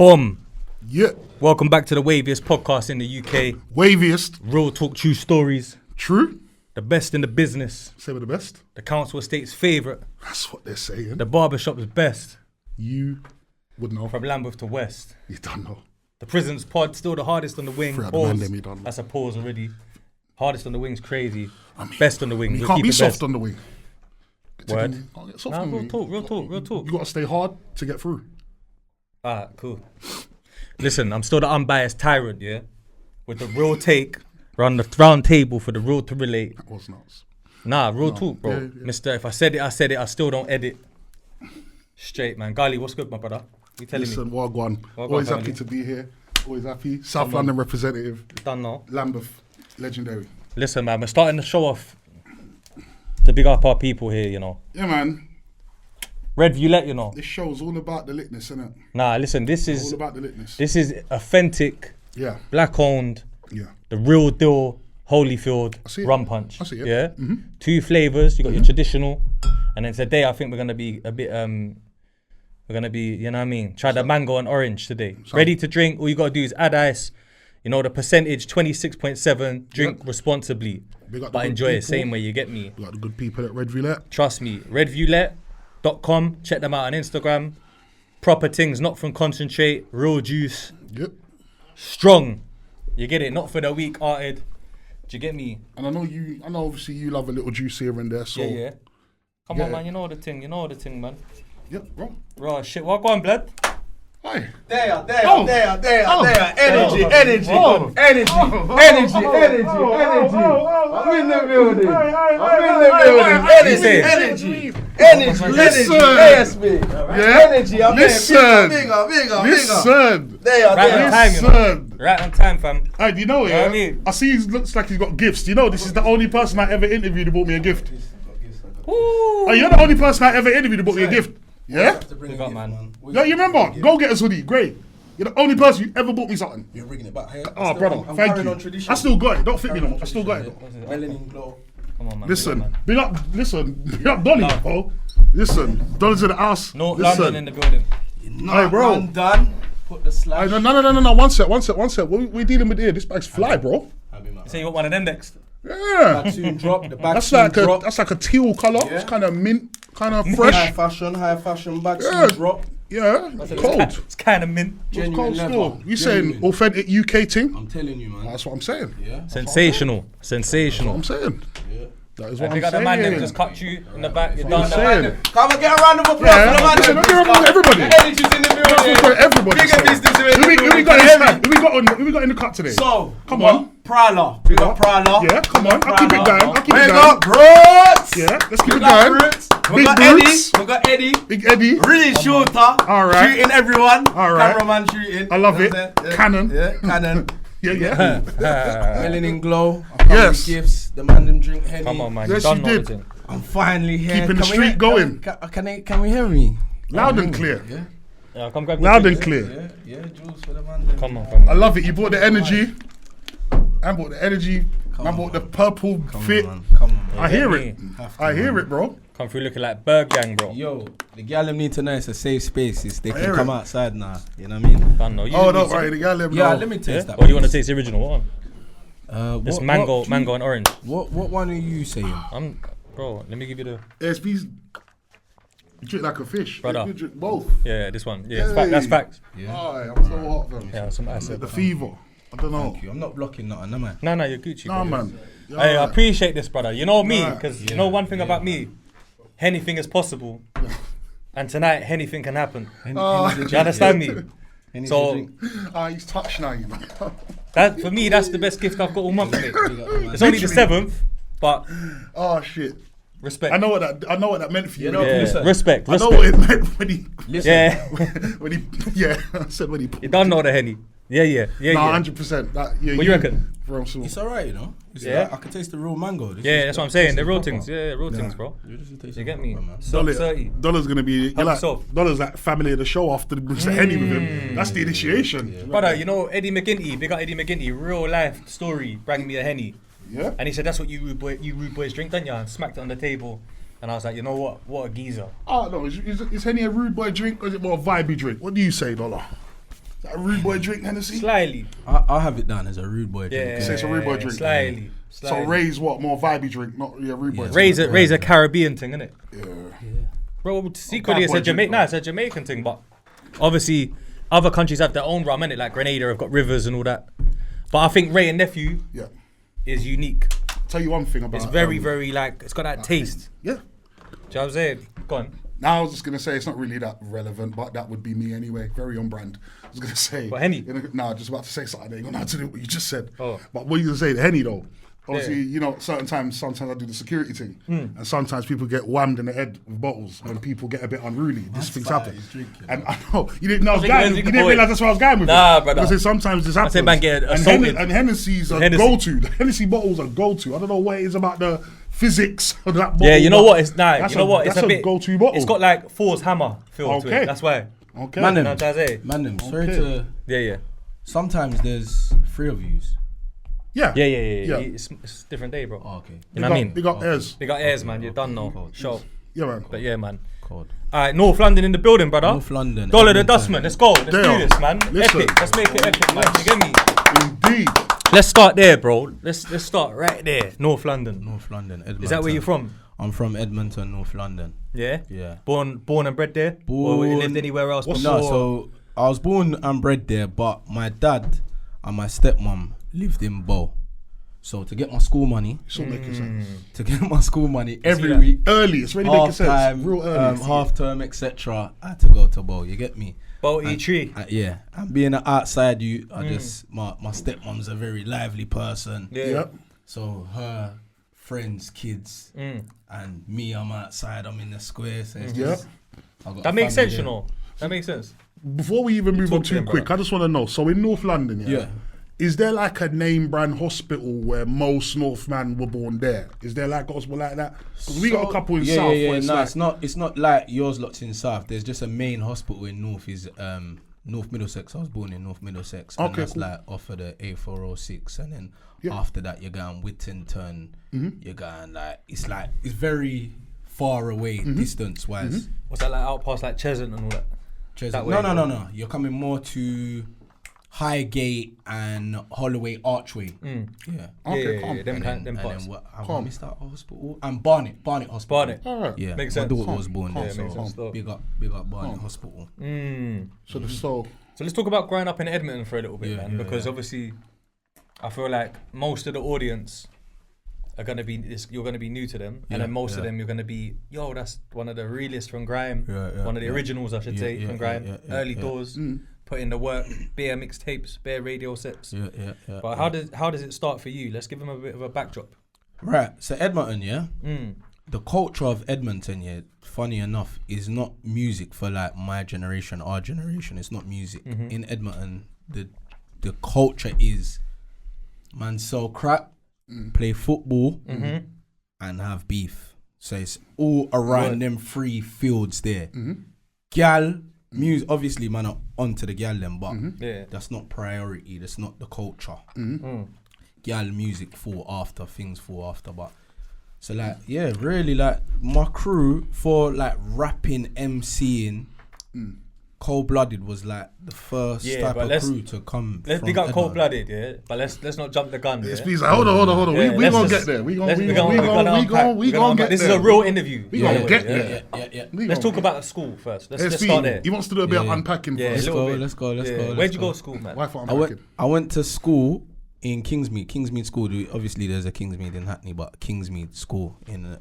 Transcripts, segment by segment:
Boom. Yeah. Welcome back to the waviest podcast in the UK. Waviest. Real talk, true stories. True. The best in the business. Say we're the best. The council estate's favourite. That's what they're saying. The barbershop's best. You would know. From Lambeth to West. You don't know. The prison's pod, still the hardest on the wing. Pause. That's a pause already. Hardest on the wing's crazy. Best on the wing. You can't be soft on the wing. Word. Real talk. You got to stay hard to get through. Alright, cool. Listen, I'm still the unbiased tyrant, yeah? With the real take, around the round table for the real to relate. That was nuts. Nah, real talk, bro. Yeah. Mister, if I said it, I said it. I still don't edit. Straight, man. Gali, what's good, my brother? You telling Listen, me? Wagwan. Always happy to be here. Always happy. South London representative. Done now. Lambeth. Legendary. Listen, man, we're starting the show off to big up our people here, you know. Yeah, man. Red Violette, you know. This show's all about the litness, isn't it? Nah, listen, this is all about the litness. This is authentic, black owned, the real deal Holyfield rum punch. I see it. Yeah? Mm-hmm. 2 flavours, you got your traditional, and then today I think we're gonna be a bit you know what I mean? Try the mango and orange today. Ready to drink, all you gotta do is add ice. You know the percentage 26.7, drink responsibly. But enjoy it, same way, you get me. We got the good people at Red Violette. Trust me, redviolette.com, check them out on Instagram. Proper things, not from concentrate, real juice. Yep. Strong. You get it, not for the weak hearted. Do you get me? And I know obviously you love a little juice here and there, so. Yeah. Come on, man, you know the thing, man. Yep, bro. Raw shit, what go on, blood? Hi. There. Energy. Oh. I'm in the building. Energy. Listen. Energy. I'm Listen. Right on time, fam. Hey, do you know, what I mean? I see he looks like he's got gifts. Do you know this is the only person I ever interviewed who bought me a gift? Ooh. Oh, you're the only person I ever interviewed who bought me a gift. Yeah? You got, man. Yeah, you remember? Go get us hoodie. Great. You're the only person who ever bought me something. You're bringing it back. Hey, brother, thank you. I still got it. Don't fit me no more. I still got it. Melanin glow. Come on, man. Listen, big up Donny, bro. Listen, Donny's in the house. No, London in the building. Hey, bro. Done. Put the slash. No. One sec. What we dealing with here? This bag's fly, bro. So you want one of them next? Yeah. Bag soon drop. The bag That's soon like drop. that's like a teal colour. Yeah. It's kind of mint, kind of fresh. High fashion. Bag soon drop. Yeah. Cold. It's kind of mint. It's cold still. You saying authentic UK thing? I'm telling you, man. That's what I'm saying. Yeah. Sensational. That's what I'm saying. Yeah. That is what They I'm got the saying. man them just cut you in the back. You're I'm done. saying. Come and get a round of applause Yeah. for the man. Listen, give a round to everybody. Energy's in the building. For everybody. Bigger business in the Who we building. got who we got in the cut today? So, Come on. Prowler. Big up Prowler. Yeah, come on. I'll keep it going. Big up Brooks. Yeah, let's keep We it got going. Brooks. We Big got Brooks. Eddie. Big Eddie. Really shooter. All right. Shooting everyone. All right. Cameraman shooting. I love You it. know what I'm saying? Cannon. Yeah, Cannon. Yeah. Melanin glow. I come Yes. with gifts. The man them drink Henny. Come on, man. Yes, You done you all the did. thing. I'm finally here. Keeping the Can we street hear- going. Can we hear me? Loud and clear. Yeah. Yeah, come grab Loud the and thing. clear. Yeah, Jules for the man. them. Come on. I love it. You bought the energy. I bought the energy. I bought the purple fit. Come on, man. I hear it. Have to, I hear man. it, bro. Come through looking like Berg Gang, bro. Yo, the gal them need to know it's a safe space. They hear can come it. outside now. You know what I mean? Done, no. You Oh, need don't some- worry. The guy let me Yeah, know. let me taste that. Or you want to taste the original? What one? This What- mango what- and orange. What one are you saying? Bro, let me give you the... ASP's you drink like a fish. Brother. You drink both. Yeah, this one. Yeah, that's facts. Yeah. Aye, I'm so hot, fam. Yeah, some acid. The fever. I don't know. Thank you. I'm not blocking nothing, am I? No, you're Gucci. Nah, bro. man. Yeah, Hey, I alright. appreciate this, brother. You know me, Right. because you know one thing about me. Anything is possible. And tonight, anything can happen. Do you understand me? So, He's touched now, you know. that for me, that's the best gift I've got all month, mate. It's only the 7th, but Oh shit. respect. I know what that meant for you. You know, Yeah, listen. respect. I know what it meant when he Yeah, I said when he you don't know the Henny. Yeah. Nah, 100%. That yeah. What you reckon? From some, It's alright, you know. It's Yeah. like, I can taste the real mango. This Yeah, is- that's what I'm saying. They're real proper. things. Yeah, real things, bro. You get me? Dollar, 30. Dollar's gonna be Help yourself. Dollar's like family of the show after the Mr. Henny with him. That's the initiation. Brother, you know Eddie McGinty, big up Eddie McGinty, real life story, bring me a Henny. Yeah. And he said, that's what you rude boys drink, don't ya? And smacked it on the table. And I was like, you know what a geezer. Oh no, is Henny a rude boy drink or is it more a vibey drink? What do you say, Dollar? That a rude boy drink, Hennessy? Slightly. I'll have it down as a rude boy drink. Yeah. So it's a rude boy drink. Slightly. So Ray's what? More vibey drink, not really a rude boy Ray's drink. a Caribbean thing, innit? Yeah. Bro, secretly bad boy drink, it's a Jamaican thing, but obviously other countries have their own rum, innit? Like Grenada have got rivers and all that. But I think Ray and Nephew Yeah. is unique. Tell you one thing about It's very, very like, it's got that taste. Yeah. Do you know what I'm saying? Go on. Now I was just gonna say it's not really that relevant, but that would be me anyway. Very on brand. I was gonna say. What, Henny? No, just about to say something. You're not to do what you just said. Oh. But what you gonna say, the Henny though? Obviously, Yeah. you know, sometimes I do the security thing, and sometimes people get whammed in the head with bottles when people get a bit unruly. These things happen. And I know you didn't know I was going. You didn't realize that's where I was going with Nah, it. brother. Because sometimes this happens. say man get and assaulted. Hennessy's a Hennessy. go-to. The Hennessy bottles are go-to. I don't know what it is about the physics of that bottle. Yeah, you know but what? It's nah, that's you know what? It's that's a bit go-to bottle. It's got like Thor's hammer feel to Okay. it. That's why. Okay. Man, You know what I'm saying? Man, sorry Okay. to. Yeah. Sometimes there's 3 of yous. Yeah. Yeah. Yeah. It's a different day, bro. Oh, okay. You know what I mean? Big up airs. They got airs, man. You're done now. Cold. Sure. Yeah, man. But yeah, man. Cold. Alright, North London in the building, brother. North London. Dolla Da Edmonton. Dustman. Let's go. Let's do Damn. this, man. Listen. Epic. Let's make it epic, man. You get me? Indeed. Let's start there, bro. Let's start right there. North London. North London. Edmonton. Is that where you're from? I'm from Edmonton, North London. Yeah. Yeah. Born and bred there. Or you lived anywhere else before? No, so I was born and bred there, but my dad and my stepmom lived in Bow. So to get my school money, It's all making sense. every that? week, Early. It's really making half sense. time, Real early. half term, etc. I had to go to Bow. You get me? Boaty tree. Yeah. And being an outside you, I just my stepmom's a very lively person. Yeah. Yep. So her friends, kids, and me, I'm outside. I'm in the square. So it's just, I got That makes family sense, you there. know. That makes sense. Before we even move on Talk to too them, quick, brother. I just want to know. So in North London, Yeah. is there like a name brand hospital where most Northmen were born there? Is there like a hospital like that? Because we got a couple in South. Yeah, where it's no, like, it's not like yours lots in South. There's just a main hospital in North is North Middlesex. I was born in North Middlesex. And Okay, that's cool. like off of the A406, and then Yeah. after that you're going Whittington. You're going it's very far away distance wise. What's that like out past like Cheshunt and all that? That way, No. You're coming more to Highgate and Holloway Archway. Yeah. Okay, yeah, calm. them And kind, then, them and parts. then what? I Calm. missed that hospital. And Barnet Hospital. Barnet. all right. Yeah, Makes my sense. daughter Calm, was born calm, there, yeah, makes so sense, though. big up Barnet Hospital. So the So let's talk about growing up in Edmonton for a little bit, Yeah, man, yeah, because yeah. obviously I feel like most of the audience are gonna be you're gonna be new to them, and then most of them you're gonna be that's one of the realest from grime, one of the originals I should say from grime, early doors, put in the work, bare mixtapes, bare radio sets. Yeah. But how does it start for you? Let's give them a bit of a backdrop. Right, so Edmonton, yeah? The culture of Edmonton, yeah, funny enough, is not music for like my generation, our generation. It's not music. In Edmonton, the culture is man sell crap, play football, and have beef. So it's all around them 3 fields there. Gal, music, obviously man are onto the gal them, but Yeah. that's not priority. That's not the culture. Gal music fall after, things fall after, but so like really like my crew for like rapping, MCing, Cold Blooded was like the first Yeah, type but of let's- crew to come. Let's from dig up Edmonton. cold blooded, yeah. But let's not jump the gun. It's Yeah? please, hold on. Yeah, we let's gonna just- get there. We let's- gonna we're gonna get there. This is a real interview. We by the gonna way, get yeah. there. Yeah. Let's talk about the school first. Let's SP, start there. he wants to do a bit of unpacking Yeah, first. a little bit. Let's go. Where'd you go to school, man? Why for unpacking? I went to school in Kingsmead School. Obviously, there's a Kingsmead in Hackney, but Kingsmead School in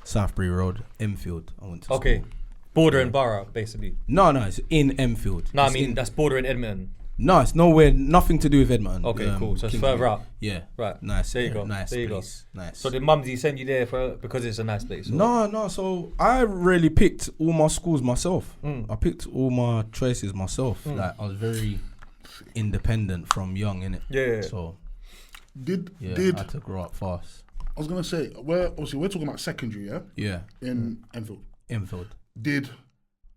Southbury Road, Enfield. I went to Okay. school. Border and borough, basically. No, it's in Enfield. No, I It's mean in- that's border in Edmonton. no, it's nowhere. Nothing to do with Edmonton. Okay, cool. So it's Kingsmead. further out. Yeah. Right. Nice. There you go. Nice There you go. place. Nice. So did Mumsy send you there because it's a nice place? Or? No. So I really picked all my schools myself. I picked all my choices myself. Like I was very independent from young, innit? Yeah. So Did I had to grow up fast. I was gonna say we're talking about secondary, yeah, Yeah. in Enfield. Enfield. Did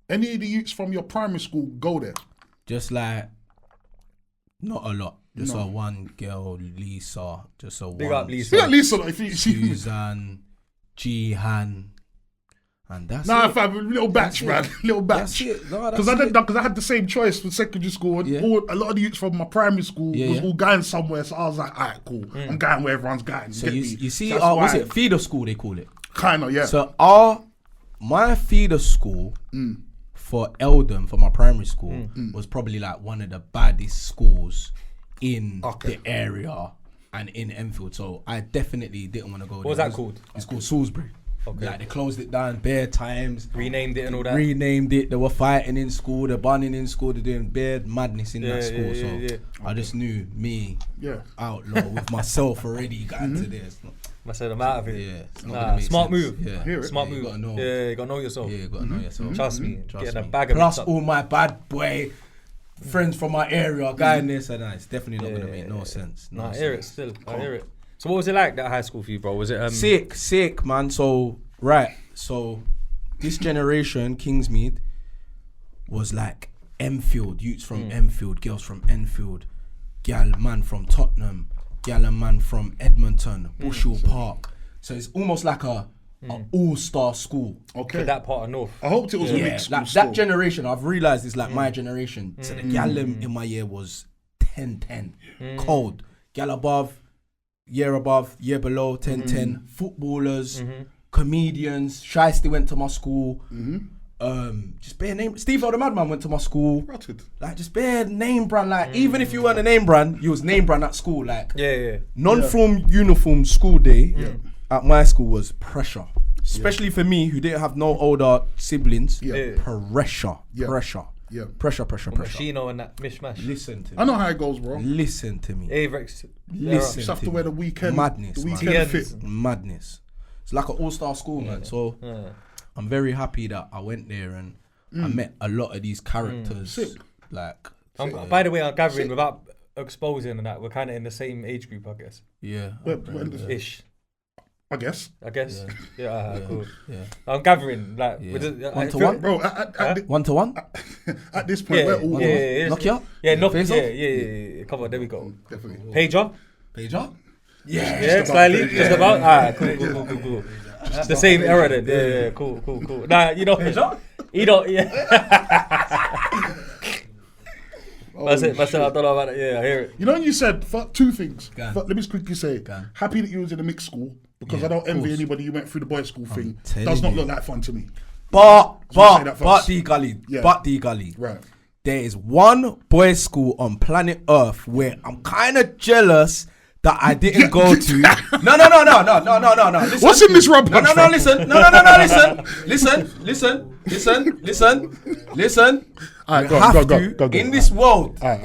any of the youths from your primary school go there? Just like not a lot. Just No. a one girl, Lisa. Just a Big one. up, Lisa. Yeah, Lisa. If you Suzanne, Jihan. And that's Nah, it. fam, little batch, man. Little batch. That's it. No, that's Because I had the same choice with secondary school. And Yeah. a lot of the youths from my primary school was all going somewhere. So I was like, all right, cool. I'm going where everyone's going. So you see, That's was why- it feeder school they call it? Kind of, yeah. So my feeder school for Eldon, for my primary school, was probably like one of the baddest schools in the area and in Enfield. So I definitely didn't want to go there. What was that called? It's called Salisbury. Okay. Like they closed it down bare times. Renamed it and all that. Renamed it. They were fighting in school. They're burning in school. They're doing bare madness in that school. I just knew me, outlaw with myself already got into this. I said I'm out of it. Yeah, it's not Nah, gonna make smart sense. move. Yeah, Hear it. Smart You move. gotta know. Yeah, you gotta know yourself. Yeah, you gotta know yourself. Trust me. Trust Getting a me. bag of Plus mix up. all my bad boy friends from my area, guy in this and that. It's definitely not gonna make no sense. Nah, I hear it still. I hear it. So what was it like that high school for you, bro? Was it Sick, man. So this generation, Kingsmead, was like Enfield, youths from Enfield, girls from Enfield, gal man from Tottenham, gal and man from Edmonton, Bushel Park. So it's almost like a all-star school. Okay. for that part of North? I hoped it was a Yeah, mixed school like still. that generation, I've realised is like my generation. So the gal in my year was 10-10. Cold. Gal above, year below, 10-10. Footballers, comedians. Shiesty went to my school. Just bare name. Steve O the Madman went to my school. Rotted. Like just bare name brand. Like even if you weren't a name brand, you was name brand at school. Like Yeah. non-form uniform school day at my school was pressure. Especially for me who didn't have no older siblings. Yeah. Pressure. Yeah. Pressure. Yeah. Pressure. Machino and that mishmash. Listen to me. I know how it goes, bro. Listen to me. Avrex. Listen. You have to to wear me. the weekend. Madness, The man. weekend TNs. fit. Madness. It's like an all-star school, man. So I'm very happy that I went there and I met a lot of these characters. Sick. Like, By the way, I'm gathering without exposing and that we're kind of in the same age group, I guess. yeah. Ish. I guess. Yeah. Cool. Yeah. I'm gathering like Yeah. with the, One I to feel- one? Bro, One-to-one? at this point, we're all Yeah. Knock you up? Yeah, knock. Face Yeah, off? yeah. Come on, there we go. definitely. Pager. Pager? Yeah, slightly. Just about. Alright, cool. It's the same era then. Yeah, cool. Nah, you know. Yeah. That's it. I don't know about it. Yeah, I hear it. You know when you said two things. Go on. Let me just quickly say, happy that you was in a mixed school because Yeah, I don't of envy course. anybody you went through the boys' school thing. telling Does not you. look like fun to me. But say that first. D Gully. Yeah. But D Gully. Right. There is one boys' school on planet Earth where I'm kind of jealous that I didn't go to. No. Listen. What's in this rub? No, listen. Listen. Alright, We go on, have go, to, go, go. in this world, Alright.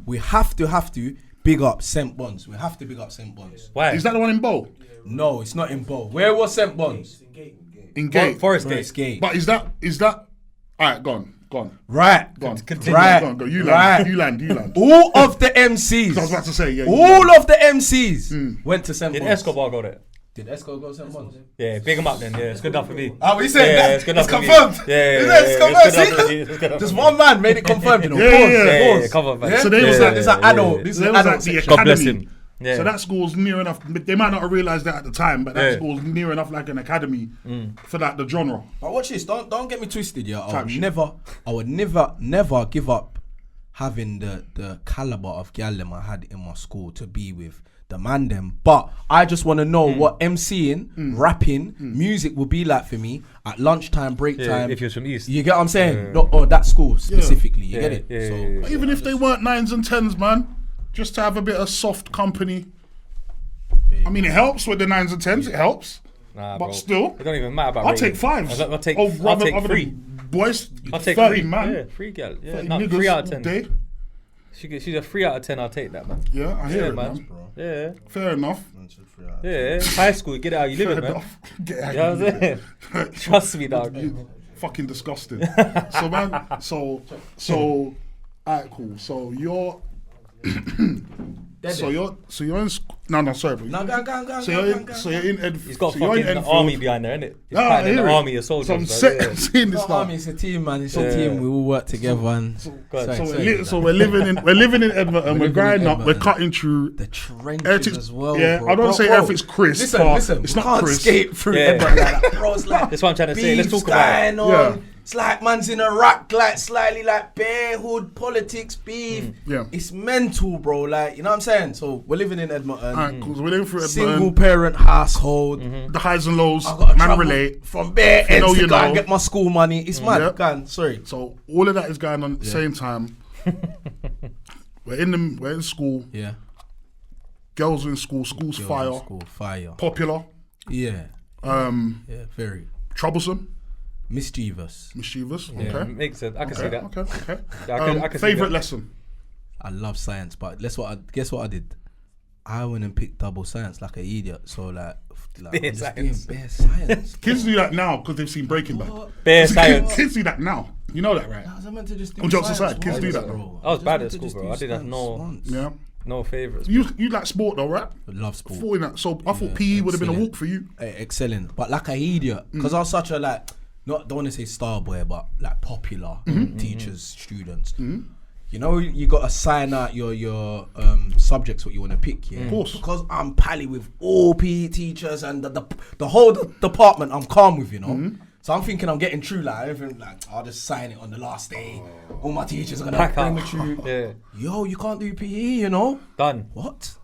we have to big up St. Bonds. We have to big up St. Bonds. Why? Is that the one in Bow? No, it's not in Bow. Where was St. Bonds? In Gate? Forest Forest Gate. Gate. But is that? Alright, go on. Right. Go on. Continue. Right. Go on, go. You Right. land. All of the MCs. I was about to say, yeah. All of the MCs went to St. Did Bonds. Escobar go there? Did Esco go to St. Bonds? Yeah, big him up then. Yeah, it's good enough for me. Ah, what you saying? Yeah, it's good enough for me. confirmed. Yeah, It's confirmed. it's good enough for me. It's good enough Just for me. one man made it confirmed, you know. Yeah, Pause, yeah, pause. come on, man. Yeah? So they This was is like- this is an adult. This is There an was adult like the section. God bless academy. him. Yeah. So that school's near enough. They might not have realised that at the time, but that Yeah. school's near enough like an academy for like the genre. But watch this. Don't get me twisted, yeah. I Type would shit. never give up having the caliber of gal them I had in my school to be with the man them. But I just want to know what MCing, rapping, music will be like for me at lunchtime, break Yeah, time. if you're from East. You get what I'm saying? No, or that school specifically. You get it? Yeah, So yeah, yeah. Even if they weren't 9s and 10s, man, just to have a bit of soft company. I mean, it helps with the 9s and 10s. It helps, Nah, but bro. still, It don't even matter about I'll rating. take 5s. I'll take rather than three. Boys, I'll take 30 3. man. Yeah, 3 gal. Yeah, 30 no, niggas 3 out of all 10. day. She's a 3 out of 10. I'll take that, man. Yeah, I hear Yeah, it, man. man. Yeah, Fair enough. yeah. High school, get it how you live it, Fair man. enough. Get out You know of what I'm here. saying? Trust me, dog. Fucking disgusting. So man, so alright, cool. So you're So you're in no, sorry, bro. No, go. So you're in Ed. He's got so you're in fucking the Enfield. army behind there, innit? He's I fighting in hear the it. army of So soldiers. I'm so, seeing this It's not now. army, it's a team, man. It's a team. We all work together, and So we're living in Edmonton. We're grinding up. We're cutting through the trenches as well. Yeah, bro. I don't say everything's crisp. Listen, it's we not can't crisp. skate through Yeah. Edmonton like that, bro. It's like That's what I'm trying to say. Let's talk about it. on. Yeah. It's like man's in a rack, like slightly like bare hood politics, beef. Yeah. It's mental, bro. Like, you know what I'm saying? So we're living in Edmonton. Alright, because we're living through Single Edmonton. parent household. The highs and lows. I gotta Man travel relate. from bare You know, ends to you go and know. get my school money. It's mad. Yep. Gan, sorry. So all of that is going on at the same time. We're in school. Yeah. Girls are in school. School's fire. School, fire. Popular. Yeah. Yeah, Very. Troublesome. Mischievous. Mischievous. Yeah, Okay. makes sense. I can see that. Okay. Yeah, I can see favorite that. lesson. I love science, but guess what I did? I went and picked double science like an idiot. So like Bare I'm just science. doing bare science. Kids do that now because they've seen Breaking Bad. Bare science. Kids do that now. You know that, right? I was meant to just do All jokes science aside, kids once, do that, bro. I was just bad meant at to school, just bro. do I did have science no- once. Yeah. No favourites. You like sport though, right? I love sport. Thought in that. So I thought PE would have been a excellent. walk for you. Excelling, but like an idiot because I was such a like don't want to say star boy, but like popular teachers, students. You know, you got to sign out your subjects what you want to pick. Yeah, Of course. Because I'm pally with all PE teachers and the whole department. I'm calm with, you know. So I'm thinking I'm getting through like everything. Like I'll just sign it on the last day. All my teachers are gonna Pack bring up. me through. Yeah. Yo, you can't do PE, you know. Done. What?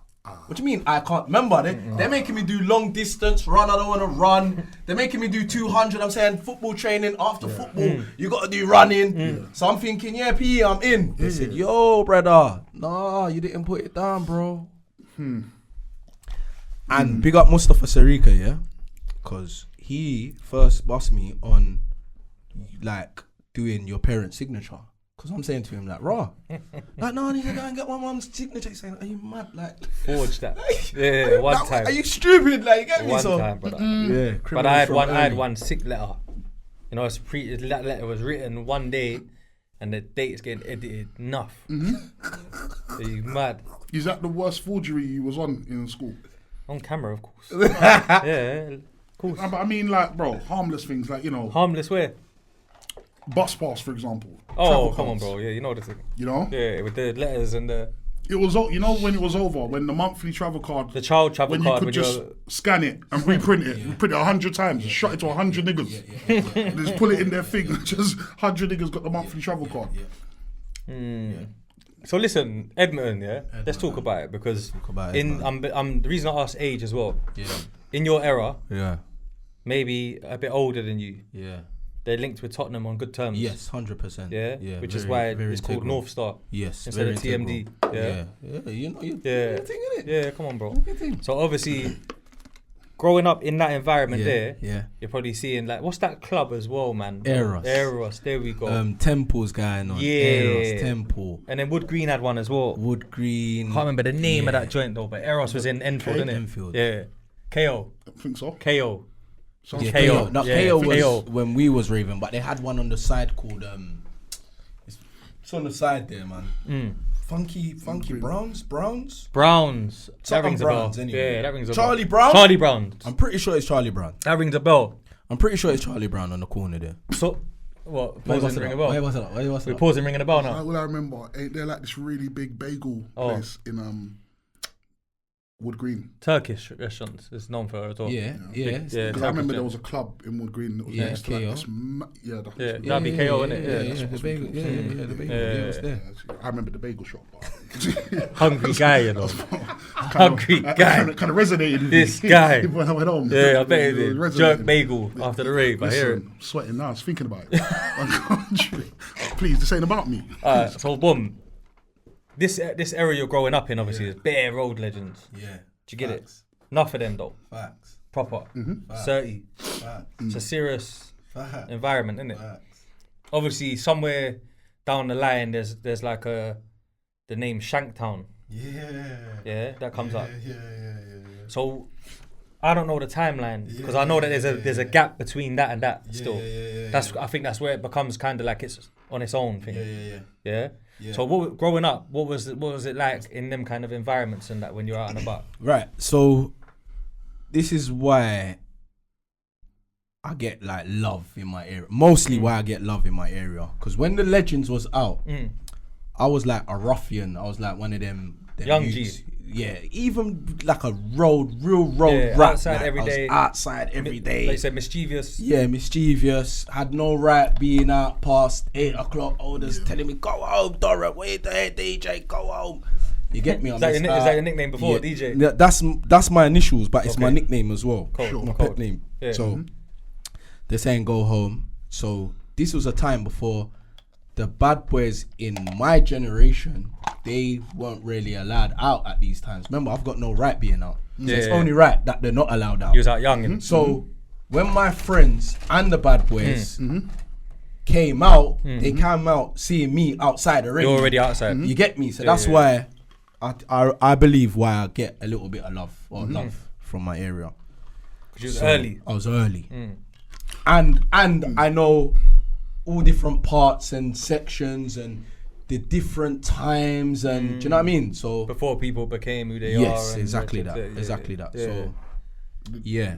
What do you mean I can't? Remember, they're making me do long distance run. I don't want to run. They're making me do 200. I'm saying football training after football. You got to do running. So I'm thinking, yeah, PE, I'm in. They said, yo, brother, nah, you didn't put it down, bro. And big up Mustafa Sarika, yeah, because he first bossed me on like doing your parents' signature. Because I'm saying to him, like, raw. Like, no, I need to go and get my mum's signature. He's saying, are you mad? Like, Forged that. Yeah, one like, time. Are you stupid? Like, you get me? One So, time, brother. yeah. But I had one sick letter. You know, that letter was written one day, and the date's getting edited. Enough. Are you mad? Is that the worst forgery you was on in school? On camera, of course. Yeah, of course. But I mean, like, bro, harmless things like, you know, Harmless where? bus pass, for example. Oh, travel come on, cards, bro. Yeah, you know the thing. You know, Yeah, with the letters and the it was, you know, when it was over, when the monthly travel card, child travel when you card. could When just you're scan it and reprint it, print it 100 times, shot it to 100 niggas, and just pull it in their thing. Just 100 niggas got the monthly travel card. So listen, Edmonton, yeah. Let's talk about it because about I'm the reason I asked age as well. Yeah. In your era, Yeah. maybe a bit older than you, Yeah. they're linked with Tottenham on good terms. Yes, 100%. Yeah. Yeah. Which is very, why very it's called integral. North Star. Yes. instead very of TMD. integral. Yeah. Yeah. You know, you Yeah. your thing, innit? Yeah, come on, bro. Your thing. So obviously, growing up in that environment there, Yeah. you're probably seeing like what's that club as well, man? Eros. There we go. Temple's going on. Yeah. Eros, Temple. And then Wood Green had one as well. Wood Green. Can't remember the name of Yeah. that joint though, but Eros was in Enfield, innit? Enfield. Yeah. KO. I think so. KO. Sounds Yeah, KO. KO. No, Yeah, KO was KO. when we was raving, but they had one on the side called it's on the side there, man. Funky Browns. Browns. That Something rings a Browns, bell. anyway. Yeah, that rings a Charlie bell. Brown? Charlie Brown. I'm pretty sure it's Charlie Brown. That rings a bell. I'm pretty sure it's Charlie Brown on the corner there. So, what? Why Pause and ring a bell. was We pause and ringing a bell now. All I remember, ain't there like this really big bagel place in Wood Green? Turkish restaurants is known for it as well. Yeah. Yeah. Because I Turkish remember there joint. was a club in Wood Green that was Yeah, next to like KO. this. Yeah, that'd be KO, innit? Yeah, Yeah. the bagel. Yeah, the bagel. Yeah. Yeah, it was there. I remember the bagel shop. But Hungry guy, you know. Hungry guy. Kind of resonated with This me guy. when I went home. Yeah, I bet it did. resonated. Jerk bagel after the rave. I hear it. Listen, sweating now. I was thinking about it. Please, this ain't about me. So boom. This era you're growing up in, obviously, is bare road legends. Yeah. Do you get it? Enough of them though. Facts. Proper. Mm-hmm. 30. Facts. It's a serious Facts. environment, isn't it? Facts. Obviously, somewhere down the line, there's like the name Shanktown. Yeah. Yeah, that comes up. Yeah. So, I don't know the timeline because I know that there's a gap between that and that still. I think that's where it becomes kind of like it's on its own thing. Yeah. So growing up, what was it like in them kind of environments and that when you're out and about? Right. So this is why I get like love in my area. Mostly why I get love in my area. Because when the Legends was out, I was like a ruffian. I was like one of them young youths. Yeah, even like a real road rat. Outside like, every day. Outside every day. Like you said, mischievous. Yeah, mischievous. Had no right being out past 8 o'clock. Olders telling me, go home, Dora. Wait there, DJ, go home. You get me? Is that your nickname before, DJ? Yeah, that's my initials, but it's my nickname as well. Cool. My pet name. Yeah. So they're saying go home. So this was a time before the bad boys in my generation, they weren't really allowed out at these times. Remember, I've got no right being out. So it's only right that they're not allowed out. You was out young. So when my friends and the bad boys came out, they came out seeing me outside already. You're already outside. You get me? So that's why I believe why I get a little bit of love or love from my area. Because you was early. I was early. And I know all different parts and sections and the different times and do you know what I mean? So before people became who they are. Yes, and exactly that. Yeah. Exactly that. So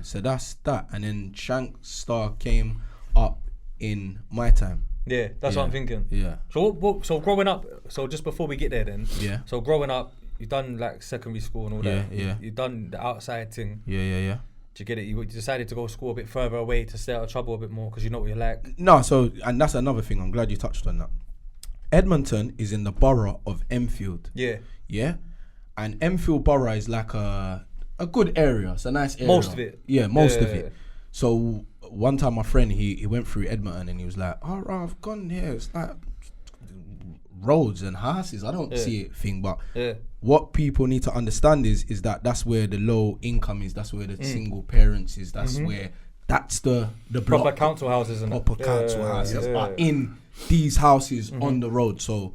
so that's that. And then Shank Star came up in my time. Yeah, that's what I'm thinking. Yeah. So growing up, so just before we get there then. Yeah. So growing up, you done like secondary school and all that. Yeah. You done the outside thing. Yeah. You get it? You decided to go school a bit further away to stay out of trouble a bit more because you know what you're like. No, so and that's another thing. I'm glad you touched on that. Edmonton is in the borough of Enfield. Yeah, and Enfield borough is like a good area. It's a nice area. Most of it. Yeah, most of it. So one time my friend he went through Edmonton and he was like, "Oh, I've gone here. It's like roads and houses. I don't see it thing, but." What people need to understand is that that's where the low income is. That's where the single parents is. That's where that's the proper block, council houses and proper council houses are in these houses on the road. So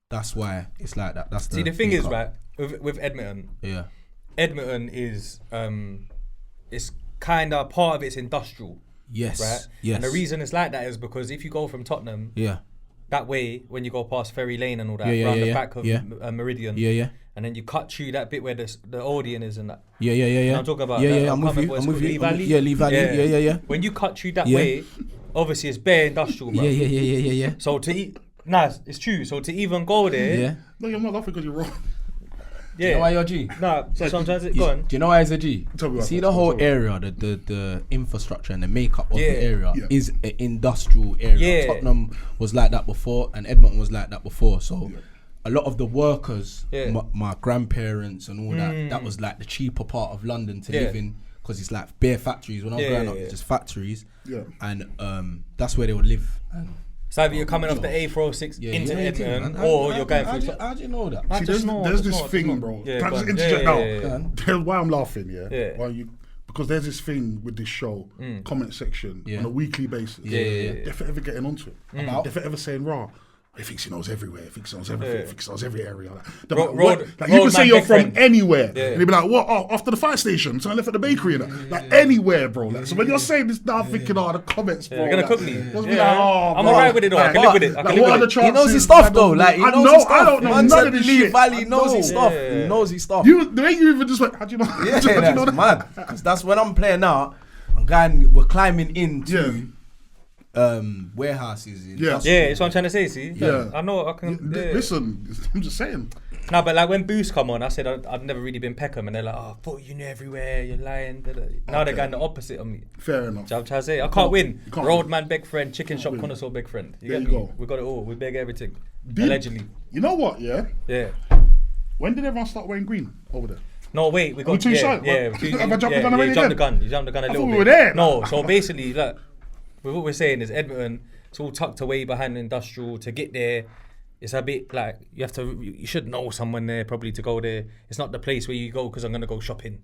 that's why it's like that. That's the thing is, right, with Edmonton. Yeah, Edmonton is it's kind of part of it's industrial. Yes, right. Yes. And the reason it's like that is because if you go from Tottenham, that way when you go past Ferry Lane and all that, around the back of Meridian, and then you cut through that bit where the Odeon is and that. Yeah. I'm talking about. I'm with you. Lee Valley. Yeah, Lee Valley. Yeah. When you cut through that way, obviously it's bare industrial, bro. Yeah. So it's true. So to even go there, No, you're not laughing because you're wrong. Do you know why you're a G? Nah, sometimes go on. Do you know why it's a G? See the whole area, area, the infrastructure and the makeup of the area is an industrial area. Tottenham was like that before and Edmonton was like that before. So a lot of the workers, my grandparents and all that was like the cheaper part of London to live in because it's like bare factories. When I was growing up, it's just factories. And that's where they would live. And so either you're coming off the A406 into Edmonton, or you're going through. How do you know that? See, there's this thing, bro. Can I just interject now? There's why I'm laughing, because there's this thing with this show, comment section, on a weekly basis. They're forever getting onto it. They're forever saying, raw. He thinks he knows everywhere. He thinks he knows everything. He thinks he knows every area. Like you can say you're from anywhere. And they'd be like, what? Oh, after the fire station. So I left at the bakery. Like anywhere, bro. Like, so when you're saying this now, I'm thinking, the comments, bro. You're going to cook me. I'm alright with it though. I can live with it. What are the chances? He knows his stuff though. Like, I don't know none of this Lee shit. Valley knows his stuff. He knows his stuff. The way you even just went, how do you know? Yeah, that's mad. Because that's when I'm playing out. We're climbing into warehouses. That's what I'm trying to say. See, I know. I can. Listen, I'm just saying. No, but like when Boost come on, I said I've never really been Peckham, and they're like, "Oh, I thought you knew everywhere. You're lying." Now they're going the opposite of me. Fair enough. So I'm trying to say I can't win. Roadman, big friend, chicken shop, connoisseur, big friend. There you go. We got it all. We beg everything. Allegedly. You know what? Yeah. When did everyone start wearing green over there? No, wait. We got too shy. Have I jumped the gun already? You jumped the gun. You jumped the gun a little bit. We were there. No, so basically, look. What we're saying is Edmonton, it's all tucked away behind industrial. To get there, it's a bit like you should know someone there probably to go there. It's not the place where you go because I'm going to go shopping.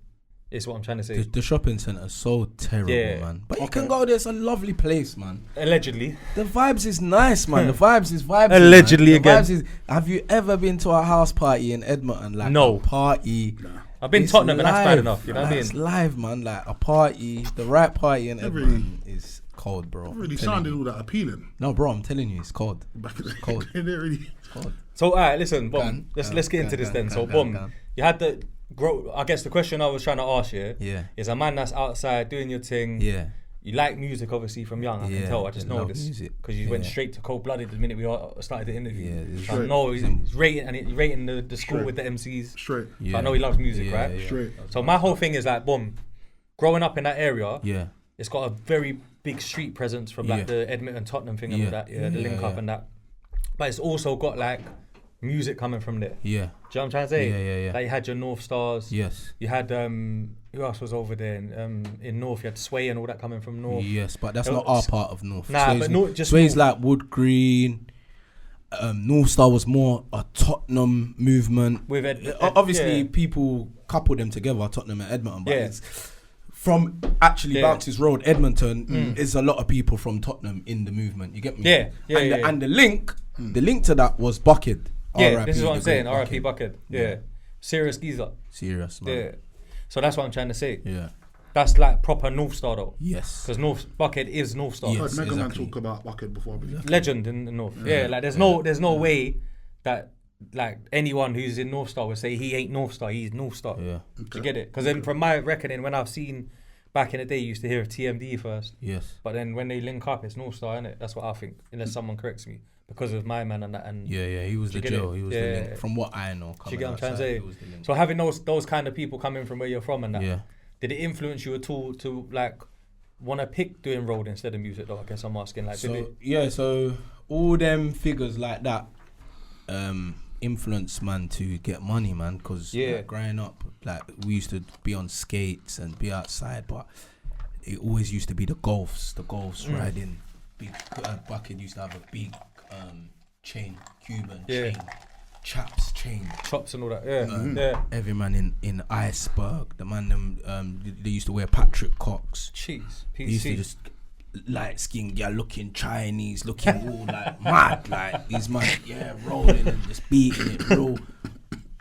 Is what I'm trying to say. The shopping centre is so terrible, man. But you can go there. It's a lovely place, man. Allegedly. The vibes is nice, man. The vibes is vibes. Allegedly again. Have you ever been to a house party in Edmonton? Like no. A party. I've been Tottenham and that's bad enough. You know what I mean? It's live, man. Like a party, the right party in Edmonton is cold, bro. It really sounded all that appealing. No, bro, I'm telling you, it's cold. It's cold. It's cold. So, alright, listen, Bom. Let's get into this then. So, Bom, you had the grow. I guess the question I was trying to ask you is a man that's outside doing your thing. Yeah. You like music, obviously, from young. I can tell. I just know this because you went straight to cold blooded the minute we started the interview. Yeah, so I know he's rating the school with the MCs. Straight. So I know he loves music, right? Yeah. Straight. So my whole thing is like, Bom, growing up in that area. Yeah. It's got a very big street presence from like the Edmonton Tottenham thing and all that. The link up and that. But it's also got like music coming from there. Yeah. Do you know what I'm trying to say? Yeah. Like you had your North Stars. Yes. You had who else was over there in North? You had Sway and all that coming from North. Yes, but that's not our part of North. Nah, but no, just Sway's like Wood Green. North Star was more a Tottenham movement. With obviously people couple them together, Tottenham and Edmonton, but it's from actually Bounces Road, Edmonton, is a lot of people from Tottenham in the movement. You get me? And the link to that was Bucket. Yeah, this is what I'm saying. R.I.P. Bucket. Yeah. Serious geezer. Serious, man. Yeah. So that's what I'm trying to say. Yeah. That's like proper North Star though. Yes. Because North Bucket is North Star. I've heard Mega Man talk about Bucket before, I believe. Legend in the North. Yeah, like there's no way that like anyone who's in North Star would say he ain't North Star, he's North Star. Yeah. Do you get it? Because then from my reckoning, when I've seen back in the day, you used to hear of TMD first. Yes. But then when they link up, it's North Star, innit? That's what I think, unless someone corrects me. Because of my man and that. And he was the Joe. He was the link. From what I know. Do you get what I'm trying to say? So having those kind of people coming from where you're from and that, did it influence you at all to like want to pick doing road instead of music though? I guess I'm asking like, so all them figures like that influence man to get money, man, because like, growing up, like we used to be on skates and be outside, but it always used to be the golfs riding big. Bucket used to have a big chain, Cuban chain, chaps chain, chops and all that. Every man in Iceberg, the man them they used to wear Patrick Cox. Jeez, they used to just light skin girl looking Chinese, looking all like mad, like these man rolling and just beating it, real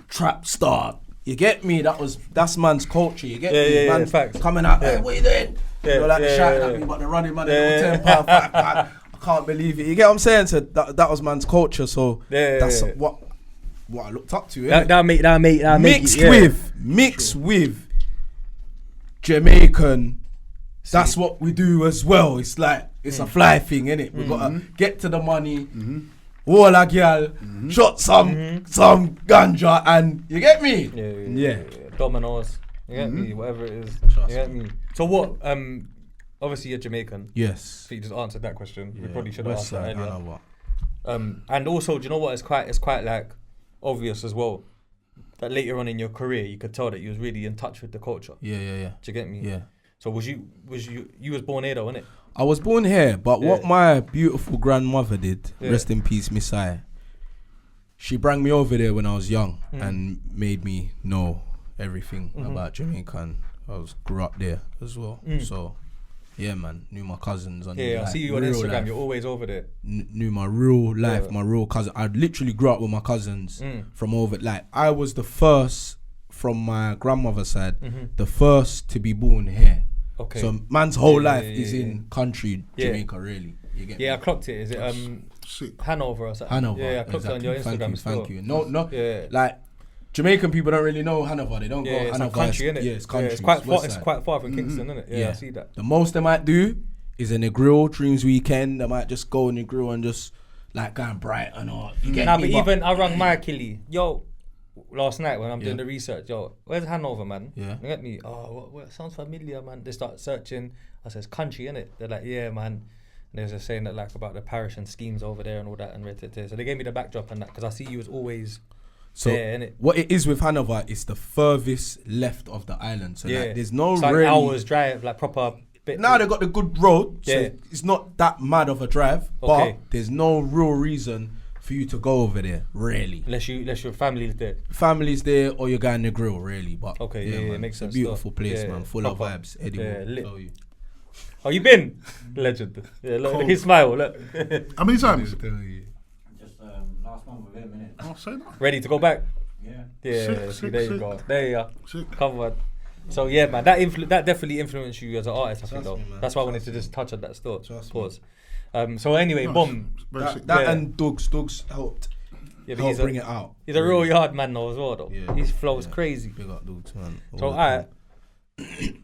trap star. You get me? That's man's culture. You get me? Man's coming out, hey, what you doing? You know, like shouting at me, but the running man, £10, £5. I can't believe it. You get what I'm saying? So that was man's culture. So that's what I looked up to. That mixed with Jamaican. That's what we do as well. It's like it's a fly thing, innit? We gotta get to the money, all a girl, shot some ganja, and you get me? Yeah. Dominoes. You get me? Whatever it is. Trust you get me? So what? Obviously you're Jamaican. Yes. So you just answered that question. We probably should have asked that earlier. And also, do you know what? It's quite like obvious as well that later on in your career you could tell that you was really in touch with the culture. Yeah. Do you get me? Yeah. So you was born here though, innit? I was born here, but what my beautiful grandmother did, rest in peace, Miss I, she brought me over there when I was young and made me know everything about Jamaica. I grew up there as well. So yeah, man, knew my cousins. I see you on Instagram. Life. You're always over there. Knew my real life, my real cousin. I literally grew up with my cousins from over. Like I was the first from my grandmother's side, the first to be born here. Okay. So man's whole life is in country Jamaica, really. You get me? I clocked it. Is it Hanover or something? Hanover. Yeah, I clocked it on your Instagram. Thank you. No. Like Jamaican people don't really know Hanover. They don't go Hanover. It's country, innit? Yeah, it's country. It's quite far from Kingston, innit? Yeah, I see that. The most they might do is in the grill, Dreams Weekend. They might just go in the grill and just like go and Brighton or you get me? But even I rang my Achilles. Yo, last night when I'm doing the research, yo, where's Hanover, man? Yeah. You get me? Oh, what sounds familiar, man. They start searching. I says country, innit? They're like, yeah, man. And they was just saying that like about the parish and schemes over there and all that and so they gave me the backdrop and that because I see you as always. So what it is with Hanover is the furthest left of the island. So like, there's no it's really like hours drive, like proper bit. Now they got the good road, so it's not that mad of a drive. But there's no real reason for you to go over there, really. Unless your family's there. Family's there, or you're going to grill, really. But it makes sense. It's a beautiful place, man, full of vibes. Eddie will tell you. Oh, you been? Legend. Yeah, look his smile. Look. How many times? Just last month with him, innit? Oh, say that. Ready to go back? Yeah. See, there you go. There you are. Covered. So yeah, man, that definitely influenced you as an artist. I think though. That's why I wanted to just touch on that still. Pause. So anyway, boom. That and Dogs helped. Yeah, but bring it out. He's a real yard man though as well though. Yeah, his flow's crazy. Big up Dogs, man. So alright,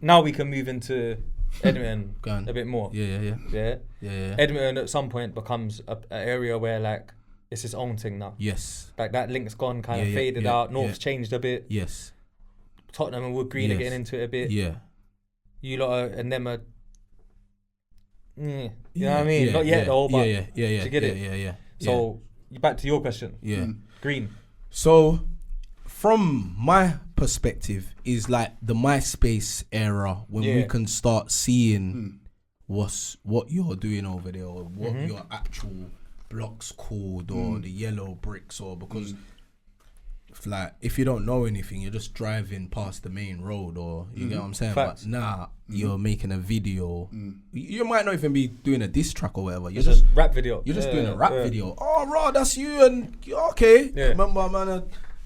now we can move into Edmonton a bit more. Yeah. Edmonton at some point becomes an area where like it's its own thing now. Yes. Like that link's gone, kind of faded out. North's changed a bit. Yes. Tottenham and Wood Green are getting into it a bit. Yeah. You lot are, and them are. You know what I mean? Not yet though, but yeah. You get it? Yeah. So back to your question. Yeah. Green. So, from my perspective, is like the MySpace era when we can start seeing what you're doing over there, or what your actual block's called, or the yellow bricks, or because if you don't know anything, you're just driving past the main road, or you get what I'm saying. Facts. But nah, you're making a video. You might not even be doing a diss track or whatever. You're It's just a rap video. You're just doing a rap video. Oh, raw, that's you, and okay. Yeah. Remember, man,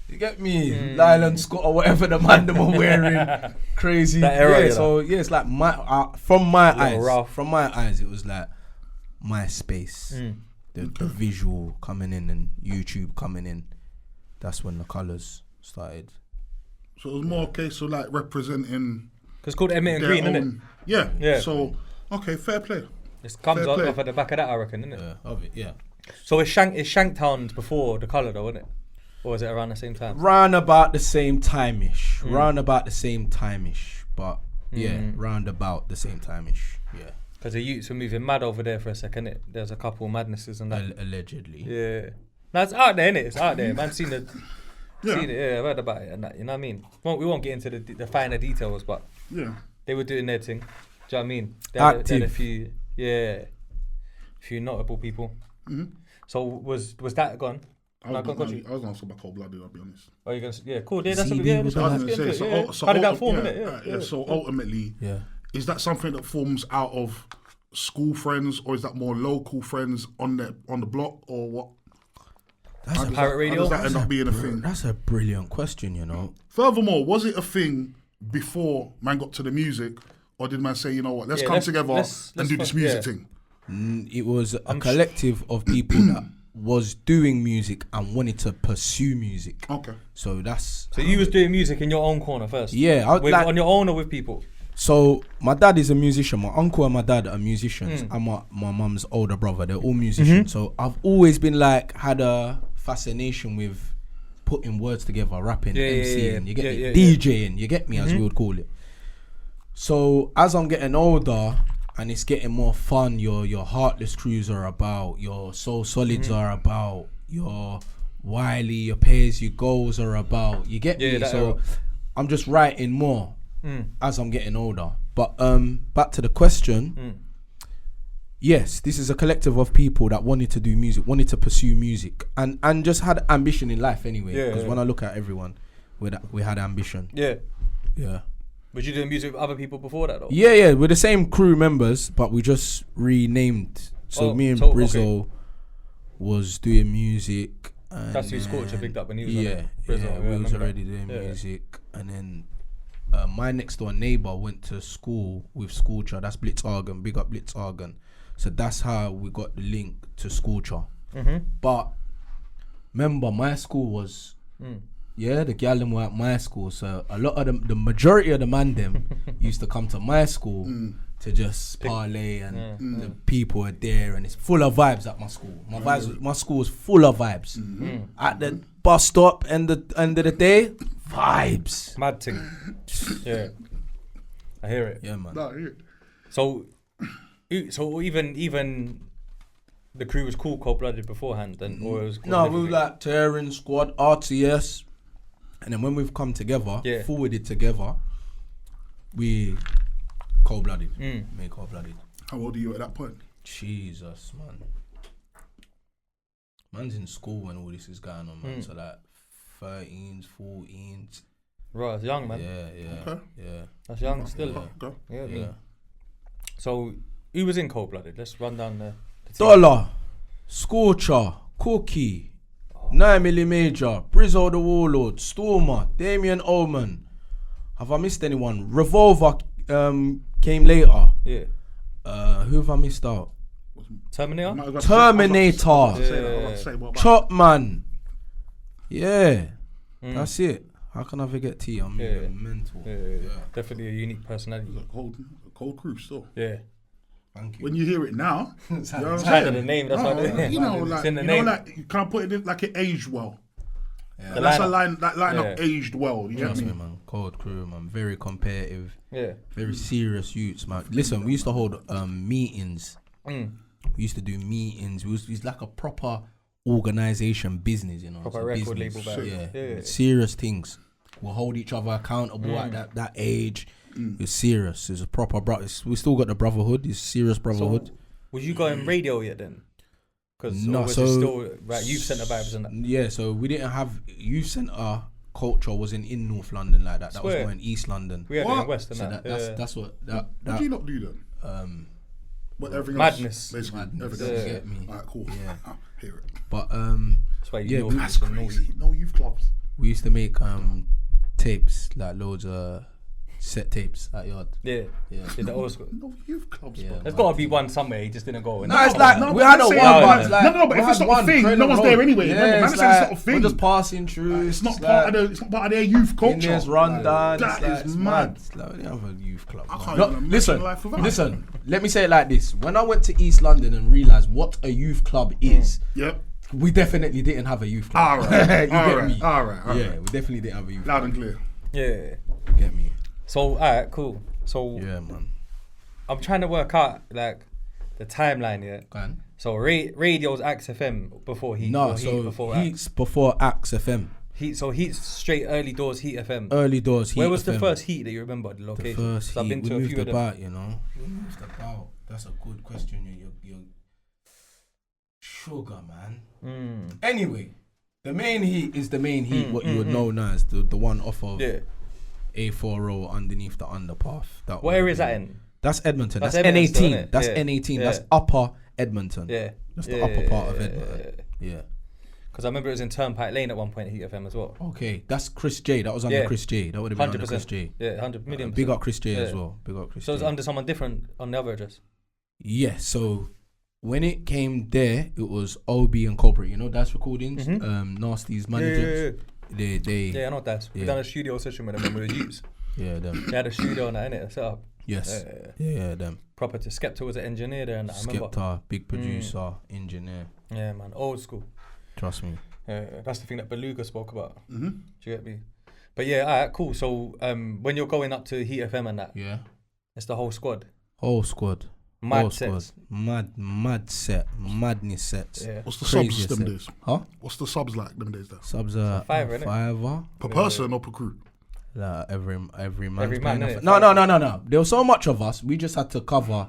you get me, Lyle Scott or whatever the man them were wearing, crazy. That era, yeah. So yeah, it's like from my eyes, it was like MySpace, the visual coming in and YouTube coming in. That's when the colours started. So it was more a case of like representing. Because it's called Edmonton Green, isn't it? Yeah. So, okay, fair play. It comes off at the back of that, I reckon, isn't it? Yeah, of it, yeah. So it's Shanktown's before the colour though, isn't it? Or is it around the same time? Round about the same time-ish. But yeah, round about the same time-ish. Yeah. Because the youths were moving mad over there for a second, innit? There's a couple madnesses and that. Allegedly. Yeah. That's out there, innit? It's out there. Man, seen it. Yeah. I've heard about it and that. You know what I mean? We won't get into the finer details, but they were doing their thing. Do you know what I mean? They had a few, a few notable people. So was that gone? I was going to ask about Cold Blooded, I'll be honest. Oh, you're going to... Yeah, cool. Yeah, that's how did that form, innit? So ultimately, is that something that forms out of school friends, or is that more local friends on the block, or what? That's a pirate radio. How does that end up being a thing? That's a brilliant question, you know. Furthermore, was it a thing before man got to the music, or did man say, you know what, let's come together and do this music thing? It was a collective of people that was doing music and wanted to pursue music. Okay. So you was doing music in your own corner first? Yeah. On your own or with people? So my dad is a musician. My uncle and my dad are musicians. And my mum's older brother, they're all musicians. So I've always been had a fascination with putting words together, rapping, MCing, you get me, DJing, you get me, as we would call it. So as I'm getting older and it's getting more fun, your Heartless crews are about, your Soul Solids are about, your Wiley, your Pay As You Goes are about, you get me. So I'm just writing more as I'm getting older. But back to the question. Yes, this is a collective of people that wanted to do music, wanted to pursue music, and just had ambition in life anyway. Because when I look at everyone, we had ambition. Yeah. Was you doing music with other people before that though? Yeah, we're the same crew members, but we just renamed. So me and Brizzo was doing music. And that's who Scorcher picked up when he was on it. We was already doing music, and then my next door neighbour went to school with Scorcher. That's Blitzhagen, big up Blitzhagen. So that's how we got the link to Scorcher. But remember, my school was, the gal them were at my school. So a lot of the majority of the man them used to come to my school to just parlay, and the people are there, and it's full of vibes at my school. My school was full of vibes. At the bus stop, end of the day, vibes. Mad thing. Yeah, I hear it. Yeah, man. No, I hear it. So even the crew was cold-blooded beforehand, and or it was we were like Tearing Squad, RTS, and then when we've come together, forwarded together, we cold-blooded. Made cold-blooded. How old are you at that point? Jesus, man. Man's in school when all this is going on, man. So like 13s, 14s. Right, it's young, man. Yeah. That's young still. Yeah. So who was in cold-blooded? Let's run down the Dollar, Scorcher, Cookie, 9mm Major, Brizzo the Warlord, Stormer, Damien Ullman. Have I missed anyone? Revolver came later. Yeah. Who have I missed out? Terminator. Chopman. Yeah. That's it. How can I forget T? I'm mental. Yeah. Definitely a unique personality. Cold crew still. Yeah. Thank you. When you hear it now, you know what I'm Kind saying? of the name. That's what it is. Like you can't put it in, like it aged well. Yeah. That's a line. That lineup aged well. You Trust get me, me? man. Cold crew, man. Very competitive. Yeah. Very serious youths, man. Listen, we used to hold meetings. We used to do meetings. It was like a proper organisation business, you know. Proper record label back. Yeah. Serious things. We'll hold each other accountable at that age. It's serious. It's a proper we still got the Brotherhood. It's serious Brotherhood. So, was you going radio yet then? Because no, was so it still youth centre vibes and that? Yeah, so we didn't have youth centre culture. Wasn't in North London like that. That was more in East London. We had it in West and so that's what that. What do you not do then? What everything madness. Else, basically. Madness. Everything else. Get me? Alright, cool. Yeah. Hear it. But that's why you know that's crazy. No youth clubs. We used to make tapes, like loads of set tapes at yard. Yeah. In the old school. No youth clubs. Yeah, bro. There's got to be one somewhere. He just didn't go. No, it's like we had a one. No, but if it's not a thing, no one's there anyway. Yeah, it's not a thing. We're just passing through. It's not part of their youth culture. It's rundown. That is mad. It's like we don't have a youth club. I can't even imagine life without. Listen. Let me say it like this: when I went to East London and realised what a youth club is, we definitely didn't have a youth club. Alright, get me? Alright. Yeah, we definitely didn't have a youth Loud club. and clear. Yeah. Get me? So, alright, cool. So, yeah, man. I'm trying to work out like the timeline. Yeah. Go on. So, radio's Axe FM before Heat. No, before Heat's before Axe FM. Heat's straight early doors Heat FM. Early doors Heat. Where was FM. the first Heat that you remember? The location. The first Heat. I've been to we a few moved of about, them. you know. We moved about. That's a good question. You're sugar, man. Anyway, the main Heat is the main Heat. What you would know now is the one off of A4 row underneath the underpath. What area is that in? That's Edmonton. That's Edmonton, N18. That's N18. Yeah. That's upper Edmonton. Yeah. That's the upper part of Edmonton. Yeah. Because I remember it was in Turnpike Lane at one point at Heat FM as well. Okay, that's Chris J. That was under Chris J. That would have been 100%. under Chris J. Yeah, 100 million. Big up Chris J as well. Big up Chris J. So it's under someone different on the other address? Yeah, so when it came there, it was OB and Corporate, you know, Dice Recordings, Nasty's managers. Yeah, I know Dice. We done a studio session with them when we were youths. Yeah, them. They had a studio on that, innit? Set up. Yes. Yeah, them. Proper to Skepta was an engineer there and that, I remember. Skepta, big producer, engineer. Yeah, man, old school. Trust me. That's the thing that Beluga spoke about. Do you get me? But yeah, alright, cool. So when you're going up to Heat FM and that, it's the whole squad. Whole squad. Mad whole sets. Squad. Madness sets. Yeah. What's the subs them days? Huh? What's the subs like them days? Subs are $5 per person or per crew? Every man. No. There was so much of us. We just had to cover.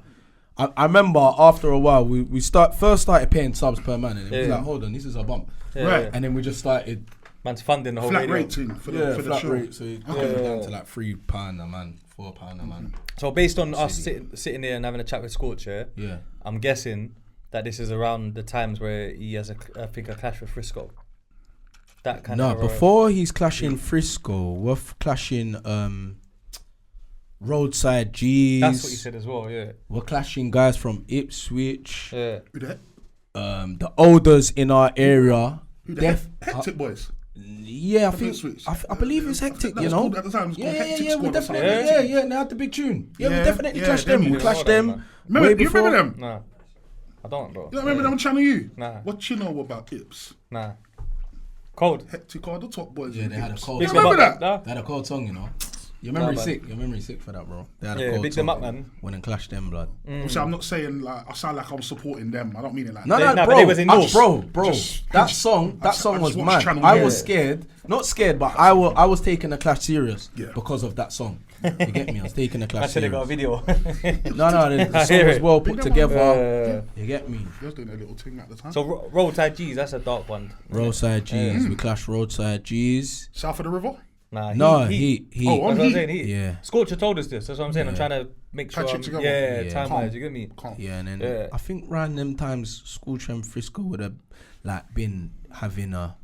I remember after a while we first started paying subs per man, and it was like, hold on, this is a bump, right? And then we just started. Man's funding the whole flat radio. rate thing for the flat show. Rate, so it came down to like £3 a man, £4 a man. So based on us sitting there and having a chat with Scorcher, I'm guessing that this is around the times where he has a clash with Frisco. That kind of. No, before he's clashing Frisco, we're clashing Roadside G's. That's what you said as well, yeah. We're clashing guys from Ipswich. Yeah. Who that? The olders in our area. Who the Hectic Boys? Yeah, I believe it's Hectic, you know. At the time, it was called Yeah, Hectic we Squad definitely, yeah, they had the big tune. Yeah, we definitely clashed them. We clashed them. Remember them? Nah, I don't, bro. You don't remember them on Channel U? Nah. What you know about Ips? Nah. Cold. Hectic are the top boys. Yeah, they had a cold. You remember that? They had a cold song, you know. Your memory's sick. Your memory's sick for that, bro. They had a cold big song. them up, man. When and clash them, blood. So I'm not saying like I sound like I'm supporting them. I don't mean it like No, that. bro. But they was in North. Bro. That just song was mad. Channel I U. was scared. Not scared, but I was taking the clash serious Yeah. because of that song. You get me? I was taking the clash I should have serious. got a video. No, the song was well put together. You get me? You was doing a little thing at the time. So Roadside G's, that's a dark one. Roadside G's. We clashed Roadside G's. South of the river? Nah, Heat. Oh, on That's what I'm Heat? saying, Heat. Yeah. Scorcher told us this. That's what I'm saying. I'm trying to make sure. Patch it together. Time-wise, you get me? Yeah, and then I think around them times, Scorcher and Frisco would have like been having a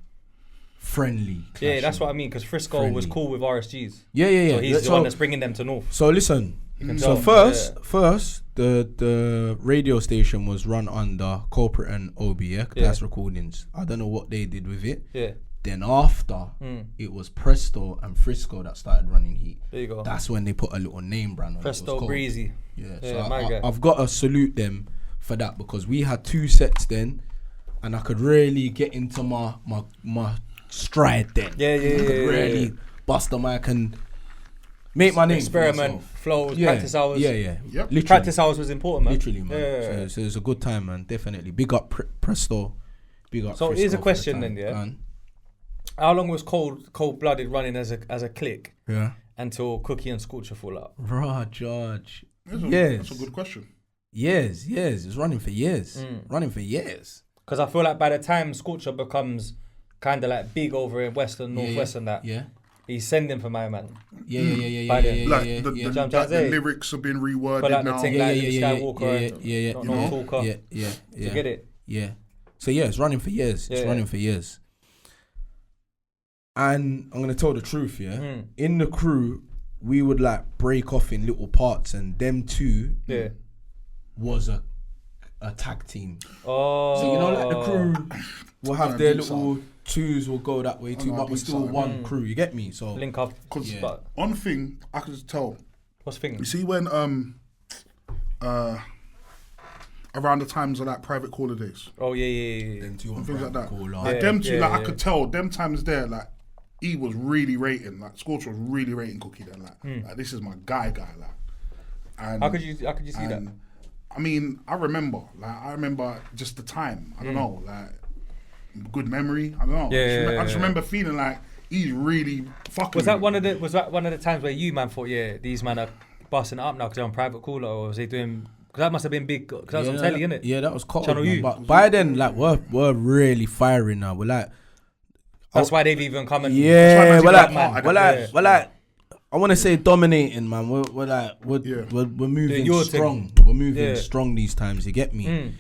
friendly. Yeah, that's what I mean. Because Frisco was cool with RSGs. Yeah. So he's the one that's bringing them to North. So listen. So first, the radio station was run under corporate and OB, Class Recordings. I don't know what they did with it. Yeah. Then after, it was Presto and Frisco that started running heat. There you go. That's when they put a little name brand on Presto it. Breezy. Yeah, so I've got to salute them for that, because we had 2 sets then, and I could really get into my stride then. Yeah. Really bust the mic and make my name. Experiment, flows, practice hours. Yeah. Yep. Practice hours was important, man. Literally, man. Yeah. So it's a good time, man. Definitely. Big up Presto. Big up. So Frisco here's a question then, yeah. How long was Cold Blooded running as a clique? Yeah. Until Cookie and Scorcher fall out. Raw George. That's a good question. Years. It's running for years. Because I feel like by the time Scorcher becomes kind of like big over in Western, Northwest and that, he's sending for my man. Yeah. Like the lyrics have been reworded but like now. The thing, like Skywalker, no talker. Yeah. To get it. Yeah. So it's running for years. It's running for years. And I'm gonna tell the truth, in the crew, we would like break off in little parts, and them two was a tag team. Oh, so like the crew will have their little twos will go that way too, but we're still one crew. You get me? So link up. Because one thing I could just tell. What's thing? You see when around the times of like private caller days. Oh yeah. Them two things like that. Like them two, I could tell them times there like. He was really rating, like Scorcher was really rating Cookie then, like this is my guy, like. And how could you see that? I mean, I remember just the time. I don't know, like good memory. I don't know. I just remember feeling like he's really fucking. Was that one of the times where you man thought, these man are busting it up now because they're on private caller, or was they doing? Because that must have been big. Because that was on telly, innit? Yeah, that was cold. Channel U. But by then, like we're really firing now. We're like. That's why they've even come and we're like I want to say dominating, man. We're moving strong. We're moving strong these times. You get me?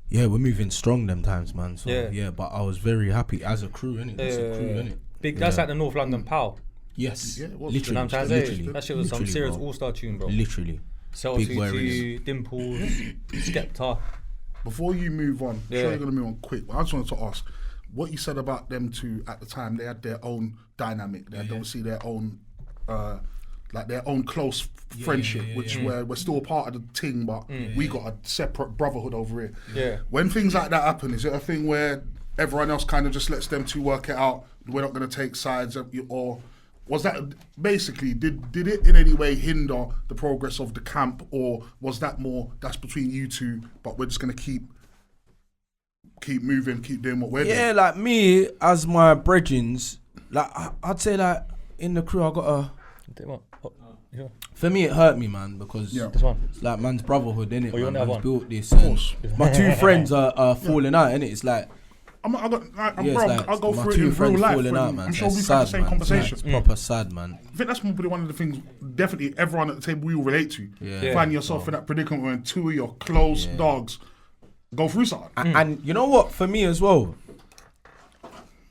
Yeah, we're moving strong them times, man. So but I was very happy as a crew, innit? That's a crew, innit? Big. That's like the North London Pow. Yes, literally. You know what I'm trying to say? That shit was some serious all-star tune, bro. Literally. Celtic, Dimples, Skepta. Before you move on, I'm sure you're gonna move on quick. But I just wanted to ask. What you said about them two at the time, they had their own dynamic. They had obviously their own, their own close friendship, which we're still part of the thing, but we got a separate brotherhood over here. Yeah. When things like that happen, is it a thing where everyone else kind of just lets them two work it out? We're not going to take sides, or was that basically did it in any way hinder the progress of the camp, or was that more that's between you two, but we're just going to keep moving, keep doing what we're doing? Yeah, like me, as my brethrens, like I'd say like in the crew I got for me it hurt me, man, because this one. It's like man's brotherhood, innit? Man's built this. Of course. My two friends are falling out, innit? It's like I'll go through it in real life. Out, man. I'm sure we've had the same conversation. It's proper sad, man. I think that's probably one of the things definitely everyone at the table we will relate to. Find yourself in that predicament when two of your close dogs go through something. And you know what? For me as well,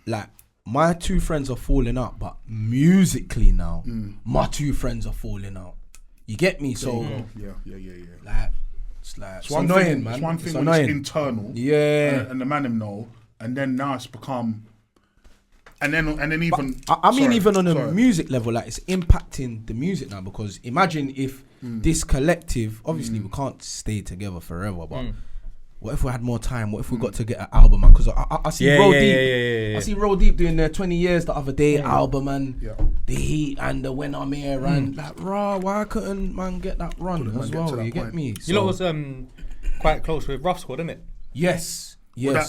like my two friends are falling out, but musically now, my two friends are falling out. You get me? So like it's annoying, man. It's one thing it's when annoying. It's internal, and the man him know, and then now it's become, and then even. I mean, even on a music level, like it's impacting the music now, because imagine if this collective, obviously we can't stay together forever, but. What if we had more time? What if we got to get an album? Because I see Roll Deep. I see Roll Deep doing their 20 years the other day album and the Heat and the When I'm Here and like, why couldn't man get that run as well? You get me? You know, was quite close with Ruff Sqwad, isn't it? Yes. Well,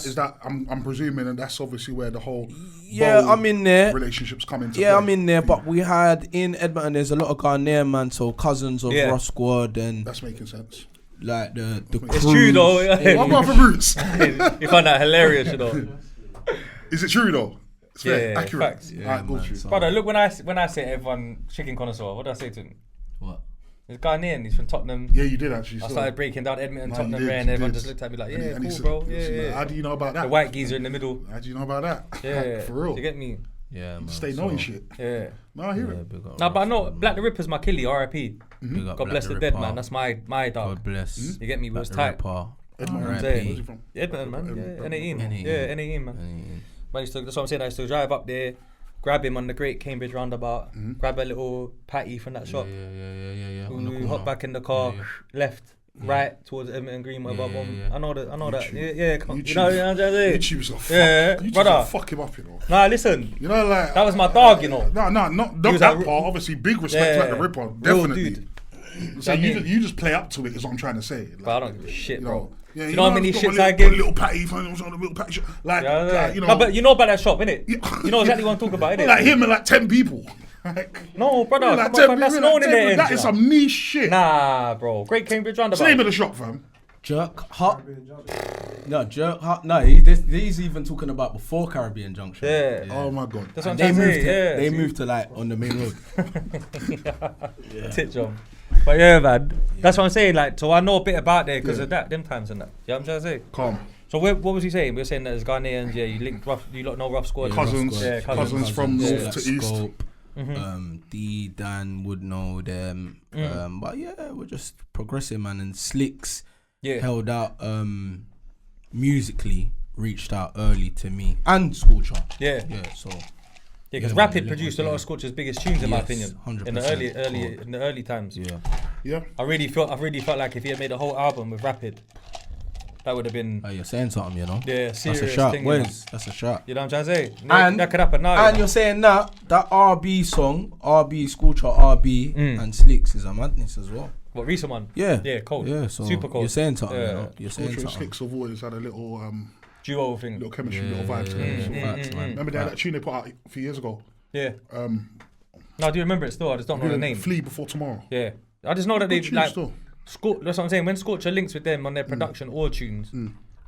I'm presuming, and that's obviously where the whole I'm in there. Relationships come into play. I'm in there, but we had in Edmonton. There's a lot of Ghanaian man, so cousins of Ruff Sqwad, and that's making sense. Like the it's true though. What about for roots? You find that hilarious, you know. Is it true though? It's very accurate. Facts. Alright, go true. Brother, look, when I say everyone chicken connoisseur, what do I say to him? What? He's Ghanaian. He's from Tottenham. Yeah, you did actually. I started breaking down Edmonton, Tottenham, and everyone just looked at me like, yeah, cool, bro. Yeah. How do you know about that? The white geezer in the middle. How do you know about that? Yeah, for real. Do you get me? Yeah, man. Stay knowing shit. Yeah. No, I hear it. No, but I know Black the Ripper's my killie, R.I.P. God bless the dead, man. That's my dog. God bless. You get me? It was tight. Edmonton. Where's he from? Edmonton, man. Yeah, N18. Yeah, N18, man. That's what I'm saying. I used to drive up there, grab him on the Great Cambridge roundabout, grab a little patty from that shop. Yeah. We hop back in the car, left, right towards Edmonton Green. I know that. Yeah. You know what I'm saying? YouTube's a fuck. Yeah, brother. Fuck him up, you know. Nah, listen. You know, like that was my dog, you know. No, not that part. Obviously, big respect to like the Ripper, definitely. Dude. So you just play up to it, is what I'm trying to say. Like, but I don't give a shit, bro. Yeah, you know how many shits I give? Little patty, you know, little patty shop. Like, you know. No, but you know about that shop, innit? You know exactly what I'm talking about, innit? Like him and like 10 people. No, brother, like come on, that's no one in there. That is some niche shit. Nah, bro. Great Cambridge roundabout. What's the name of the shop, fam? Jerk Hut. No, Jerk Hut. No, he's even talking about before Caribbean Junction. Yeah. Oh my god. That's what I'm saying. They moved to like on the main road. Tit job. But yeah, man. That's what I'm saying. Like, so I know a bit about there because of that, them times and that. You know what I'm trying to say? Calm. So what was he saying? We were saying that as Ghanaians, you linked you lot know Ruff Sqwad. Cousins from north to east. Scope, D, Dan would know them. But yeah, we're just progressing, man. And Slicks held out musically, reached out early to me and Scorcher. Yeah, so. Yeah, because Rapid produced a lot of Scorcher's biggest tunes, in my opinion, 100%. in the early times. Yeah. I really felt like if he had made a whole album with Rapid, that would have been. Oh, you're saying something, you know? Yeah, serious. That's a shot. Thing, That's a shot. You know what I'm trying to say? And that could happen now. And you're saying that RB song, RB Scorcher, RB and Slicks is a madness as well. What, recent one? Yeah. Yeah, cold. Yeah, so super cold. You're saying something, you know? You're saying something. Slicks have always had a little duo thing, little chemistry, little vibes. Remember they had that tune they put out a few years ago? Yeah. No, I do remember it still. I just don't know the name. Flee Before Tomorrow. Yeah. I just know that they like. Still. That's what I'm saying. When Scorcher links with them on their production or tunes,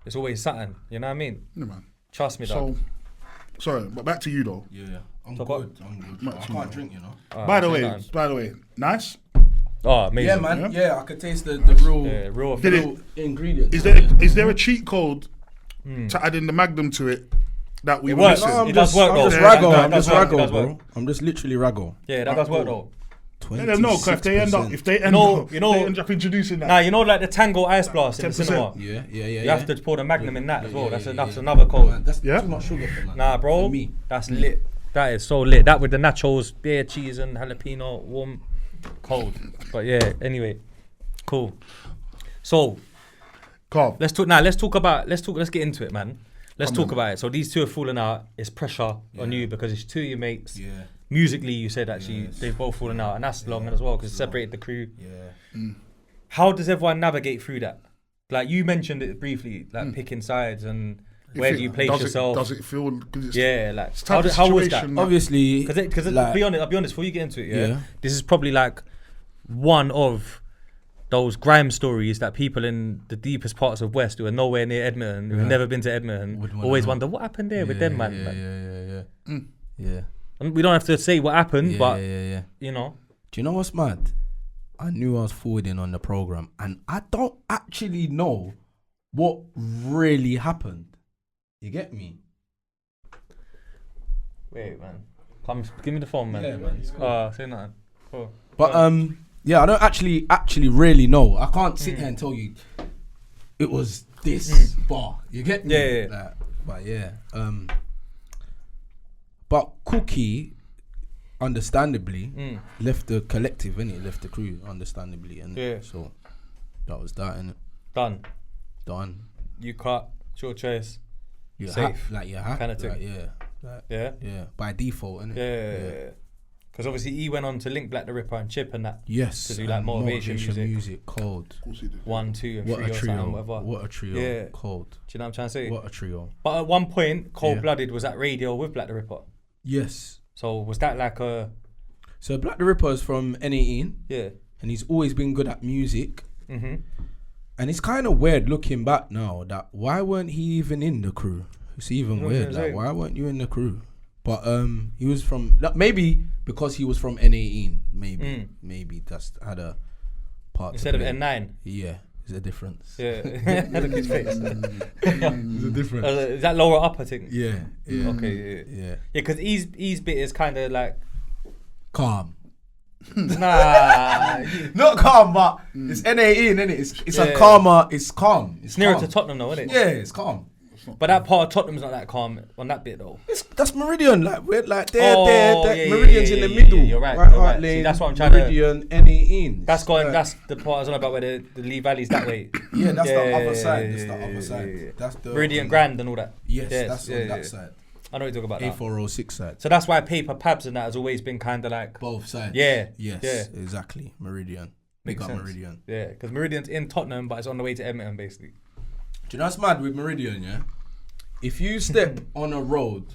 it's always something. You know what I mean? Yeah, man. Trust me, dog. So, sorry, but back to you though. Yeah. I'm good. I can't drink, you know. By the way, nice. Oh, amazing. Yeah, man. Yeah, I could taste the real ingredients. Is there a cheat code to add in the Magnum to it? That we works. No, it does work though. I'm just raggo, bro. I'm just literally raggo. Yeah, that does work though. Let them know, because if they end up introducing that. Nah, you know, like the Tango Ice Blast in the cinema. Yeah. You have to pour the Magnum in that as well. That's another code. That's too much sugar for man. Nah, bro, that's lit. That is so lit. That with the nachos, beer, cheese, and jalapeno, warm, cold. But yeah, anyway, cool. So, let's get into it, man. Let's talk about it. So these two have fallen out. It's pressure on you because it's two of your mates. Yeah. Musically, you said actually they've both fallen out, and that's long as well because it separated the crew. Yeah. How does everyone navigate through that? Like you mentioned it briefly, like picking sides and where do you place yourself? Does it feel? Like how was that? Obviously, because like, I'll be honest. Before you get into it, this is probably like one of those grime stories that people in the deepest parts of West who are nowhere near Edmonton, who've never been to Edmonton, always wonder what happened there with them, man. Yeah. And we don't have to say what happened, but you know. Do you know what's mad? I knew I was forwarding on the program, and I don't actually know what really happened. You get me? Wait, man. Come, give me the phone, man. Yeah, man. Cool. Say nothing. Cool. But yeah, I don't actually really know. I can't sit here and tell you it was this bar. You get me? Yeah. Like, but yeah. But Cookie, understandably, left the collective, innit? Left the crew, understandably, and so that was that, innit? Done. You cut. It's your choice. You're safe. You're happy. Kind of thing. Yeah. By default, innit? Yeah. Because obviously he went on to link Black the Ripper and Chip and that. Yes. To do like motivation music. Cold. Of course he did. 1, 2, and 3 or something, whatever. What a trio. Yeah. Cold. Do you know what I'm trying to say? What a trio. But at one point, Cold Blooded was at radio with Black the Ripper. Yes. So was that like a... So Black the Ripper is from N18. Yeah. And he's always been good at music. Mm-hmm. And it's kind of weird looking back now that why weren't he even in the crew? It's even weird. Like, why weren't you in the crew? But he was from... Maybe because he was from N18. Maybe that's had a part. Instead of play. N9. Yeah, there's a difference. Yeah. Look at his face. There's a difference. Is that lower upper thing? Yeah. Okay. Yeah. Because E's bit is kind of like calm. Nah. Not calm, but it's N18, isn't it? It's a calmer. It's calm. It's nearer to Tottenham, though, isn't it? Yeah, it's calm. But that part of Tottenham's not that calm on that bit though. That's Meridian, like we're like Meridian's in the middle. You're right. Lane, see, that's what I'm trying Meridian, N18. That's going. That's the part I was on about where the Lee Valley's that way. Yeah, that's the other side. That's the other side. That's the Meridian Grand and all that. Yes, that's on that side. I know what you're talking about. A406 side. So that's why paper pabs and that has always been kind of like both sides. Yeah. Yes. Exactly. Meridian. Big up Meridian. Yeah, because Meridian's in Tottenham, but it's on the way to Edmonton, basically. Do you know what's mad with Meridian? Yeah. If you step on a road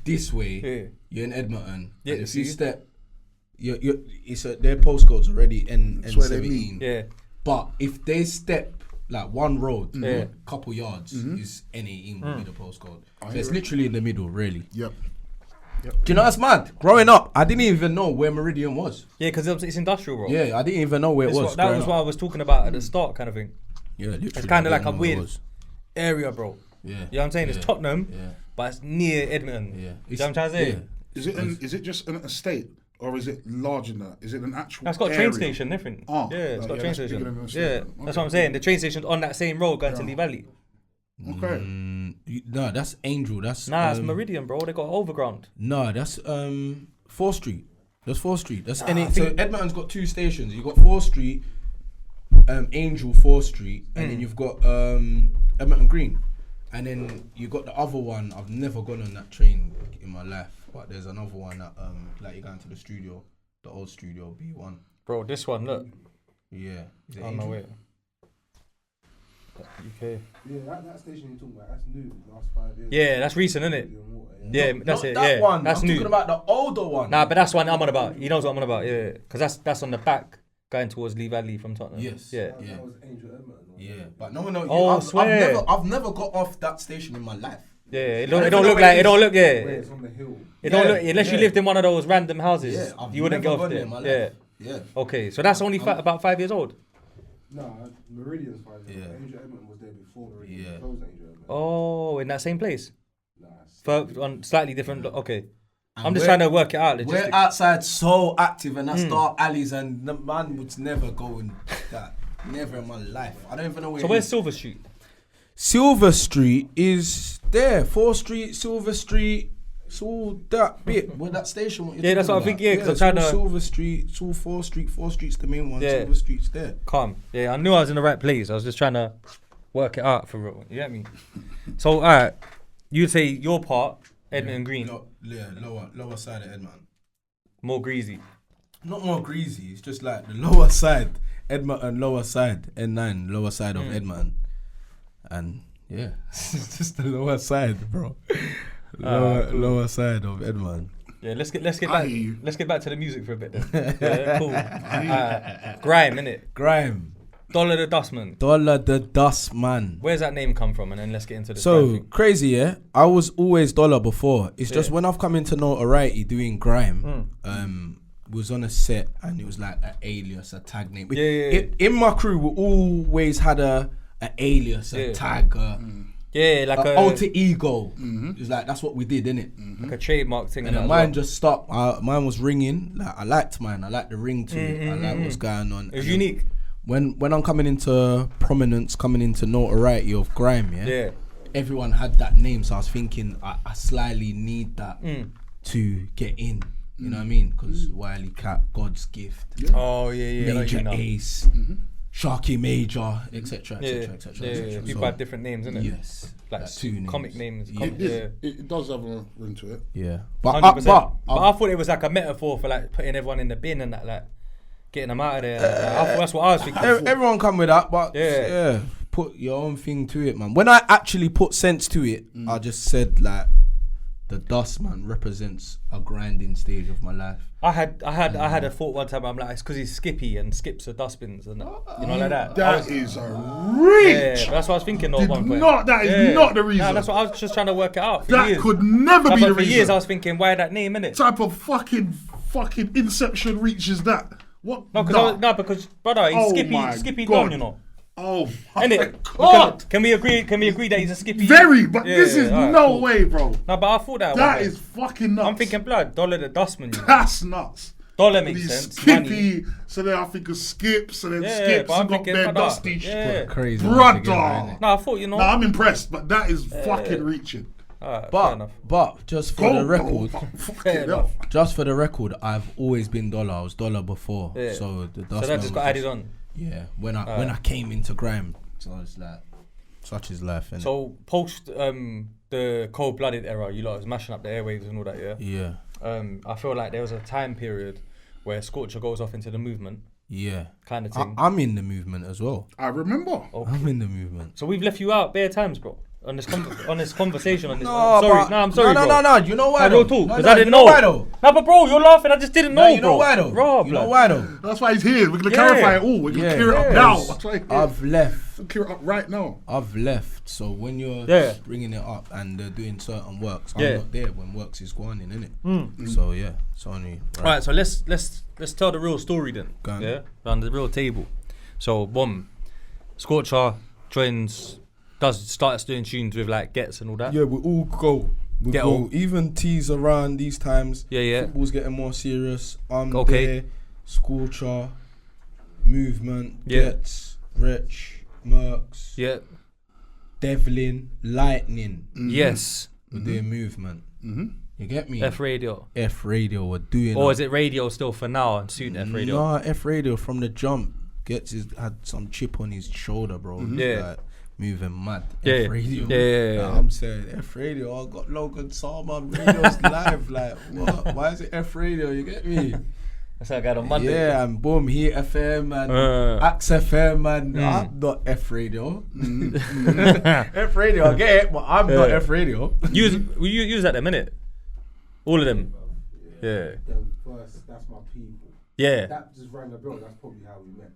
this way, you're in Edmonton. Yeah, and if you step, their postcode's already N17. Yeah. But if they step like one road, a couple yards, is N18 will be the postcode. So it's literally in the middle, really. Yep. Do you know what's mad? Growing up, I didn't even know where Meridian was. Yeah, because it's industrial, bro. Yeah, I didn't even know where it was. That was what I was talking about at the start, kind of thing. Yeah, literally. It's kind of like a weird area, bro. Yeah. You know what I'm saying? It's Tottenham, but it's near Edmonton. Yeah. You know what I'm trying to say? Yeah. Is it just an estate or is it larger than that? Is it an actual It's got a area? train station, different. Oh, yeah, it's got a train station. Yeah, that's what I'm saying. The train station's on that same road going to Lee Valley. Okay. No, that's Angel. That's it's Meridian, bro. They got overground. No, that's 4th Street. That's 4th Street. That's so Edmonton's got 2 stations. You got 4th Street, Angel 4th Street, and then you've got Edmonton Green. And then you got the other one. I've never gone on that train in my life, but there's another one that like you're going to the studio, the old studio B1. Bro, this one, look. Yeah. On the way. UK. Yeah, that station you're talking about, that's new. Last 5 years. Yeah, that's recent, isn't it? Yeah, that's it. That one. That's I'm new. talking about the older one. Nah, but that's one I'm on about. He knows what I'm on about. Yeah, because that's on the back going towards Lee Valley from Tottenham. Yes. Yeah. That was Angel Edmonton. Yeah, but no. Oh, swear. I've never got off that station in my life. Yeah, it don't look like. It's on the hill. It don't look unless you lived in one of those random houses. Yeah, you wouldn't get off there. Yeah. Okay, so that's only about 5 years old. No, Meridian's 5 years old. Angel Edmonton was there before Meridian. Yeah. Closed Angel Edmonton. Oh, in that same place. Nah. On slightly different. Okay. I'm just trying to work it out. We're outside so active and that's dark alleys and the man would never go in that. Never in my life. I don't even know where. So where's Silver Street? Silver Street is there. 4th Street, Silver Street. It's all that bit. Where that station. What That's what I think. Yeah, because I'm trying to. Silver Street. It's all 4th Street. 4th Street's the main one. Yeah. Silver Street's there. Calm. Yeah, I knew I was in the right place. I was just trying to work it out for real. You get me? So alright, you'd say your part, Edmonton Green. Lower side of Edmonton. More greasy. Not more greasy. It's just like the lower side. Edmonton lower side, N9 lower side of Edmonton, and yeah, it's just the lower side, bro. Lower side of Edmonton. Yeah, let's get back to the music for a bit then. Yeah, cool. Grime, innit? Grime. Dolla Da Dustman. Dolla Da Dustman. Where's that name come from? And then let's get into this. So crazy, yeah. I was always Dolla before. It's just when I've come into notoriety doing grime, was on a set and it was like an alias, a tag name. In my crew, we always had a alias, a tag, like a alter ego. It was like that's what we did, innit? Like a trademark thing. And mine just stopped. Mine was ringing. Like I liked mine. I liked the ring to it. I liked what's going on. It was unique. When I'm coming into prominence, coming into notoriety of grime, everyone had that name. So I was thinking, I slyly need that to get in. You know what I mean? Because Wiley Cat, God's Gift, oh yeah, Major Ace, Sharky Major, etc. People had different names, innit? Yes, like 2 comic names. It does have a ring to it. Yeah, but I thought it was like a metaphor for like putting everyone in the bin and that, like getting them out of there. That's what I was thinking. Everyone come with that, but yeah, put your own thing to it, man. When I actually put sense to it, I just said like, the Dustman represents a grinding stage of my life. I had a thought one time. I'm like, it's because he's Skippy and skips the dustbins and you know like that. That is a reach. Yeah, that's what I was thinking. That is not the reason. Nah, that's what I was just trying to work it out. That could never be the reason. For years, I was thinking, why that name, innit? Type of fucking inception reach is that? What? No, because brother, he's Skippy God. Don, you know. Oh my God! Can we agree that he's a Skippy? Very, but this is no way, bro. No, but I thought that is fucking nuts. I'm thinking blood. Dolla Da Dustman. You know? That's nuts. Dollar makes sense. Skippy, money. so then I think of Skips, and then Skips and got their Dusty. Crazy. Brother. No, I thought, you know. No, I'm impressed, but that is fucking reaching. But just for the record, just for the record, I've always been Dollar. I was Dollar before, so the Dustman. So that just got added on. Yeah, when I came into grime, so it's like such is life. Innit? So post the cold-blooded era, you lot was mashing up the airwaves and all that, yeah. Yeah. I feel like there was a time period where Scorcher goes off into the movement. Yeah. Kind of thing. I'm in the movement as well. I remember. Okay. I'm in the movement. So we've left you out bare times, bro. On this conversation. I'm No. sorry, bro. You know why though? Because I didn't know. Why though? No, but bro, you're laughing. I just didn't know, you know bro. why though? Bro, you know why though? That's why he's here. We're gonna clarify it all. We're gonna clear it up now. I've left. Clear it up right now. I've left. So when you're bringing it up and they're doing certain works, I'm not there when works is going in, innit? So yeah, it's only right. So let's tell the real story then. Yeah, around the real table. So boom, Scorcher joins. Starts doing tunes with like Ghetts and all that. Yeah, we all go. We go. Even tease around these times. Yeah. Football's getting more serious. I'm there. Scorcher, movement, Ghetts, Wretch, Mercs. Yeah. Devlin, lightning. Yes. We're doing movement. You get me? F radio. We're doing. Or is it radio still for now and soon F radio? Nah, F radio from the jump. Ghetts had some chip on his shoulder, bro. Like, moving mad. F radio. Yeah. I'm saying F radio. I got Logan Salma radio's live. Like what? Why is it F radio? You get me? That's how I got on Monday. Yeah, and boom, Heat FM and Axe FM and I'm not F radio. F radio, I get it, but I'm not F radio. You use that them, innit? All of them. Yeah. First, that's my people. Yeah. That just rang a bell. That's probably how we met.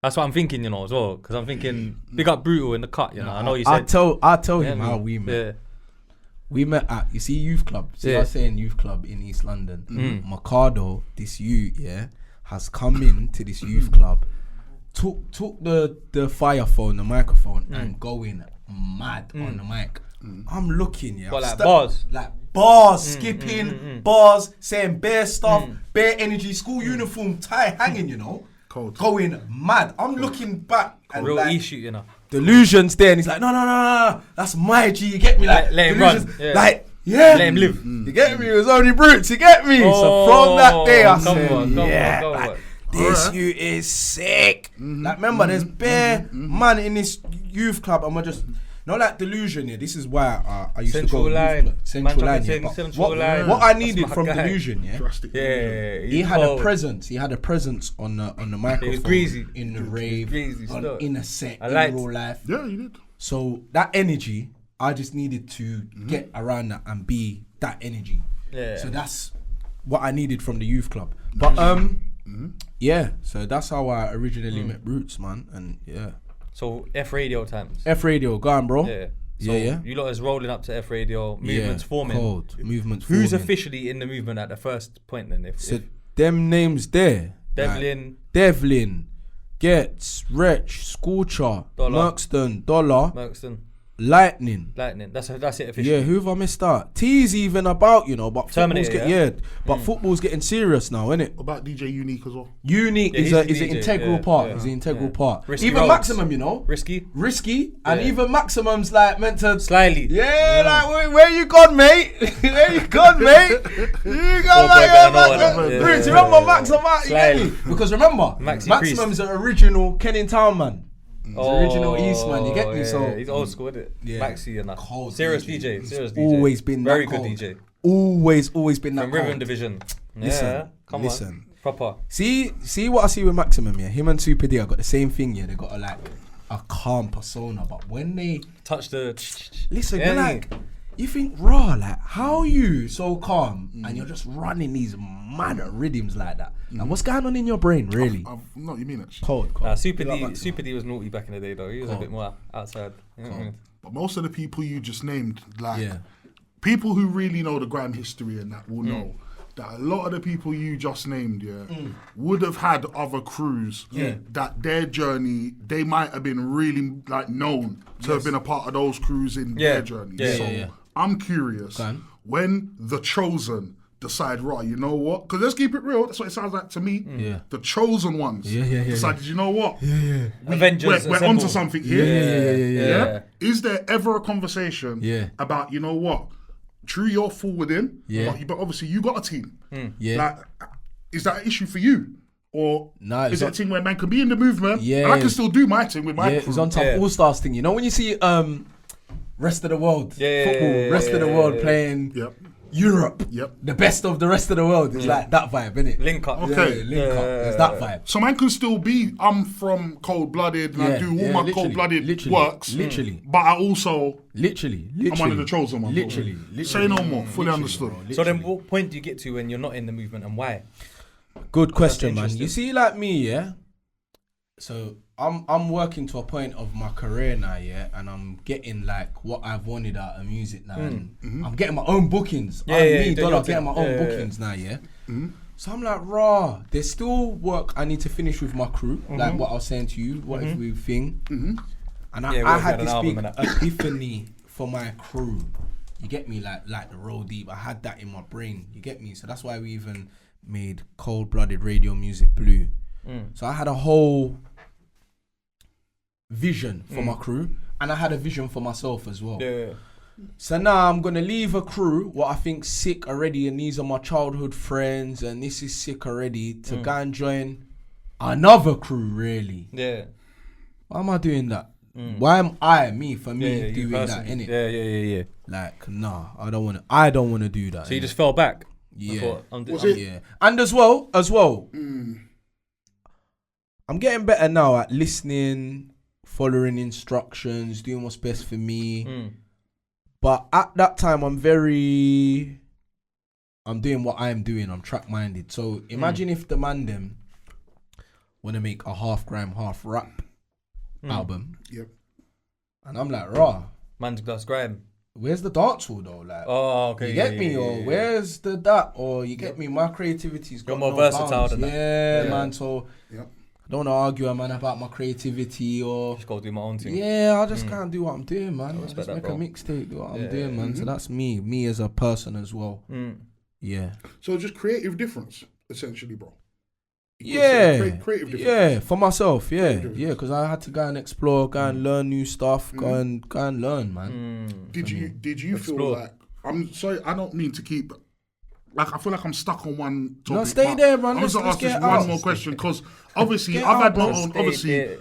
That's what I'm thinking, you know, as well. Because I'm thinking, big up Brutal in the cut, you know. I know you said. I tell him how we met. Yeah. We met at, you see, youth club. See, I was saying youth club in East London. Mercado, this youth, has come in to this youth club, took the fire phone, the microphone, and going mad on the mic. I'm looking, What, like bars? Like bars, skipping, bars, saying bare stuff, bare energy, school uniform, tie hanging, you know. Cold. Going mad. I'm looking back and real like, issue, you know. Delusion's there, and he's like, no, that's my G. You get me? Like, let him run. Like, let him live. You get me? It was only brutes. You get me? So from that day, I said, this you is sick. Like, remember, there's bare man in this youth club, and we're just. Not like Delusion, this is why I used Central to go line. Central line, what I needed from guy. Delusion, He had a presence. He had a presence on the microphone. It was greasy. In the rave, in a set, in real life. Yeah, you did. So that energy, I just needed to get around that and be that energy. Yeah. So that's what I needed from the youth club. But so that's how I originally met Roots, man, and yeah. So F radio times. F radio, go on, bro. Yeah. So you lot is rolling up to F radio. Movements forming. Cold. Movements Who's forming. officially in the movement at the first point then? So them names there. Devlin, Ghetts, Wretch, Scorcher, Mercston, Mercston. Lightning. That's it officially. Yeah, who have I missed out? T's even about, you know, but Terminator, but football's getting serious now, isn't it? What about DJ Unique as well? Unique is an integral part. Is an integral part. Even Maximum, you know. Risky, and even Maximum's like meant to slyly. Yeah, like where you gone, mate? Where you gone, mate? You gone like Prince, remember Maximum? You get me? Because remember, Maximum's the original Kenning Town man. Original Eastman, you get me? So he's old school, isn't it? Yeah. Maxi and that. Serious DJ. Always been very that good cold. DJ. Always been that from Rhythm Division. Listen, come on. Proper. See what I see with Maximum, yeah. Him and Super D, I got the same thing, yeah. They got a calm persona, but when they touch the listen, you're like, you think raw, like how you so calm and you're just running these mad rhythms like that. Now, what's going on in your brain, really? No, you mean it? Cold. Super D was naughty back in the day, though. He was a bit more outside. You know what I mean? But most of the people you just named, like people who really know the grime history and that will know that a lot of the people you just named, would have had other crews that their journey, they might have been really like known to have been a part of those crews in their journey. So I'm curious, when The Chosen decide, right, you know what? Because let's keep it real, that's what it sounds like to me. The chosen ones decided, you know what? Avengers we're onto something here. Yeah. Is there ever a conversation about, you know what? True, you're forward in, but obviously you got a team. Like, is that an issue for you? Or is it a thing where man can be in the movement and I can still do my thing with my crew? It's on top All-Stars thing. You know when you see rest of the world, football, rest of the world playing Europe, the best of the rest of the world. It's like that vibe, innit? Link up. Okay. Link up. It's that vibe. So man can still be, I'm from cold-blooded and I do all my cold-blooded works. Literally. But I also... Literally. I'm one of the chosen ones. Literally. Say no more. Fully understood. So then what point do you get to when you're not in the movement and why? Good question, man. You see, like me, so I'm working to a point of my career now, and I'm getting like what I've wanted out of music now, and I'm getting my own bookings. I'm getting my own bookings now, So I'm like, raw. There's still work I need to finish with my crew, like what I was saying to you, what if we thing, and I had this big epiphany for my crew. You get me, like the Roll Deep. I had that in my brain. You get me. So that's why we even made Cold-Blooded Radio Music Blue. So I had a whole vision for my crew, and I had a vision for myself as well. So now I'm gonna leave a crew what I think sick already, and these are my childhood friends, and this is sick already, to go and join another crew. Really? Why am I doing that? Why am I doing that? Innit? Yeah. Like, nah, I don't wanna do that. So you just fell back. And as well, I'm getting better now at listening, following instructions, doing what's best for me. But at that time, I'm doing what I'm doing. I'm track-minded. So imagine if the man them want to make a half grime, half rap album. And I'm like, raw. Man's does grime. Where's the dancehall though? Like, okay. You get me? Or where's the that? Or you get me? My creativity's got more no versatile bounds. than that. Man. So I don't want to argue, man, about my creativity or just gotta do my own thing. I just can't do what I'm doing, man. I just make a mixtape, do what I'm doing, man. So that's me as a person as well. So just creative difference, essentially, bro. Creative difference. For myself, because I had to go and explore, go and learn new stuff, go and learn, man. Did you feel like, I'm sorry, I don't mean to keep, like, I feel like I'm stuck on one topic. No, stay there, man. I'm just gonna ask this one more question, because obviously I've had my own.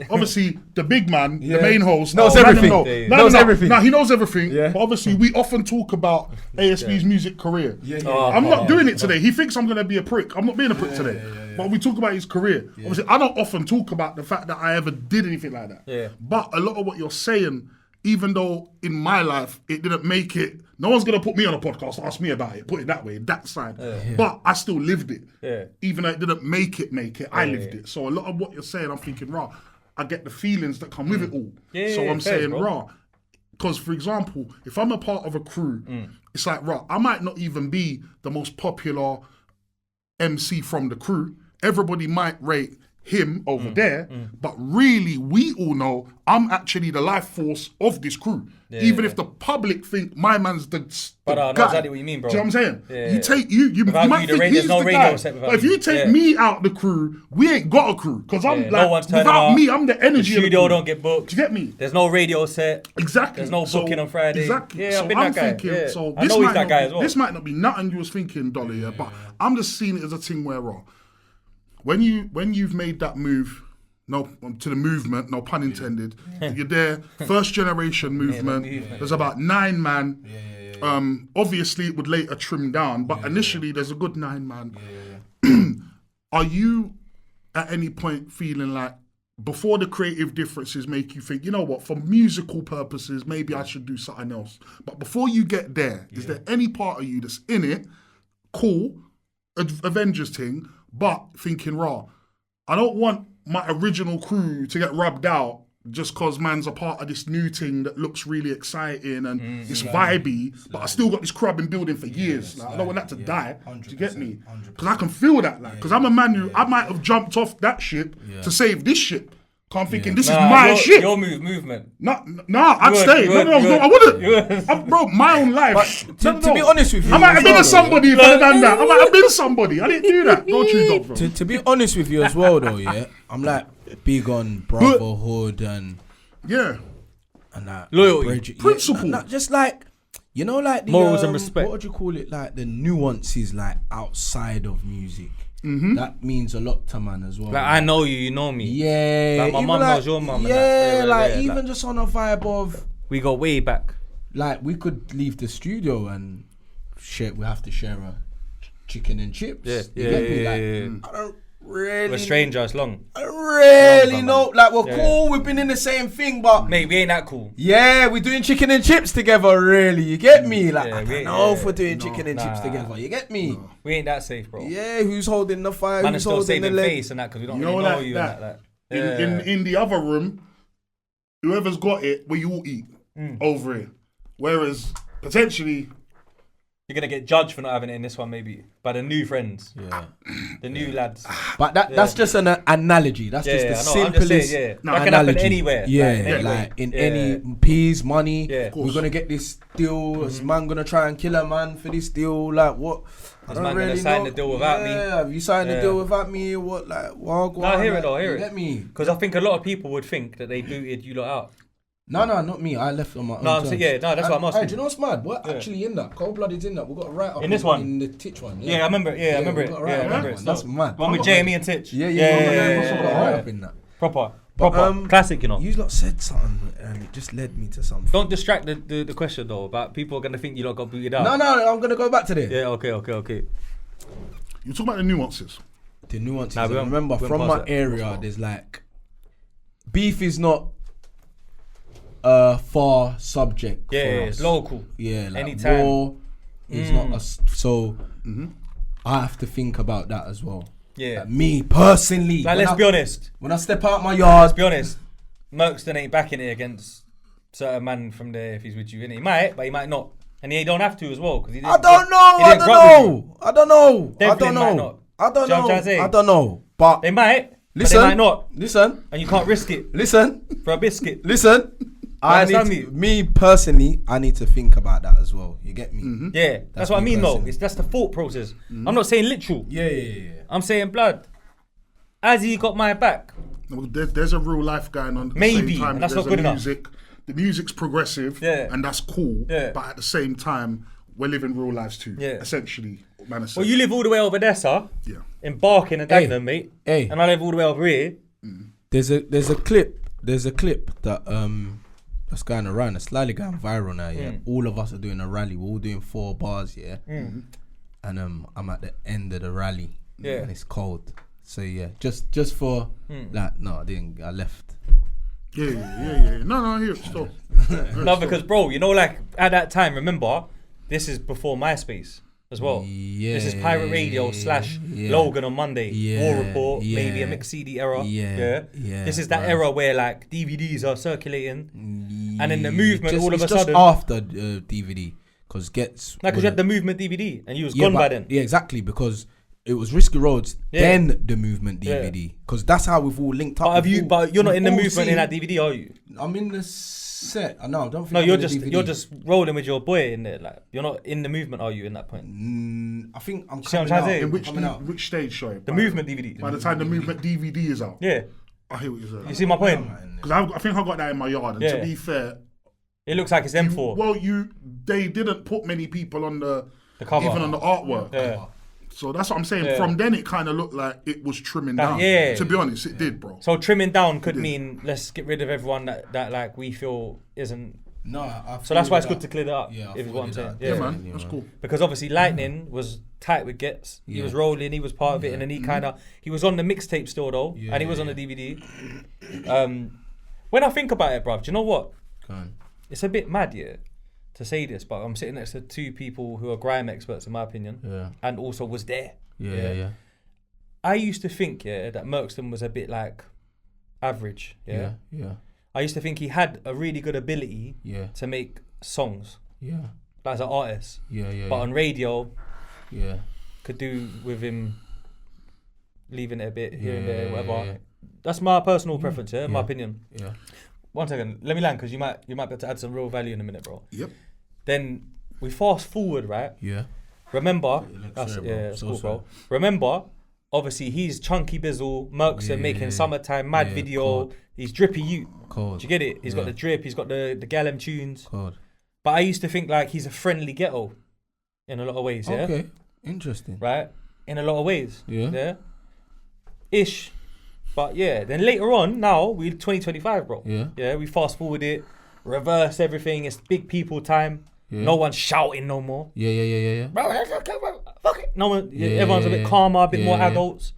Obviously the big man, the main host, knows everything. Everything. No, he knows everything. But obviously we often talk about ASB's music career. I'm not doing it today. He thinks I'm gonna be a prick. I'm not being a prick today. But we talk about his career. Obviously, I don't often talk about the fact that I ever did anything like that. But a lot of what you're saying, even though in my life it didn't make it, no one's gonna put me on a podcast, ask me about it, put it that way, that side. But I still lived it. Even though it didn't make it, I lived it. So a lot of what you're saying, I'm thinking, raw, I get the feelings that come with it all. So I'm saying, raw. Because, for example, if I'm a part of a crew, it's like, raw, I might not even be the most popular MC from the crew. Everybody might rate him over there, but really, we all know I'm actually the life force of this crew. Even if the public think my man's the But guy. I know exactly what you mean, bro. Do you know what I'm saying? You take you might think he's the guy, but if you take me out the crew, we ain't got a crew. Because I'm like, no one's without me, I'm the energy. The studio don't get booked. Do you get me? There's no radio set. Exactly. There's no booking on Friday. Exactly. Yeah, so I've been I'm that guy. thinking, so I know he's that guy as well. This might not be nothing you was thinking, Dolly, but I'm just seeing it as a thing where, when you've made that move, to the movement, no pun intended, you're there, first generation movement, there's about 9 man. Obviously, it would later trim down, but initially there's a good 9 man. Are you at any point feeling like, before the creative differences make you think, you know what, for musical purposes, maybe I should do something else. But before you get there, is there any part of you that's in it, cool, Avengers thing, but thinking, I don't want my original crew to get rubbed out just cause man's a part of this new thing that looks really exciting and it's vibey, but I still got this crab in building for years. Like, I don't want that to die. Do you get me? Because I can feel that. Like, because I'm a man who I might have jumped off that ship to save this ship. I'm thinking this is my ship. Your movement. No, I'd stay. No, I wouldn't. Bro, my own life. But to be honest with you, I might have been a somebody if I'd done that. I might have been somebody. I didn't do that. Don't you, bro? To be honest with you as well, though, yeah, I'm like big on Brotherhood and that loyalty, principle, just like like the morals and respect. What would you call it? Like the nuances, like outside of music. That means a lot to man as well. Like I know you know me. Yeah, like my mum knows your mum. Yeah, like even just on a vibe of we go way back. Like we could leave the studio and we have to share a chicken and chips. I don't really. We're strangers long. I don't really know. Like we're cool. We've been in the same thing, but mate, we ain't that cool. Yeah, we're doing chicken and chips together. Really, you get me? Like I don't know if we're doing chicken and chips together. You get me? No. We ain't that safe, bro. Yeah, who's holding the fire? Man, who's still holding the leg? face and that because we don't really know you and that. In the other room, whoever's got it, we all eat over here. Whereas potentially. You're going to get judged for not having it in this one, maybe. By the new friends. Yeah. The new lads. But that's just an analogy. That's just the simplest that can happen anywhere. Yeah, like in any peas, money. Yeah. We're going to get this deal. Is man going to try and kill a man for this deal? Like, what? Is man going to sign the deal without me? Yeah, have you signed the deal without me? What? Like, no, I hear it though, You get me? Because I think a lot of people would think that they booted you lot out. No, not me. I left on my own terms. That's what I'm asking. Hey, do you know what's mad? We're actually in that. Cold Blooded's in that. We've got a write-up in this one. In the Titch one. Yeah, I remember it. I remember it. That's mad. One with Jamie and Titch. Yeah. We've got a write-up in that. Proper. Classic, you know. You lot said something and it just led me to something. Don't distract the question though, about people are going to think you lot got booted out. No, I'm going to go back to this. Yeah, okay. You talk about the nuances. Nah, remember, from my area, there's like, beef is not a far subject. Yeah, it's local. Yeah, like anytime. War is not a so. I have to think about that as well. Yeah, like me personally. Like, let's be honest. When I step out my yard, let's be honest. Mercston ain't backing it against certain man from there if he's with you, innit? He might, but he might not, and he don't have to as well because he didn't. I don't know. But they might. Listen, but they might not. Listen, and you can't risk it. Listen for a biscuit. Listen. Me personally, I need to think about that as well. You get me? Yeah, that's what I mean though. That's the thought process. I'm not saying literal. Yeah. I'm saying blood. As he got my back. There's a real life going on. Maybe, at the same time, and that's not good enough. The music's progressive, and that's cool. Yeah. But at the same time, we're living real lives too. Yeah. Essentially, man. Well, you live all the way over there, sir. Yeah. In Barking and Dagenham, mate. Hey. And I live all the way over here. There's a clip that that's going around. It's slightly going viral now. Yeah. All of us are doing a rally. We're all doing 4 bars. Yeah. And I'm at the end of the rally. Yeah. And it's cold. So yeah, just for like no, I left. Yeah. No, here stop. No, because bro, you know, like at that time, remember, this is before MySpace as well. Yeah. This is Pirate Radio / Logan on Monday. Yeah. War Report, maybe a mixed CD era. Yeah. This is that era where like DVDs are circulating, and in the movement, all of a sudden, just after DVD, because Ghetts. Like, because you had the movement DVD, and you was gone by then. Yeah, exactly, because it was Risky Roads, then the movement DVD, because that's how we've all linked up. But you're not in the movement in that DVD, are you? I'm in the set. I don't think. No, you're just rolling with your boy in there. Like, you're not in the movement, are you? In that point, I think I'm coming out. In which stage? Sorry, the movement DVD. By the time the movement DVD is out. Yeah, I hear what you're saying. You see my point? Because I think I got that in my yard, and to be fair, it looks like it's M4. Well, they didn't put many people on the cover, even on the artwork. Yeah. So that's what I'm saying. Yeah. From then, it kind of looked like it was trimming down. Yeah. To be honest, it did, bro. So trimming down could mean let's get rid of everyone that like we feel isn't. No, so that's why it's good to clear that up. Yeah, is what I'm saying. Yeah, man, that's cool. Because obviously Lightning was tight with Ghetts. He was rolling. He was part of it, and then he was on the mixtape still though, and he was on the DVD. When I think about it, bruv, do you know what? Go on. It's a bit mad, to say this, but I'm sitting next to 2 people who are grime experts, in my opinion, and also was there. Yeah. I used to think, that Mercston was a bit like average. Yeah. I used to think he had a really good ability to make songs. Yeah. As an artist. Yeah. But on radio, could do with him leaving it a bit here and there, whatever. Yeah. That's my personal preference, my opinion. Yeah. 1 second, let me land because you might be able to add some real value in a minute, bro. Yep. Then we fast forward, right? Yeah. Remember, bro. Remember, obviously he's Chunky Bizzle, Mercston making Summertime, mad video. Cold. He's drippy you. Cold. Do you get it? He's got the drip, he's got the Gallem tunes. Cold. But I used to think like he's a friendly ghetto in a lot of ways, yeah? Okay, interesting. Right? In a lot of ways. Yeah. Ish. But yeah, then later on, now, we're 2025, bro. Yeah. Yeah, we fast forward it, reverse everything, it's big people time. Yeah. No one's shouting no more. Yeah. Fuck it. No one, everyone's a bit calmer, a bit more adults.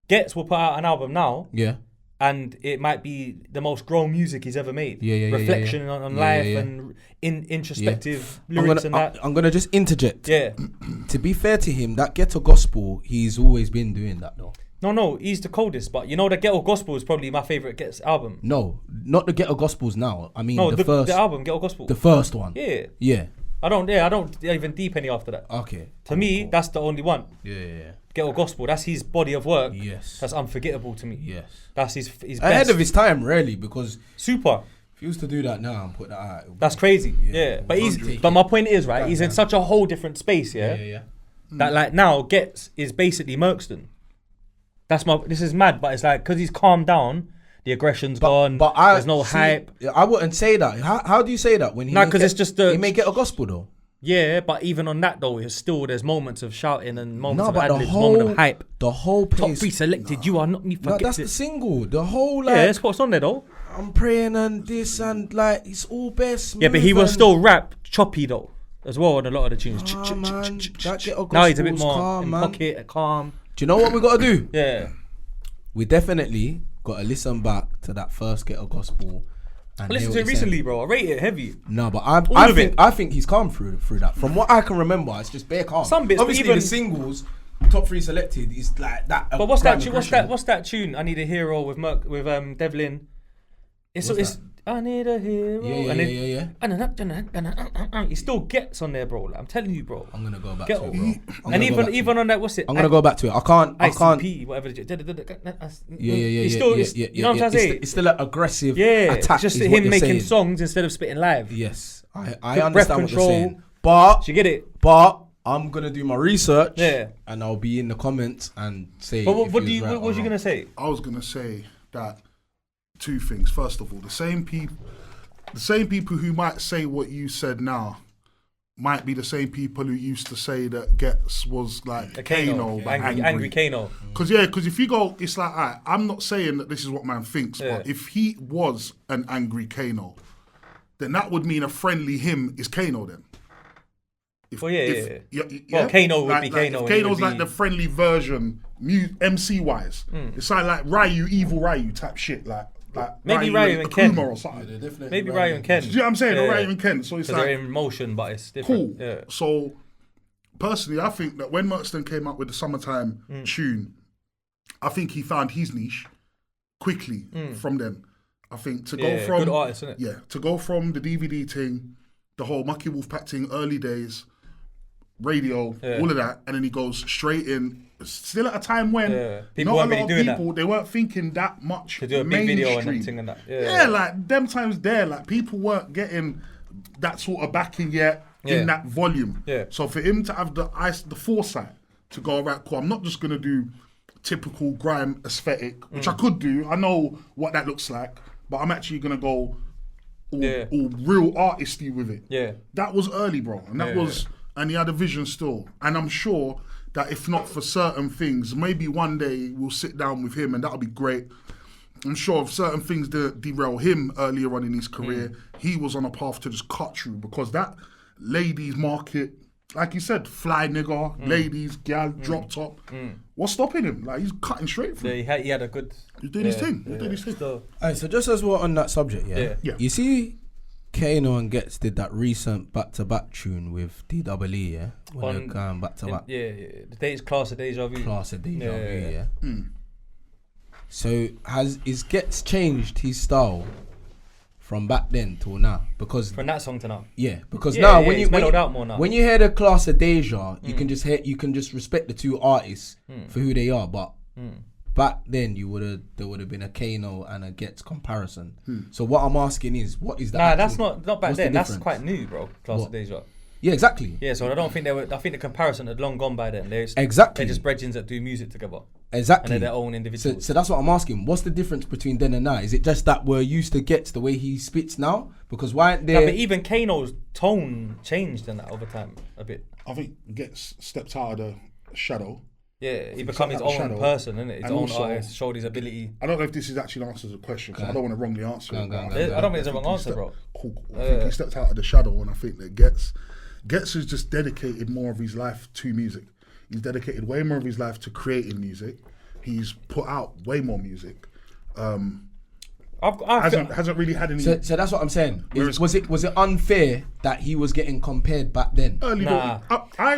Ghetts will put out an album now. Yeah. And it might be the most grown music he's ever made. Reflection on life and introspective lyrics and that. I'm gonna just interject. Yeah. To be fair to him, that ghetto gospel, he's always been doing that though. No, he's the coldest. But you know, the ghetto gospel is probably my favorite Ghetts album. No, not the ghetto gospels now. I mean, the album Ghetto Gospel. The first one. Yeah. I don't even deep any after that. Okay. To me, that's the only one. Yeah. Ghetto Gospel, that's his body of work. Yes. That's unforgettable to me. Yes. That's his best. Ahead of his time, really, because super. If he was to do that now and put that out, that's crazy. Yeah. But my point is, right, he's in such a whole different space, yeah. That like now Ghetts is basically Mercston. This is mad, but it's like because he's calmed down, the aggression's gone. But there's no hype. I wouldn't say that. How do you say that when he? Because it's just he may get a gospel though. Yeah, but even on that though, there's moments of shouting and moments of ad-libs, moment of hype. The whole pace. Top 3 selected. You are not me. No, that's the single. The whole that's what's on there though. I'm praying and this and like it's all best. Yeah, but he will still rap choppy though as well on a lot of the tunes. Now he's a bit more in pocket, calm. Do you know what we got to do? Yeah. We definitely got to listen back to that first Ghetto Gospel. I listened to it recently, bro. I rate it heavy. No, but I think he's calm through that. From what I can remember, it's just bare calm. Some bits, obviously the singles, top 3 selected, is like that. But what's that tune? I Need a Hero with Devlin. It's I need a hero. Yeah. He still gets on there, bro. Like, I'm telling you, bro. I'm gonna go back to it, bro. And even on that, what's it? I'm gonna go back to it. I can't. ICP, whatever. Yeah. You know what I'm trying to say? It's still an aggressive attack. It's just him making songs instead of spitting live. Yes, I understand what you're saying. But you get it. But I'm gonna do my research. Yeah. And I'll be in the comments and say. But what was you gonna say? I was gonna say that. 2 things. First of all, the same people who might say what you said now might be the same people who used to say that Ghetts was like a Kano, angry Kano. Because if you go, it's like I'm not saying that this is what man thinks, but if he was an angry Kano, then that would mean a friendly him is Kano then. Well, Kano would be Kano. If Kano's like the friendly version, MC wise. It's like Ryu, evil Ryu type shit, like maybe Ryu and Ken or something. Maybe Ryu and Ken. Do you know what I'm saying? Or Ryu and Ken. So it's like they're in motion, but it's different. Cool. Yeah. So personally, I think that when Mercston came out with the Summertime tune, I think he found his niche quickly from them. I think to go from good artist, isn't it? Yeah, to go from the DVD thing, the whole Mucky Wolfpack thing, early days, radio, all of that, and then he goes straight in. Still at a time when people not a lot of people they weren't thinking that much to do a big video and everything and that. Like them times there, like people weren't getting that sort of backing yet in that volume. Yeah. So for him to have the foresight to go, right, cool, I'm not just gonna do typical grime aesthetic, which I could do. I know what that looks like, but I'm actually gonna go all real artisty with it. Yeah. That was early, bro, and that was. And he had a vision still. And I'm sure that if not for certain things, maybe one day we'll sit down with him and that'll be great. I'm sure if certain things derail him earlier on in his career, he was on a path to just cut through because that ladies market, like you said, fly nigger, ladies, gal, drop top. What's stopping him? Like he's cutting straight through. Yeah, he had a good... He's doing his thing. He's doing his thing. Alright, so just as we're on that subject, you see... Kano and Ghetts did that recent back-to-back tune with DWE, yeah? When they're going back-to-back. The date's Class of Deja Vu. Class of Deja Vu, yeah. So, is Ghetts changed his style from back then till now, because from that song to now. Yeah, because now when you mellowed out more now. When you hear the class of Deja, you can just respect the two artists for who they are. But back then there would have been a Kano and a Ghetts comparison. So what I'm asking is, what is that? Nah, that's not back then. That's quite new, bro. Class of Deja. Yeah, exactly. Yeah, so I don't think I think the comparison had long gone by then. They're just brethren that do music together. Exactly. And they're their own individuals. So that's what I'm asking. What's the difference between then and now? Is it just that we're used to Ghetts the way he spits now? Because why aren't there... but even Kano's tone changed in that over time a bit. I think Ghetts stepped out of the shadow. Yeah, he become his own person, isn't it? His own artist, showed his ability. I don't know if this is actually answers the question, because I don't want to wrongly answer it. I don't think it's a wrong answer, bro. Cool. I think he stepped out of the shadow, and I think that Ghetts has just dedicated more of his life to music. He's dedicated way more of his life to creating music. He's put out way more music. Hasn't really had any. So that's what I'm saying. Was it unfair that he was getting compared back then? Do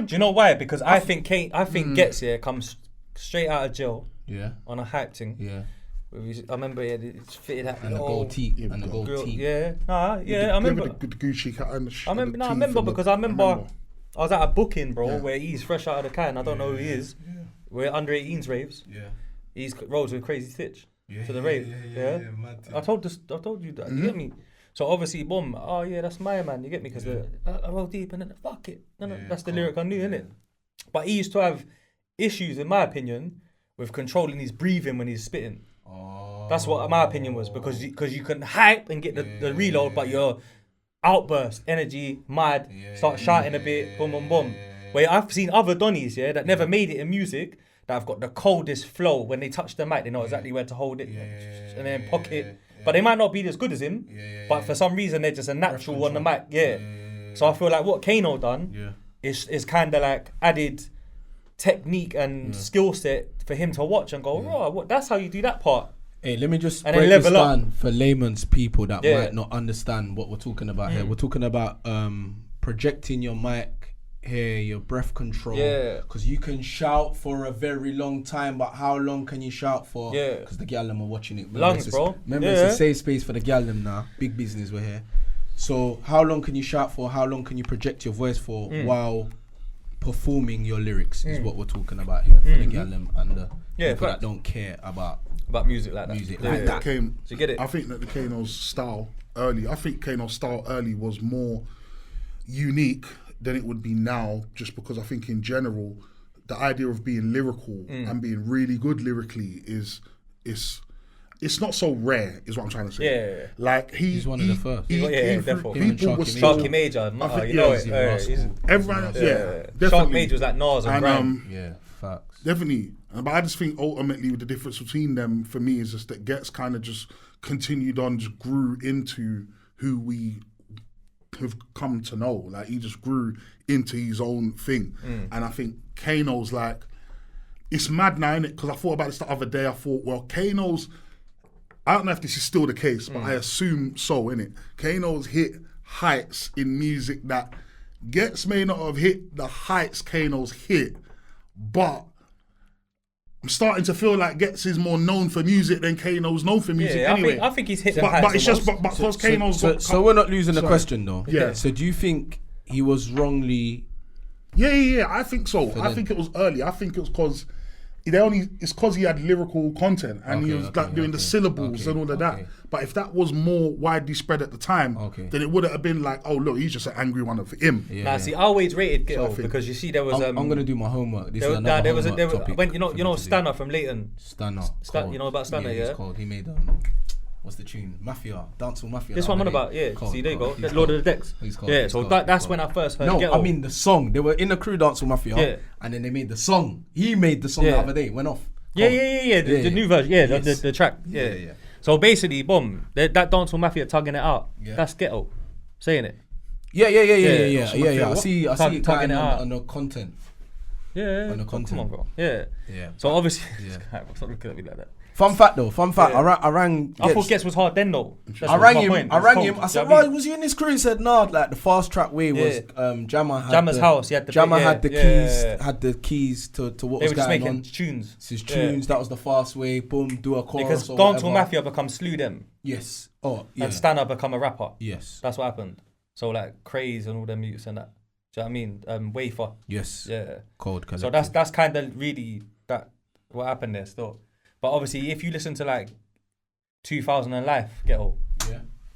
you know why? Because I think Ghetts here comes straight out of jail. Yeah. On a hype thing. Yeah. I remember it's fitted hat and the gold tee and the gold tee. Yeah. I remember the Gucci cat and the I remember because I remember I was at a booking, bro, where he's fresh out of the can. I don't know who he is. We're under 18s raves. Yeah. He's rolls with Crazy Stitch to the rave. Yeah. I told you that. You get me? So obviously, boom. Oh yeah, that's my man. You get me? Because I roll deep and then fuck it. No, that's the lyric I knew, innit? But he used to have issues, in my opinion, with controlling his breathing when he's spitting. That's what my opinion was, because you can hype and get the reload, but your outburst, energy, mad, start shouting a bit, boom, boom, boom. Where I've seen other Donnies, that never made it in music, that have got the coldest flow. When they touch the mic, they know exactly where to hold it and then pocket. But they might not be as good as him, but for some reason they're just a natural on the mic. So I feel like what Kano done is kind of like added technique and skill set for him to watch and go, oh, that's how you do that part. Hey, let me just break this down for layman's people that might not understand what we're talking about here. We're talking about projecting your mic here, your breath control. Because you can shout for a very long time, but how long can you shout for? Because the gal them are watching it. Lungs, bro. Remember, it's a safe space for the gal them now. Big business, we're here. So how long can you shout for? How long can you project your voice for while performing your lyrics is what we're talking about here for the gal them and the people that don't care about music like that. So you get it? I think that the Kano's style early was more unique than it would be now, just because I think in general the idea of being lyrical and being really good lyrically is it's not so rare, is what I'm trying to say. Like he's one of the first. Definitely. People were Sharky Major, you know it. Everyone, definitely. Sharky Major was like Nas and Grime. Facts. Definitely. But I just think ultimately the difference between them for me is just that Ghetts kind of just continued on, just grew into who we have come to know. Like he just grew into his own thing. And I think Kano's like, it's mad now, innit? Because I thought about this the other day. I thought, well, Kano's, I don't know if this is still the case, but I assume so, innit? Kano's hit heights in music that Ghetts may not have hit the heights Kano's hit, but I'm starting to feel like Ghetts is more known for music than Kano's known for music anyway. I think he's hit the heights. But it's just because Kano's got... So we're not losing the question though. Yeah. So do you think he was wrongly... Yeah, I think so. I think it was early. I think it was because... It's because he had lyrical content and he was doing the syllables and all of that. But if that was more widely spread at the time, then it wouldn't have been like, oh look, he's just an angry one for him. See, I always rated Ghetto because you see there was. I'm gonna do my homework. This is another homework topic. When you know Stanner from Leighton. Stanner. You know about Stanner, yeah? He's cold. He made what's the tune? Mafia, dancehall Mafia. This one I'm on about, See, there you go. Lord of the Decks. So that's when I first heard Ghetto. I mean the song. They were in the crew dancehall Mafia, and then they made the song. He made the song the other day. Went off. The new version. The track. Yeah. So basically, boom, that dancehall Mafia tugging it out. That's Ghetto, saying it. Yeah. I see it tugging it out on the content. Yeah. On the content. Come on, bro. Yeah. So obviously, stop looking at me like that. Fun fact. I rang. I thought Ghetts was hard then though. I rang him. I said, "Why was you in this crew?" He said, "No, like the fast track way was Jammer's house. Jammer had the keys. Had the keys to what was going on. They were just making tunes. His tunes. That was the fast way. Boom, do a chorus. Because dancehall Mafia become slew them. Yes. and Stanna become a rapper. Yes. That's what happened. So like Craze and all them mutes and that. Do you know what I mean? Wafer. Yes. Yeah. Cold Collective. So that's kind of really that what happened there still. But obviously, if you listen to like 2000 and Life Ghetto,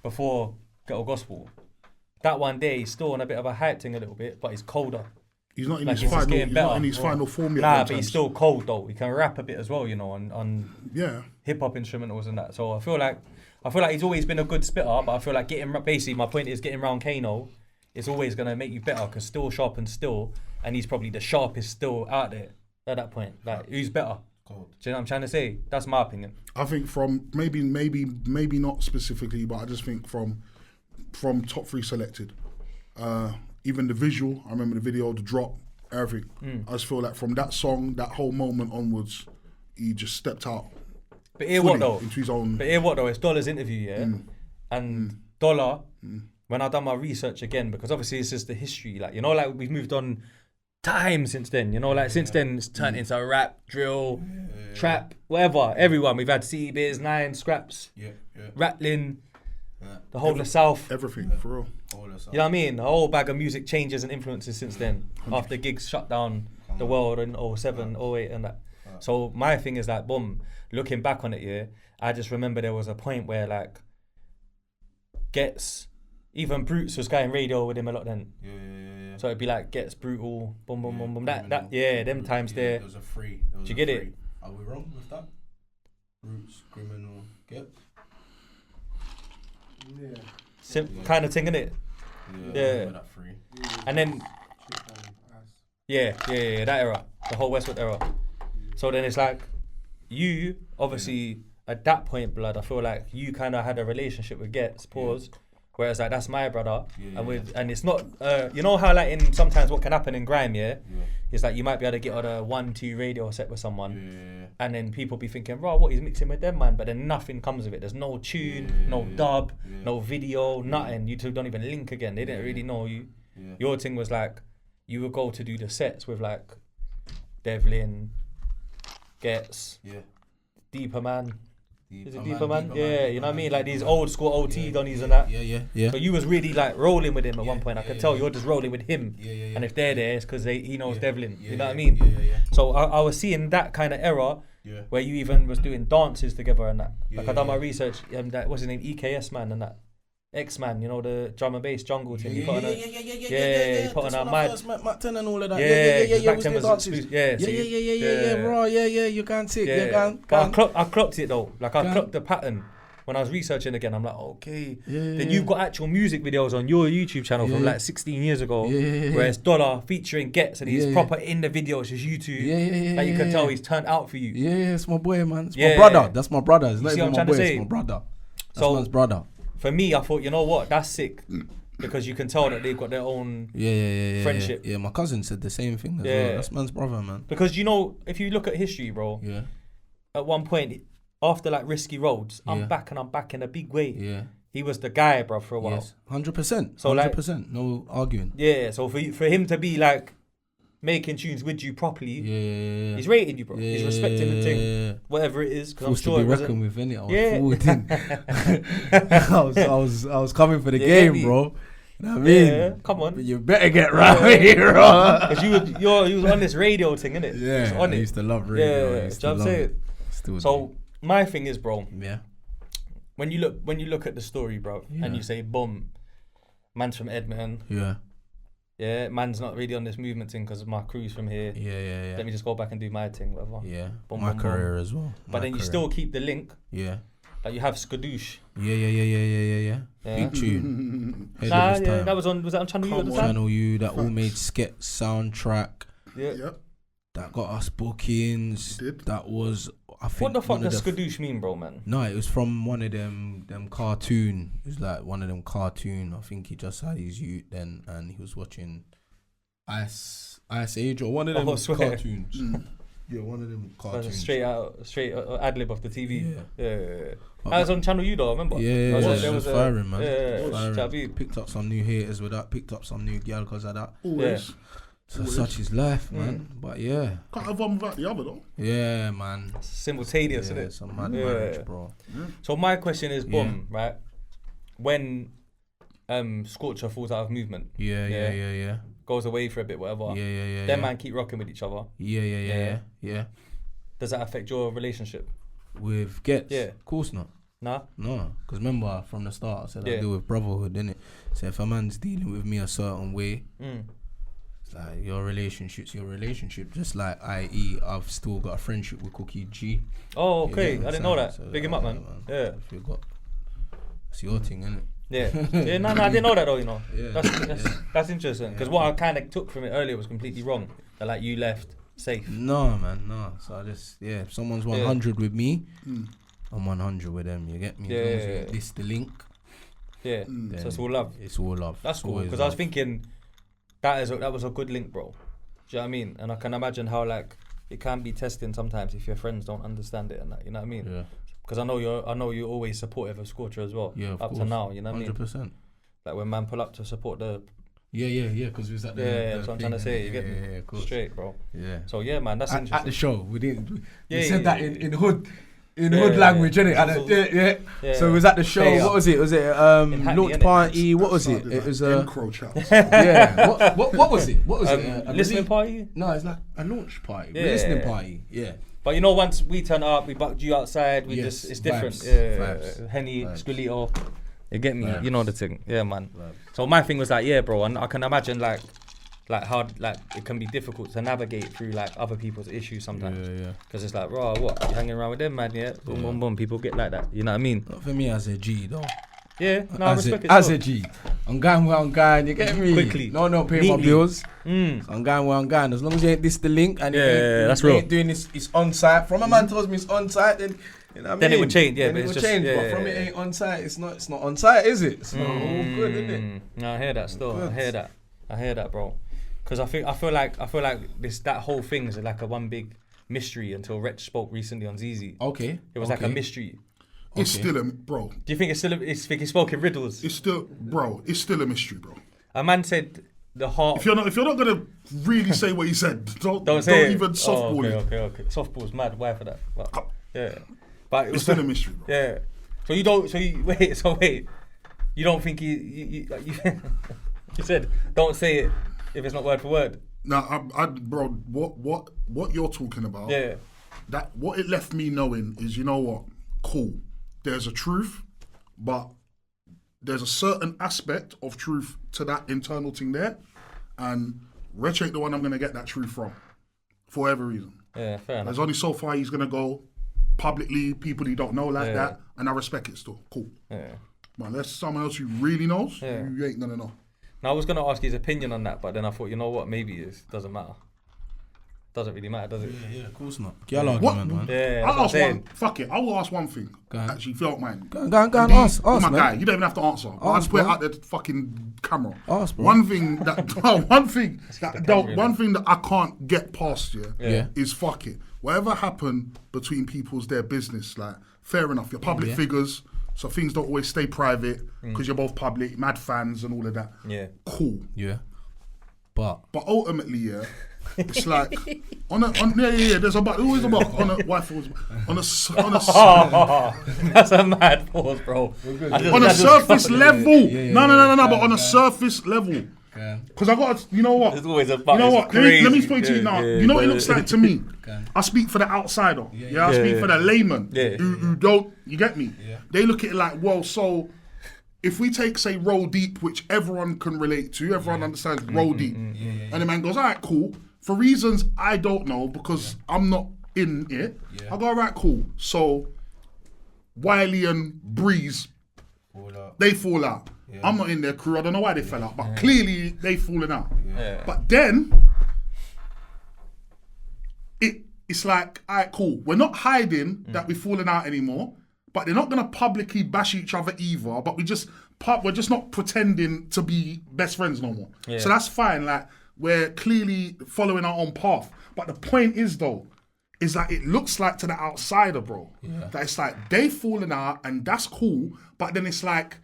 before Ghetto Gospel, that one day he's still on a bit of a hype thing a little bit, but he's colder. He's not in his final. He's not in his final form yet. Nah, but he's still cold though. He can rap a bit as well, you know, on hip hop instrumentals and that. So I feel like he's always been a good spitter, but I feel like basically my point is getting round Kano is always gonna make you better because still sharp and still, and he's probably the sharpest still out there at that point. Like who's better? Cold. Do you know what I'm trying to say? That's my opinion. I think from maybe not specifically, but I just think from top 3 selected. Even the visual, I remember the video, the drop, everything. I just feel like from that song, that whole moment onwards, he just stepped out. But hear what though? Into his own. But hear what though? It's Dolla's interview, yeah? And Dolla, when I done my research again, because obviously it's just the history, like, you know, like we've moved on time since then, you know, like since then it's turned into rap, drill, trap, whatever. Everyone, we've had City Biz, 9, Scraps, Rattling, the whole of the South. Everything, for real. You know what I mean? A whole bag of music changes and influences since then. After gigs shut down the world in 07, 08 and that. So my thing is like, boom, looking back on it, yeah, I just remember there was a point where like Ghetts, even Brutes was going radio with him a lot then. Yeah. So it'd be like Ghetts, Brutal, boom, boom, boom, boom. Them times there. There was a free. Do you get it? Are we wrong with that? Brutes, Criminal, Ghetts? Yeah. Kind of thing, innit? Yeah. That free. And then, that era, the whole Westwood era. So then it's like, you, obviously, at that point, blood, I feel like you kind of had a relationship with Ghetts, whereas like, that's my brother. And it's not, you know how like in sometimes what can happen in grime, is like you might be able to get on a 1-2 radio set with someone, and then people be thinking, "Bro, what he's mixing with them, man?" But then nothing comes of it. There's no tune, no dub, no video, nothing. You two don't even link again. They didn't really know you. Your thing was like, you would go to do the sets with like Devlin, Ghetts, Deeper Man. Is it Deeper Man? Yeah, you know what I mean? Like these old school OT Donnies and that. Yeah. So you was really like rolling with him at one point. I could tell you're just rolling with him. And if they're there, it's because he knows Devlin. You know what I mean? So I was seeing that kind of era where you even was doing dances together and that. Like I done my research. That what's his name? EKS man and that. X-Man, you know, the drum and bass jungle thing. He put on he put on a Matt and all of that. Bro, you can't see it. But I clocked it though. Like I clocked the pattern when I was researching again. I'm like, okay. Then you've got actual music videos on your YouTube channel from like 16 years ago, where it's Dolla featuring Ghetts and he's proper in the video. It's just you two. Like you can tell he's turned out for you. Yeah, it's my boy, man. It's my brother. That's my brother. It's not even my boy. It's my brother. That's my brother. For me, I thought, you know what, that's sick. Because you can tell that they've got their own friendship. Yeah, my cousin said the same thing as well. That's man's brother, man. Because, you know, if you look at history, bro, at one point, after like Risky Roads, I'm back in a big way. Yeah. He was the guy, bro, for a while. Yes, 100%. So 100%. Like, no arguing. Yeah, so for him to be like, making tunes with you properly, he's rating you, bro. He's respecting the thing, whatever it is. Because I'm sure it wasn't. With any, I was I was coming for the game, bro. You know what I mean? Yeah, come on. But you better get right here, bro. Because you was on this radio thing, innit? Yeah, I used to love radio. Yeah, that's what I'm saying. So my thing is, bro. Yeah. When you look at the story, bro, and you say, boom, man's from Edmonton. Yeah. Yeah, man's not really on this movement thing because my crew's from here. Yeah. Let me just go back and do my thing, whatever. Yeah, my career as well. But then you still keep the link. Yeah. Like you have Skadoosh. Yeah. Big tune. That was that on Channel U at the time? Channel U, that all made sketch soundtrack. Yeah. That got us bookings. That was, I think. What the fuck does Skadoosh mean, bro, man? No, it was from one of them cartoon. It was like one of them cartoon. I think he just had his youth then, and he was watching Ice Age or one of them cartoons. Yeah, one of them cartoons. Straight ad lib off the TV. Yeah. That was on Channel U though, I remember. Yeah, it was firing, man. Yeah. Picked up some new haters with that. Picked up some new girl because of that. Always. So such is life, man. But yeah, can't have one without the other though. Yeah, man. Simultaneous, isn't it? Some mad marriage, bro. So my question is, boom, right? when Scorcher falls out of movement. Yeah. Goes away for a bit, whatever. Yeah. Them man keep rocking with each other. Yeah. Does that affect your relationship? With Ghetts? Yeah. Of course not. Nah? No, because remember from the start I said I deal with Brotherhood, innit? So if a man's dealing with me a certain way, it's like your relationship's your relationship. Just like, i.e., I've still got a friendship with Cookie G. Oh, okay. You know I didn't know that. So, Big him up, man. Yeah. If you got, it's your thing, innit? Yeah. No, I didn't know that though, you know. Yeah. That's interesting. Because what I kind of took from it earlier was completely wrong. That like you left safe. No, man, no. So I just, if someone's 100 with me, I'm 100 with them, you get me? As long as this the link. Yeah, so it's all love. It's all love. That's cool, because I was thinking that was a good link, bro. Do you know what I mean? And I can imagine how like it can be testing sometimes if your friends don't understand it and that, you know what I mean? Yeah. Because I know you're always supportive of Scorcher as well. Yeah, up to now, you know what I mean? 100%. Like when man pull up to support the... Yeah, because we was at the... that's what I'm trying to say, you get me? Yeah, of course. Straight, bro. Yeah. So yeah, man, that's interesting. At the show, we didn't... Yeah, we said that in hood... In Yeah, hood language, innit? Yeah. So it was at the show. Stay What up. was it? Was it Hackney, launch innit? party? What was it? It was a encroach house. yeah. What was it? What was it? Listening party? No, it's like a launch party. Yeah. Listening party. Yeah. But you know, once we turn up, we bucked you outside. We Yes, just it's different. vibes, Yeah, vibes, Henny, vibes. Squilito. You get me? Vibes. You know the thing. Yeah, man. Vibes. So my thing was like, yeah, bro, and I can imagine like how like it can be difficult to navigate through like other people's issues sometimes. Yeah. Because it's like, bro, what? You hanging around with them, man? Yeah. Boom, boom, boom. People get like that. You know what I mean? Not for me as a G though. Yeah. No, I respect it. As still. a G. I'm going where I'm going. You get me? Quickly. No, pay my Neatly. bills. Mm. So I'm going where I'm going. As long as you ain't this the link and that's you real. ain't doing this, it's on site. From a man tells me it's on site, then you know what I Then it mean? would change, yeah, Then but it it's would just- change. yeah, But from yeah, it yeah. ain't on site, it's not on site, is it? So all good, isn't it? No, I hear that still. Good. I hear that, bro. Because I feel like that whole thing is like a one big mystery until Wretch spoke recently on ZZ. Okay. It was like a mystery. It's still bro. Do you think it's still? Think he spoke in riddles? It's still, bro. It's still a mystery, bro. A man said the heart. If you're not gonna really say what he said, don't say it. even softball it. Okay. Softball's mad. Why for that? But, yeah. But It's still a mystery, bro. Yeah. So you don't. Wait. You don't think you said don't say it if it's not word for word. Now, bro, what you're talking about? Yeah. That what it left me knowing is, you know what? Cool. There's a truth, but there's a certain aspect of truth to that internal thing there, and Wretch ain't the one I'm gonna get that truth from, for whatever reason. Yeah, fair enough. There's only so far he's gonna go publicly, people he don't know like that, and I respect it still. Cool. Yeah. But unless someone else who really knows, Yeah. you ain't gonna know. Now I was gonna ask his opinion on that, but then I thought, you know what? Maybe it doesn't matter. Doesn't really matter, does it? Yeah, of course not. Girl What? argument, man. Yeah, I'll that's what I'm ask saying. one. Fuck it. I will ask one thing. on. Actually, if you don't mind. Go on, ask, My man. guy, you don't even have to answer. I'll just put it bro. out the fucking camera. Ask, bro. One thing that I can't get past Yeah. is fuck it. Whatever happened between people's their business, like fair enough. You're public Yeah. figures, so things don't always stay private because you're both public, mad fans and all of that. Yeah. Cool. Yeah. But But ultimately, it's like there's a but. Always a but. On a wife was on a That's a mad pause, bro. on a surface level. yeah, No. yeah. But on a surface level. okay. Because I got, you know what? There's always a You but. know It's what? Let me crazy. explain to you now. Yeah, You know what it looks like to me? Okay. I speak for the outsider. Yeah, I yeah. speak for the layman Yeah. who don't. You get me? Yeah. They look at it like, well, so if we take, say, Roll Deep, which everyone can relate to, everyone understands Roll Deep, and the man goes, all right, cool. For reasons I don't know because I'm not in it, I go, all right, cool. So Wiley and Breeze, they fall out. I'm not in their crew. I don't know why they fell out, but clearly they fallen out. Yeah. But then it's like, all right, cool. We're not hiding that we've fallen out anymore, but they're not gonna publicly bash each other either. But we're just not pretending to be best friends no more. Yeah. So that's fine. Like we're clearly following our own path. But the point is though, is that it looks like to the outsider, bro, that it's like they've fallen out and that's cool. But then it's like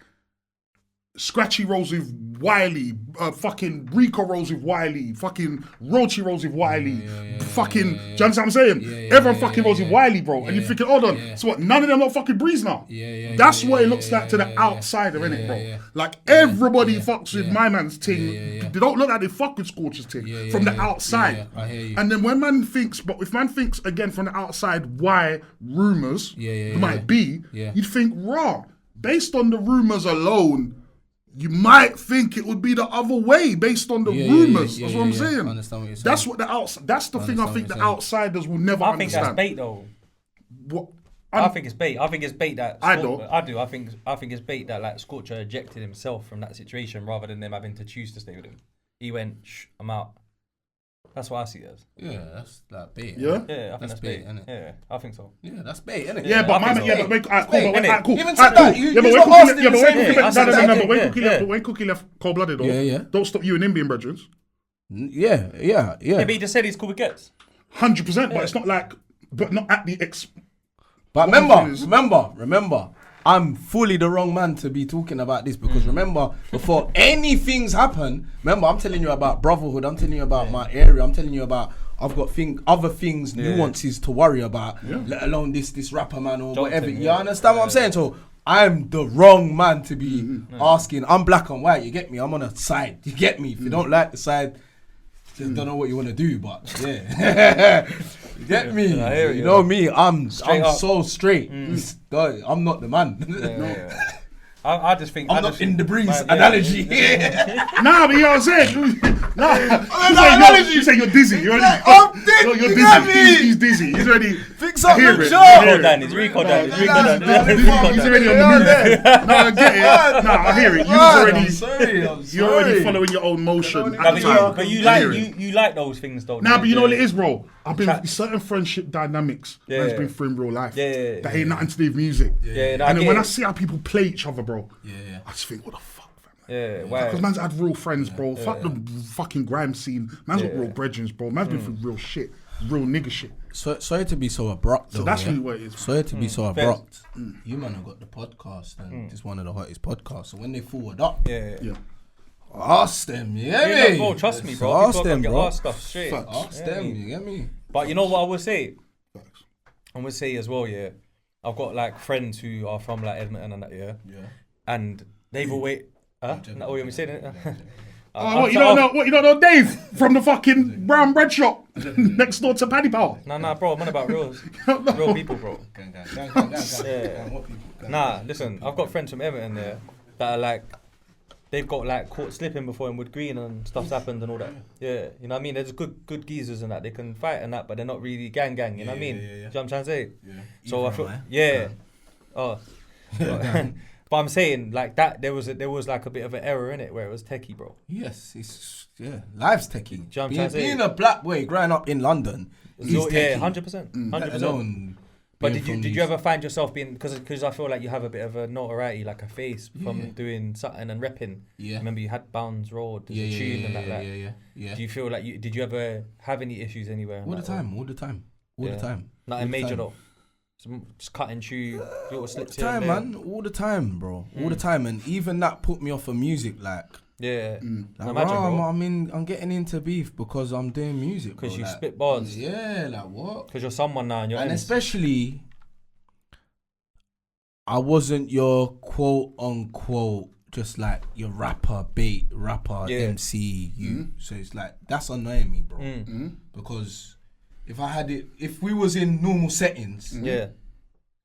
Scratchy rolls with Wiley, fucking Rico rolls with Wiley, fucking Roachy rolls with Wiley, fucking, do you understand what I'm saying? Everyone fucking rolls with Wiley, bro. And you're thinking, hold on, so what, none of them not fucking breeze now? That's what it looks like to the outsider, innit, bro? Like, everybody fucks with my man's thing. They don't look like they fuck with Scorcher's thing from the outside. I hear you. And then when man thinks, but if man thinks again from the outside why rumours might be, you'd think, raw, based on the rumours alone, you might think it would be the other way based on the rumours. That's what I'm saying. I understand what you're saying. That's what that's the thing I think the outsiders will never understand. I think that's bait though. What? I think it's bait. I think it's bait that I do. I think it's bait that like Scorcher ejected himself from that situation rather than them having to choose to stay with him. He went, I'm out. That's what I see it as. Yeah, that's like bait. Yeah? Yeah, I think that's bait. Yeah, I think so. Yeah, that's bait, innit? Yeah, but my man, cool. Even said that, but when Cookie left Cold Blooded though, don't stop you and him being brethren. Yeah, but he just said he's cool with Ghetts. 100%, but it's not like, but not at the But remember, I'm fully the wrong man to be talking about this because remember, before anything's happened, remember, I'm telling you about Brotherhood, I'm telling you about my area, I'm telling you about I've got other things, nuances to worry about, let alone this rapper man or whatever. You understand what I'm saying? So I'm the wrong man to be asking. I'm black and white, you get me? I'm on a side, you get me? If you don't like the side, just don't know what you want to do, but yeah. You get me? You know me, I'm so straight. I'm not the man. I just think I'm not in the breeze analogy. Nah, but you know what I'm saying? You say you're dizzy. You're dizzy. He's dizzy. He's already fix up the show. He's Rico Dan. He's already on the move. No, I get it. No, I hear it. You're already following your own motion. But you like those things though. Nah, but you know what it is, bro? I've been certain friendship dynamics that's been through in real life. That ain't nothing to do with music. And then when I see how people play each other, bro, I just think, what the fuck, fam? Because man's had real friends, bro. Fuck the fucking grime scene. Man's got real brethrens, bro. Man's been through real shit, real nigga shit. Sorry to be so abrupt, though. So that's really what it is. Sorry to be so abrupt. You man have got the podcast, and it's one of the hottest podcasts. So when they forward up, ask them, bro, trust me, bro. Ask them, bro. Ask stuff straight. Ask them, you get me? But you know what I would say? I would say as well, I've got like friends who are from like Edmonton and that, and they've always. Oh, you saying it? What you don't know Dave from the fucking brown bread shop next door to Paddy Power? Nah, bro, I'm on about real people, bro. Nah, listen, I've got friends from Edmonton there that are like, they've got like caught slipping before in Wood Green and stuff's happened and all that. Yeah, you know what I mean? There's good geezers and that, they can fight and that, but they're not really gang, you know what I mean? You know what I'm trying to say? So I feel, but I'm saying like that there was like a bit of an error in it where it was techie, bro. Yes, life's techie. Do you know being a black boy growing up in London is techie. 100%. But did you ever find yourself being, because I feel like you have a bit of a notoriety, like a face from doing something and repping. Yeah. Remember you had Bounds Road, there's a tune and that. Yeah. Do you feel like did you ever have any issues anywhere? All the time. Nothing major though. Just cutting through little slips here and there. Man, all the time, bro. All the time, and even that put me off of music, like. Yeah. Like, imagine, I'm getting into beef because I'm doing music. Because you spit bars. Yeah, like what? Because you're someone now, and especially, I wasn't your quote unquote just like your rapper, MC. So it's like that's annoying me, bro. Because. If we was in normal settings,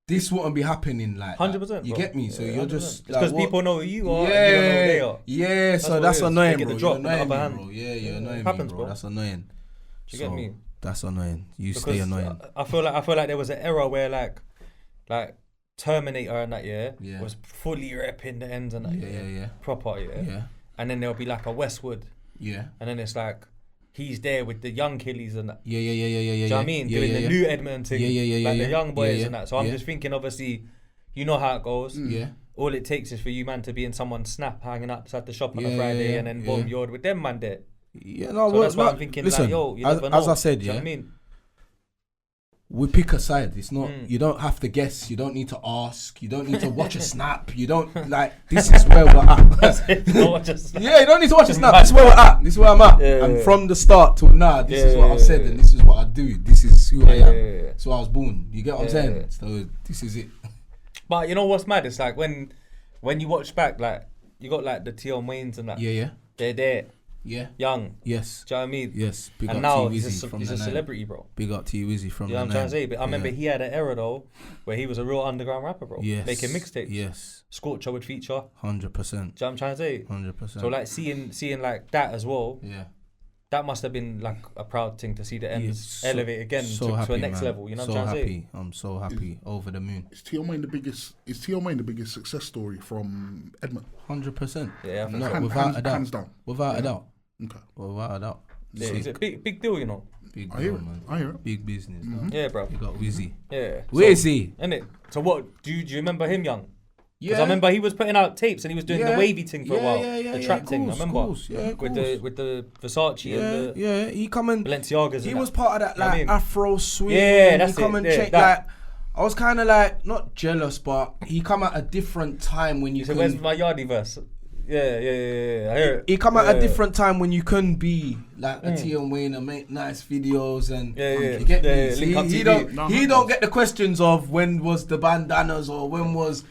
this wouldn't be happening. Like 100%. You get me? So you're just because people know who you are. Yeah, and you don't know who they are. Yeah. So that's annoying, bro. You're annoying me, bro. Yeah, you're annoying me, bro. That's annoying. Do you get me? That's annoying. You stay annoying. I feel like there was an era where like Terminator and that was fully repping the ends and that proper and then there'll be like a Westwood and then it's like. He's there with the young killies and that. Yeah. Do you know what I mean? Doing the new Edmonton thing. Like the young boys and that. So I'm just thinking, obviously, you know how it goes. Yeah. All it takes is for you, man, to be in someone's snap, hanging up at the shop on a Friday and then boom, you're with them, man, there. Yeah, no, so that's why I'm thinking, listen, like, yo, you never know. As I said, do you know what I mean? we pick a side. It's not. You don't have to guess. You don't need to ask. You don't need to watch a snap. You don't This is where we're at. Yeah, you don't need to watch a snap. This is where we're at. This is where I'm at. And from the start to now, this is what I've said, and this is what I do. This is who I am. So I was born. You get what I'm saying? So this is it. But you know what's mad? It's like when you watch back, like you got like the Tion Waynes and that. Yeah. They're there. Yeah. Young. Yes. Do you know what I mean? Yes. Big and up now he's a celebrity, bro. Big up T Wizzy from you know what I'm trying to say? But I remember he had an era though where he was a real underground rapper, bro. Yes. Making mixtapes. Yes. Scorcher would feature. 100%. Do you know what I'm trying to say? 100%. So like seeing like that as well. Yeah. That must have been like a proud thing to see the ends elevate again so to happy, a next man. level. You know so what I'm trying happy. to say? I'm so happy. Over the moon. Is Tion Wayne the biggest success story from Edmonton? 100%. Yeah, no, without a doubt. Hands down. Without a doubt. Okay. Without a doubt. Yeah, it's a big deal, you know. Big I hear deal, it. man. I hear it. Big business. Yeah, bro. You got Wizzy. Yeah. Wizzy. Innit? So what? Do you remember him, young? Yeah. Because I remember he was putting out tapes and he was doing the wavy thing for a while. The trap thing. I remember. With the Versace and the he come and Balenciagas. He was part of that like Afro swing. Yeah, that's he come it. and check like. I was kind of like not jealous, but he come at a different time when you. So where's my Yardie verse? Yeah. I hear it. He come at a different time when you couldn't be like a Tion Wayne and make nice videos and you get me. So he don't get the questions of when was the bandanas or when was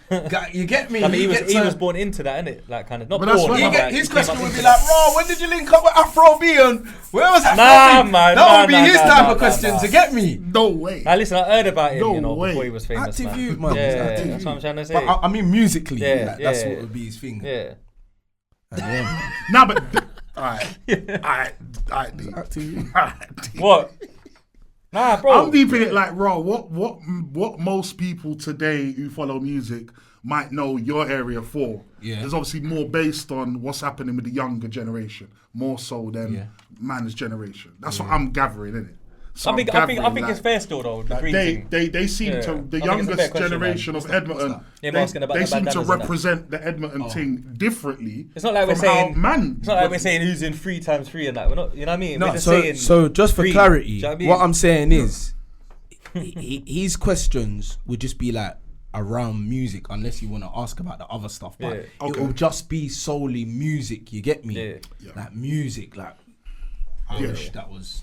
you get me. I mean, he was born into that, innit? Like kind of not but born. His question would be like, bro, when did you link up with Afro B and where was Afro B? Man, that would be his type of question to get me. No way. Now listen, I heard about him, way. before he was famous. Active youth, man. Yeah, that's what I'm trying to say. But I mean musically, that's what would be his thing. Yeah. Nah, but alright, D. What? Nah, bro. I'm deep in it like, bro, what most people today who follow music might know your area for is obviously more based on what's happening with the younger generation, more so than man's generation. That's what I'm gathering, innit? So I think it's fair still though. The green thing. They seem to the youngest generation of Edmonton. They seem to represent the Edmonton thing differently. It's not like we're saying It's not like we're saying who's in 3 times 3 and that. We're not. You know what I mean? No, we're just saying so just for free. clarity, Do you know what I mean? what I'm saying is, his questions would just be like around music, unless you want to ask about the other stuff. But it will just be solely music. You get me? Like music, like. I wish that was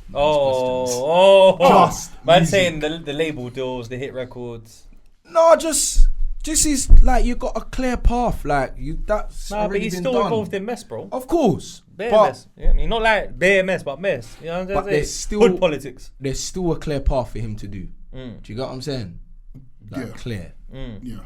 man saying the label deals, the hit records. No, just is like you got a clear path, like you. That's but he's still involved in mess, bro. Of course, bare mess. Yeah, I mean, not like bare mess, but mess. You know what I'm saying? But there's still hood politics. There's still a clear path for him to do. Do you get what I'm saying? Like clear. Yeah.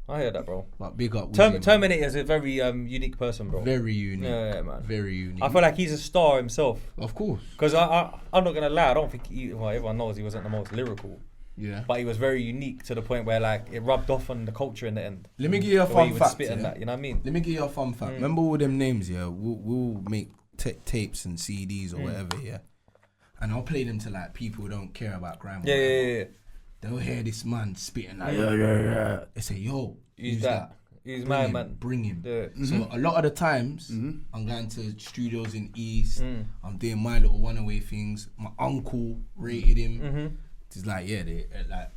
I hear that, bro. Like big up. Terminator is a very unique person, bro. Very unique. Yeah, man. Very unique. I feel like he's a star himself. Of course. Because I'm not gonna lie, I don't think everyone knows he wasn't the most lyrical. Yeah. But he was very unique to the point where like it rubbed off on the culture in the end. Let me give you a fun fact. That, you know what I mean? Let me give you a fun fact. Remember all them names, we'll make tapes and CDs or whatever, and I'll play them to like people who don't care about grime. Yeah. They'll hear this man spitting like, They say, yo, use that. Use my man. Bring him. Yeah. So a lot of the times, I'm going to studios in East. I'm doing my little one-away things. My uncle rated him. It's like, they like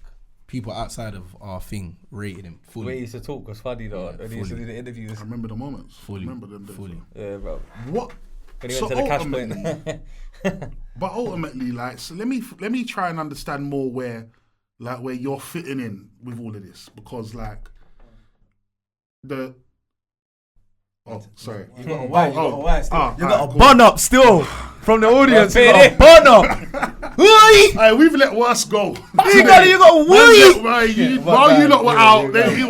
people outside of our thing rated him fully. The way he used to talk was funny though. When he used to do the interviews. I remember the moments. Fully. Remember them days. Fully. Yeah, bro. What? When he went to the cash point. But ultimately, like, so let me try and understand more where you're fitting in with all of this, because like sorry. You got a white, you got a bun up still from the audience. You got a bun up. Hey, we've let worse go. You got woo. While you lot were out, they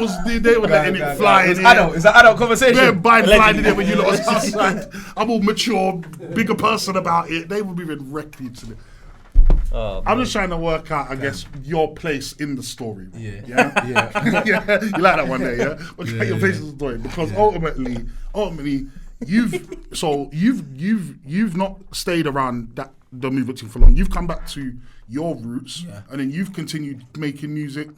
were letting it fly in here. Is that adult conversation? They're blinding it when you lot was outside. I'm all mature, bigger person about it. They were being reckless to it. I'm just trying to work out, I guess, your place in the story. Yeah. Yeah. You like that one there, yeah? Your place in the story, because ultimately, you've not stayed around the movement team for long. You've come back to your roots, and then you've continued making music.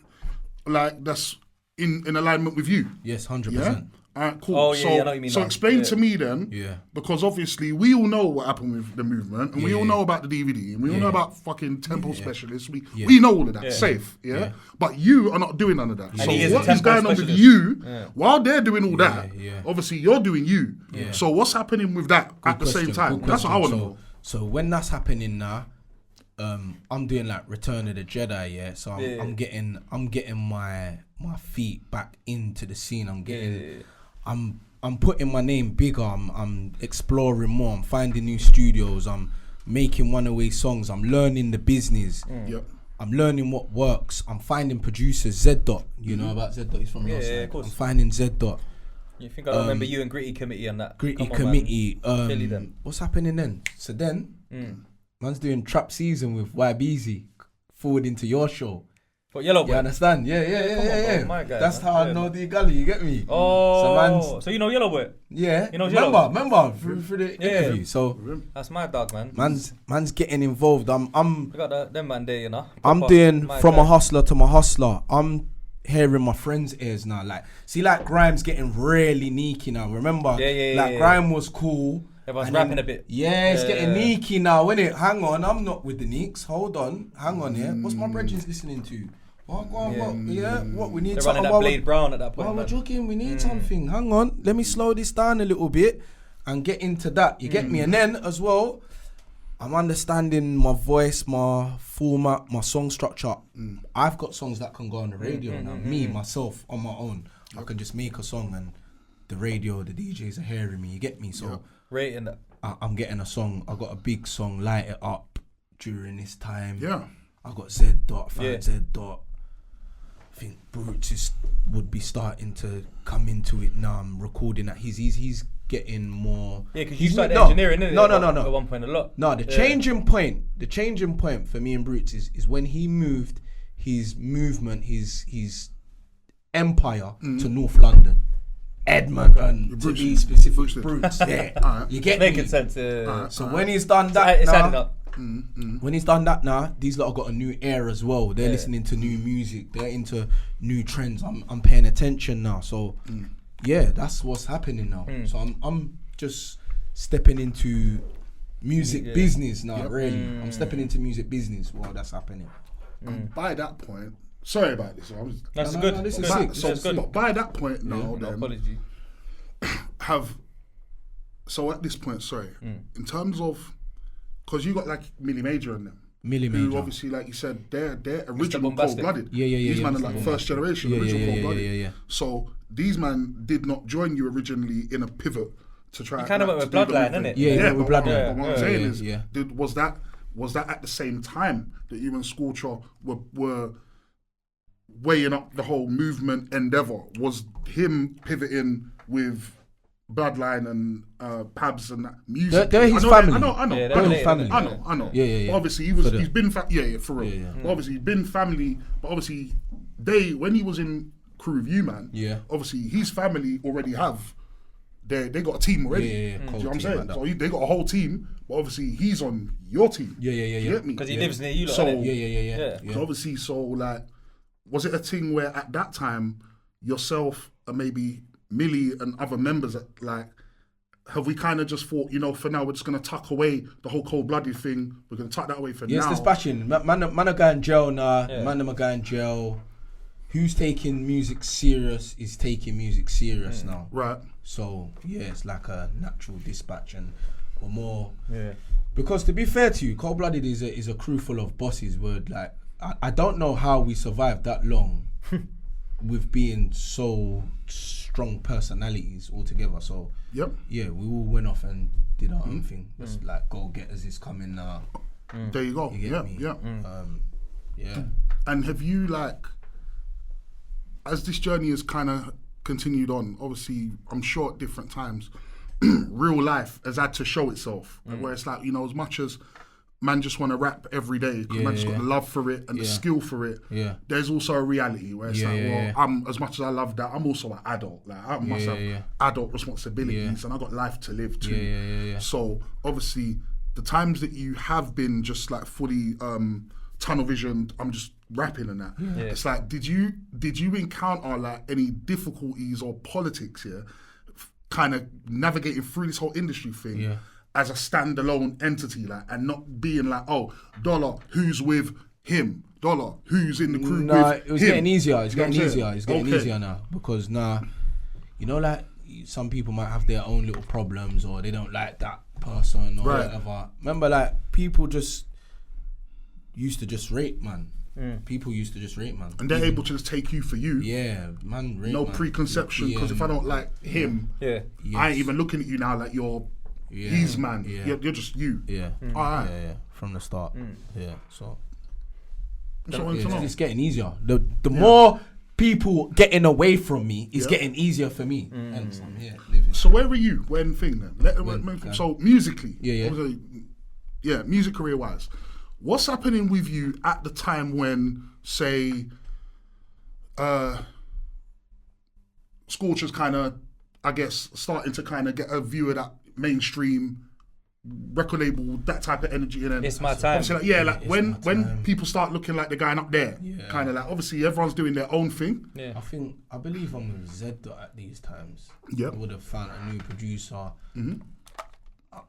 Like that's in alignment with you? Yes, 100%. Yeah? Alright, cool. Oh, yeah, I know what you mean so now. explain to me then, Yeah. because obviously we all know what happened with the movement, and we all know about the DVD, and we all know about fucking temple specialists. We know all of that. Safe, yeah? But you are not doing none of that. So what is going on with you while they're doing all that? Obviously, you're doing you. So what's happening with that at the same time? That's what I want to know. So when that's happening now, I'm doing like Return of the Jedi, yeah. So I'm getting my feet back into the scene. I'm putting my name bigger. I'm exploring more. I'm finding new studios. I'm making one-away songs. I'm learning the business. I'm learning what works. I'm finding producers. Z Dot, you know about Z Dot? He's from your side. Of course. I'm finding Z Dot. You think I remember you and Gritty Committee on that? Gritty Committee. What's happening then? So then, man's doing Trap Season with YBZ, forward into your show. What, Yellow Boy? You understand? Yeah. My guy, that's how I know the gully, you get me? Oh, so you know Yellow Boy? Yeah. You know remember through the interview. So that's my dog, man. Man's getting involved. We got them man there, you know. I'm doing from a hustler to my hustler. I'm hearing my friends' ears now. Like, see, like Grime's getting really neaky now. Remember? Grime was cool. Everyone's rapping a bit. Yeah, it's getting neaky now, innit? Hang on, I'm not with the Neeks. Hold on, hang on here. What's my brethren listening to? What? What? We need They're something. running that Blade Brown at that point. While we're joking, we need something. Hang on, let me slow this down a little bit and get into that. You get me? And then as well, I'm understanding my voice, my format, my song structure. I've got songs that can go on the radio now. Me, myself, on my own. I can just make a song and the radio, the DJs are hearing me. You get me? So rating that. I'm getting a song. I got a big song, Light It Up, during this time. Yeah. I got Z Dot, Z Dot. I think Brutus would be starting to come into it now. I'm recording that. He's getting more. Yeah, because you started engineering, innit? No. At one point a lot. No, the changing point for me and Brutus is when he moved his movement, his empire to North London. Edmonton, to be specific, Brutus. Yeah, you get making me? Sense. So when he's done that, it's adding up. When he's done that now, these lot have got a new air as well. They're listening to new music. They're into new trends. I'm paying attention now. So yeah, that's what's happening now. So I'm just stepping into music business now. Really, I'm stepping into music business while that's happening. And by that point, sorry about this. That's good. This is sick. But by that point now, then, apology. So at this point, in terms of, because you got like Millie Major and them. Who obviously, like you said, they're original cold-blooded. Yeah. These men are like first generation original cold-blooded. Yeah. So these men did not join you originally in a pivot to try. You kind of went with Bloodline, innit? Yeah, with Bloodline. But what I'm saying is, was that at the same time that you and Scorcher were weighing up the whole movement endeavor? Was him pivoting with Bloodline and Pabs and that music? They're his family. I know. They're his family. I know. Yeah. But obviously, he's been for real. Yeah. But obviously, he's been family. But obviously, when he was in crew with you, man. Yeah. Obviously, his family already have. They got a team already. Do you know what I'm saying? Like so they got a whole team, but obviously he's on your team. Yeah. You get me? Because he lives near you. So yeah. So obviously, like, was it a thing where at that time yourself and maybe Millie and other members have we kind of just thought, for now we're just gonna tuck away the whole cold-blooded thing. We're gonna tuck that away for now. Yes, dispatching. Man are going jail now. Man are going jail. Who's taking music serious is taking music serious now. Right. So it's like a natural dispatch or more. Yeah. Because to be fair to you, Cold Blooded is a crew full of bosses. I don't know how we survived that long with being so strong personalities all together. So we all went off and did our own thing. Just like go-getters is coming now. There you go. You get me? Yeah. And have you as this journey has kind of continued on, obviously, I'm sure at different times, real life has had to show itself. Where it's like, as much as man just want to rap every day, because man just got the love for it and the skill for it, there's also a reality where it's I'm, as much as I love that, I'm also an adult. Like, I must have adult responsibilities and I got life to live too. So, obviously, the times that you have been just like fully tunnel vision. I'm just rapping and that. Yeah. It's like, did you encounter like any difficulties or politics here, kind of navigating through this whole industry thing as a standalone entity, like, and not being like, oh, Dolla, who's with him? Dolla, who's in the crew with him? It was getting easier. It's getting easier. It's getting easier now because you know, like some people might have their own little problems or they don't like that person or whatever. Remember, like people just used to just rate, man. People used to just rate, man. And they're able to just take you for you. Yeah, man. Rate, no preconception, because if I don't like him, I ain't even looking at you now like you're his man. You're just you. Yeah. All right. Yeah. From the start. Yeah. So it's getting easier. The more people getting away from me is getting easier for me. And so I'm here living. So where were you when thing then? So musically, music career wise, what's happening with you at the time when, say, Scorcher's kind of, I guess, starting to kind of get a view of that mainstream record label, that type of energy, and then it's my time. Like, when people start looking like they're going up there, kind of like, obviously everyone's doing their own thing. Yeah, I believe I'm with Z at these times. Yeah, I would have found a new producer.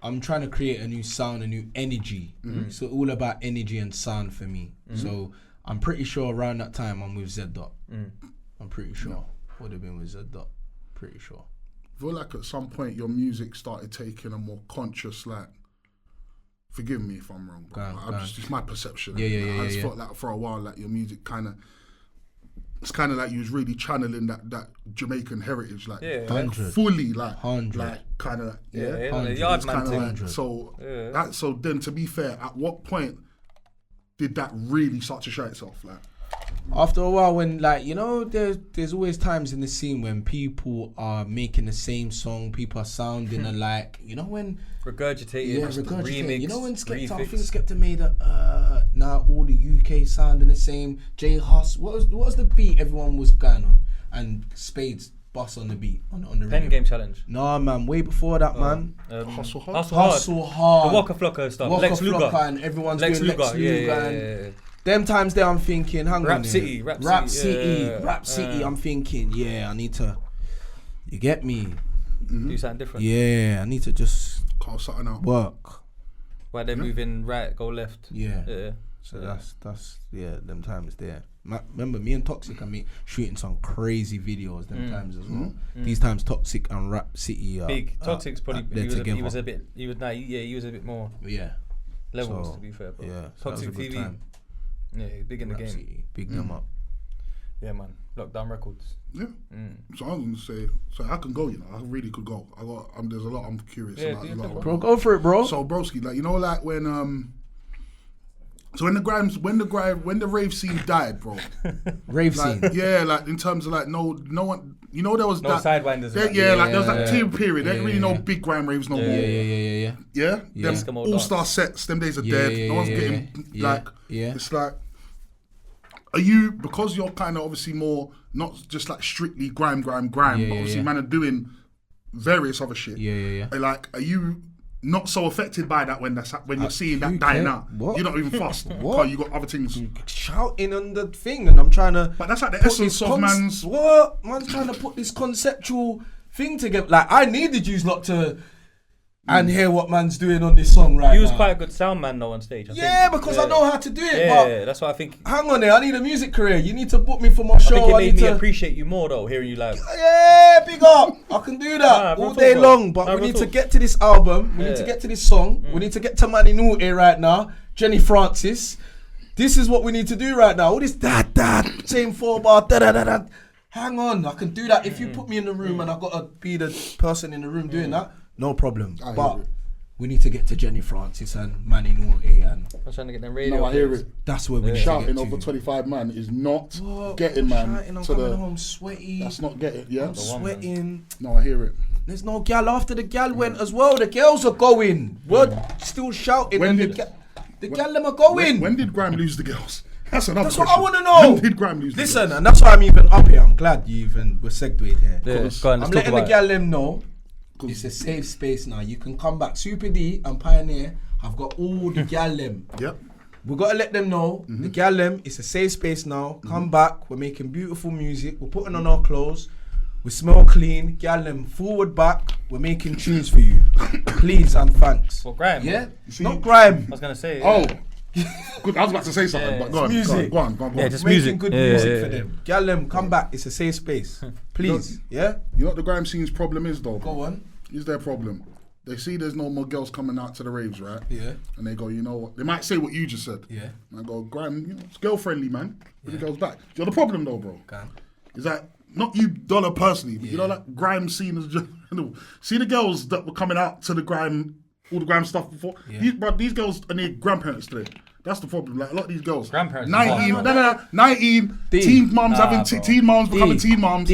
I'm trying to create a new sound, a new energy. It's all about energy and sound for me. So I'm pretty sure around that time I'm with Z. I'm pretty sure would have been with Z. Pretty sure. I feel like at some point your music started taking a more conscious, like, forgive me if I'm wrong, bro. It's my perception. I just felt like for a while, like your music it's kind of like you was really channeling that Jamaican heritage, like, fully, like, 100. like kind of, yard man thing. Like, so then, to be fair, at what point did that really start to show itself, like? After a while, when, like, you know, there's always times in the scene when people are making the same song, people are sounding alike. You know, when regurgitated, remix, you know, when Skepta, I think Skepta made now all the UK sounding the same. J Huss, what was the beat everyone was going on? And Spades bust on the beat on the Pen Game Challenge. Nah, man, way before that, man. Hustle Hard. The Waka Flocka stuff. Waka Lex Luger. And everyone's doing Lex Luger. Yeah. Them times there, I'm thinking, hang on. Rap City. I'm thinking, I need to. You get me? Do something different. Yeah, I need to just call something out. Work. Why they're moving right, go left. Yeah. So that's them times there. Remember, me and Toxic and shooting some crazy videos them times as well. These times Toxic and Rap City are big. Toxic's probably he was a bit more levels, to be fair. Bro. Yeah. Toxic TV. Time. Yeah, big in the game. City, big them up. Yeah, man. Lockdown Records. Yeah. So I was gonna say, so I can go. You know, I really could go. There's a lot I'm curious about. Bro, go for it, bro. So, broski, like, you know, like when so when the rave scene died, bro. Rave scene. Yeah, like in terms of like no one. You know, there was no sidewinders. There was that team period. There ain't really no big grime raves no more. Yeah. Them all-star sets. Them days are dead. No one's getting like. Yeah. It's like, are you, because you're kind of obviously more not just like strictly grime, but obviously man are doing various other shit. Like, are you not so affected by that when you're seeing that dying out? You're not even fussed. Because you got other things shouting on the thing, and I'm trying to. But that's like the essence of man's. Man's trying to put this conceptual thing together. Like, I needed you lot to. And hear what man's doing on this song right now. He was quite a good sound man though on stage. I think. Because I know how to do it. Yeah, that's what I think. Hang on there, I need a music career. You need to book me for my show. I think it made me appreciate you more though, hearing you live. Yeah, big up. I can do that all day long. But we need to get to this album. We need to get to this song. We need to get to Manny Naughty right now. Jenny Francis. This is what we need to do right now. All this same 4-bar da. Hang on, I can do that. If you put me in the room and I gotta be the person in the room doing that. No problem, but we need to get to Jenny Francis and Manny Naughty and. I'm trying to get them radio. No, I hear it. That's where we shouting over 25 man is not getting man. I'm coming home sweaty. That's not getting. Yeah, I'm sweating. No, I hear it. There's no gal after the gal went as well. The girls are going. We're still shouting. The gal them are going. When did grime lose the girls? That's another question. What I want to know. When did grime lose the girls? And that's why I'm even up here. I'm glad you even were segued here. I'm letting the gal them know. It's a safe space now. You can come back. Super D and Pioneer have got all the gal them. Yep. We gotta let them know the gal them. It's a safe space now. Come back. We're making beautiful music. We're putting on our clothes. We smell clean. Gal them forward back. We're making tunes for you. Please and thanks. For grime. Yeah, not grime. I was gonna say. Oh, good. I was about to say something, but go on. Music. Go on. Yeah, just making music. good music for them. Gal them, come back. It's a safe space. Please. Yeah. You know what the grime scene's problem is, though? Go on. Is their problem? They see there's no more girls coming out to the raves, right? Yeah. And they go, you know what? They might say what you just said. Yeah. And I go, grime, you know, it's girl friendly, man. Bring the girls back. You're the problem, though, bro. Okay. Is that not you, Dollar personally, but you know, like grime scene is just. See the girls that were coming out to the grime, all the grime stuff before. Yeah. These girls are near grandparents today. That's the problem. Like a lot of these girls, grandparents. 19, teen mums having teen mums becoming teen mums.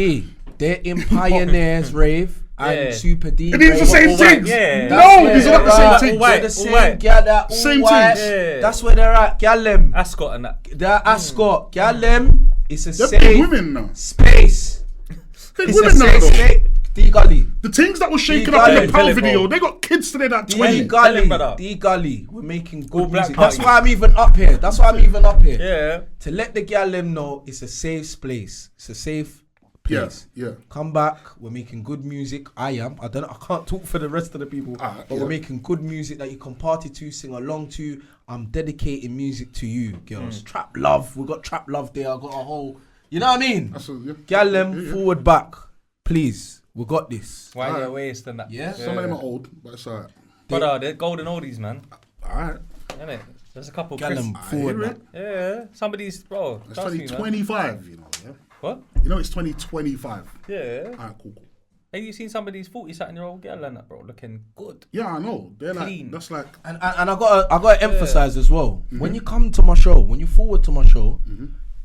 They're in Pioneers rave and Super D. And these are the same things. Yeah. No, these are not the same things. They're the same gal that same white. things. Yeah. That's where they're at. Gal them. Ascot and that. They're Ascot. Gal them. It's a They're big safe women now. space. Big It's a women now, safe though. space. D Gully. The things that were shaking up in the pound video, they got kids today that 20. D Gully. We're making good Black music. Party. That's why I'm even up here. Yeah. To let the gal them know it's a safe place. It's a safe place. Yeah. Come back. We're making good music. I can't talk for the rest of the people. But we're making good music that you can party to, sing along to. I'm dedicating music to you, girls. Trap love. We got trap love there. I got a whole. You know what I mean? Gal them forward back, please. We got this. Why your waist and that? Yeah. Some of them are old, but it's alright. But they're golden oldies, man. Alright. Innit? There's a couple. Gal them forward back. Yeah. Somebody's bro. It's 2025, you know. Yeah. What? You know it's 2025. Yeah. Alright, cool. Have you seen some of these 40-something-year-old girl and that, bro? Looking good. Yeah, I know. They're clean. Like, that's like. And I gotta emphasize as well. When you come to my show, when you forward to my show,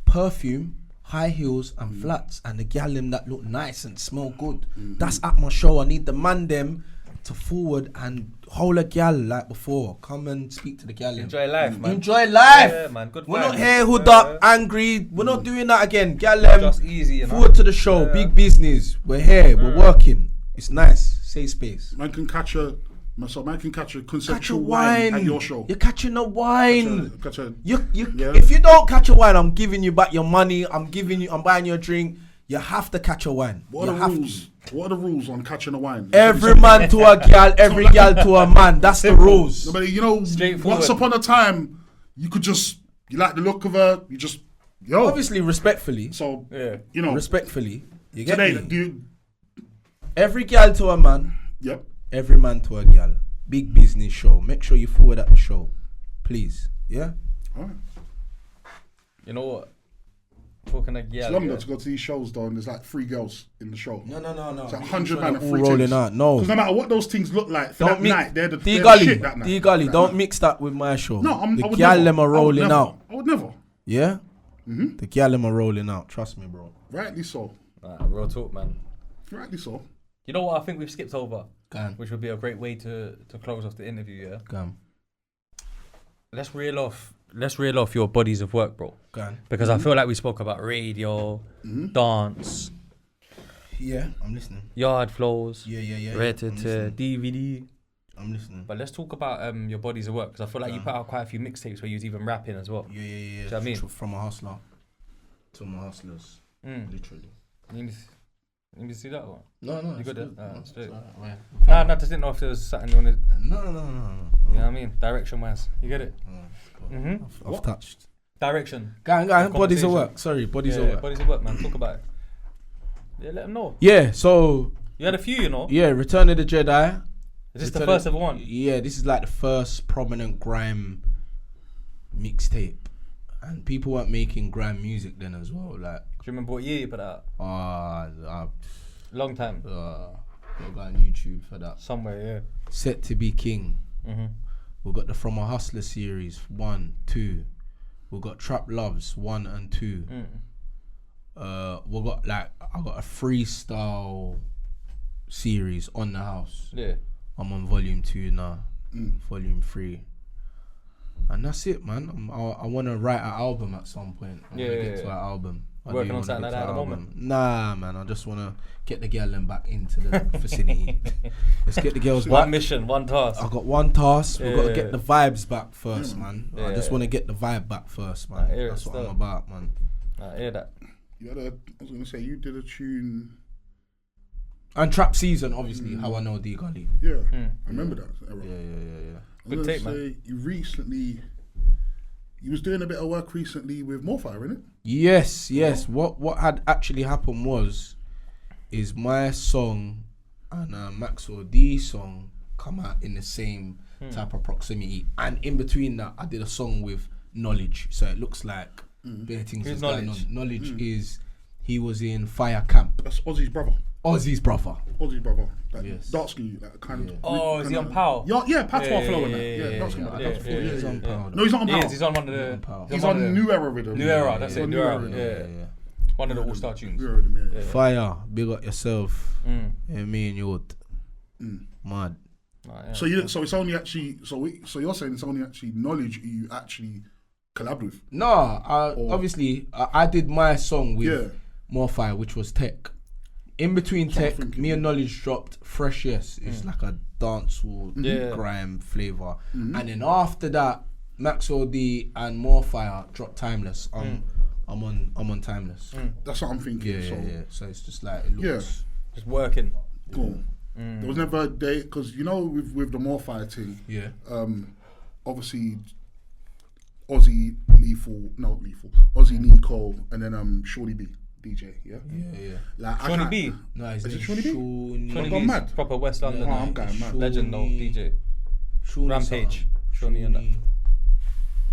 perfume, high heels and flats, and the gal them that look nice and smell good. That's at my show. I need the man them to forward and hold a gal like before. Come and speak to the gal. Enjoy life, man. Enjoy life. Yeah, man. Good. We're vibe, not here hood up, angry. We're not doing that again. Gal them. Just easy, you know. Forward to the show. Big business. We're here. We're working. It's nice. Safe space. Man can catch a conceptual wine at your show. You're catching a wine. Yeah. If you don't catch a wine, I'm giving you back your money. I'm buying you a drink. You have to catch a wine. What are the rules? What are the rules on catching a wine? Every man to a gal, every gal to a man. That's the rules. No, but you know, once upon a time, you like the look of her, you just, Obviously, respectfully. So, you know. Respectfully. You get today, me? Every gal to a man. Yep. Every man to a gal. Big business show. Make sure you forward at the show. Please. Yeah? Alright. You know what? Talking like gal. It's long to go to these shows though, and there's like 3 girls in the show. No. It's like 100 man and 3 rolling things. out. No. Because no matter what those things look like for that night, they're the shit that night. D-Gully, don't mix that with my show. No, the gal them are rolling out. I would never. Yeah? The gal them are rolling out. Trust me, bro. Rightly so. Real talk, man. Rightly so. You know what I think we've skipped over? Which would be a great way to close off the interview, yeah? Go on. Let's reel off your bodies of work, bro. Go on. Because I feel like we spoke about radio, dance. Yeah, I'm listening. Yard flows. Yeah. DVD. I'm listening. But let's talk about your bodies of work, because I feel like you put out quite a few mixtapes where you was even rapping as well. Yeah. Do you know what I mean? From a hustler to my hustlers. Literally. You need to see that one? No. You got it? Right. No, just didn't know if there was something you wanted. No. You know what I mean? Direction wise. You get it? I've touched. Direction. Go on. Bodies of work. Sorry, bodies of work. Bodies of work, man. Talk about it. Yeah, let them know. Yeah, so. You had a few, you know? Yeah, Return of the Jedi. Is this the first ever one? Yeah, this is like the first prominent grime mixtape. And people weren't making grime music then as well. Like, do you remember what year you put out? Long time. Got on YouTube for that. Somewhere, yeah. Set to Be King. We got the From a Hustler series 1, 2. We got Trap Loves 1 and 2. We got I got a freestyle series On the House. Yeah. I'm on volume 2 now. Volume 3. And that's it, man. I want to write an album at some point. I want to get to an album. Working on something like that at the moment? Nah, man. I just want to get the girl them back into the vicinity. Let's get the girls back. One mission, one task. I got one task. We've got to get the vibes back first, man. I just want to get the vibe back first, man. That's what I'm about, man. I hear that. I was going to say, you did a tune... And Trap Season, obviously, How I Know D Gully. Yeah, I remember that. Yeah. Good take, man. You was doing a bit of work recently with Morfire, innit? Yes. What had actually happened is my song and Maxwell D's song come out in the same type of proximity, and in between that, I did a song with Knowledge, so it looks like bare things is going on. Knowledge is he was in Fire Camp. That's Ozzy's brother. Like yes. Dark ski, like kind of. Oh, is he on Power? Yeah, Patois flow and that. Yeah, dark ski. He's on Power. No, he's not on Power. He's on one of the. He's on New Era Rhythm. New Era, that's it. New Era. Yeah. One of the all-star tunes. New Era Rhythm, yeah. Fire, big up yourself. Yeah, me and you. Mad. So it's only actually so you're saying it's only actually Knowledge you actually collabed with? No, obviously I did my song with Morfire, which was Tech. In between Tech, me and Knowledge dropped Fresh Yes. It's like a dancehall grime flavour. And then after that, Maxwell D and Morfire dropped Timeless. I'm on Timeless. That's what I'm thinking. Yeah. So it's just like it looks it's working. Cool. There was never a day because you know with the Morfire thing. Yeah. Obviously, Ozzy Nico, and then Shorty B. DJ, yeah? Like, Shawnee B? No, his is it name's Shawnee B? Shawnee gone B's mad? Proper West London. I'm going mad. Legend though, DJ. Shawnee Rampage. Shawnee and that.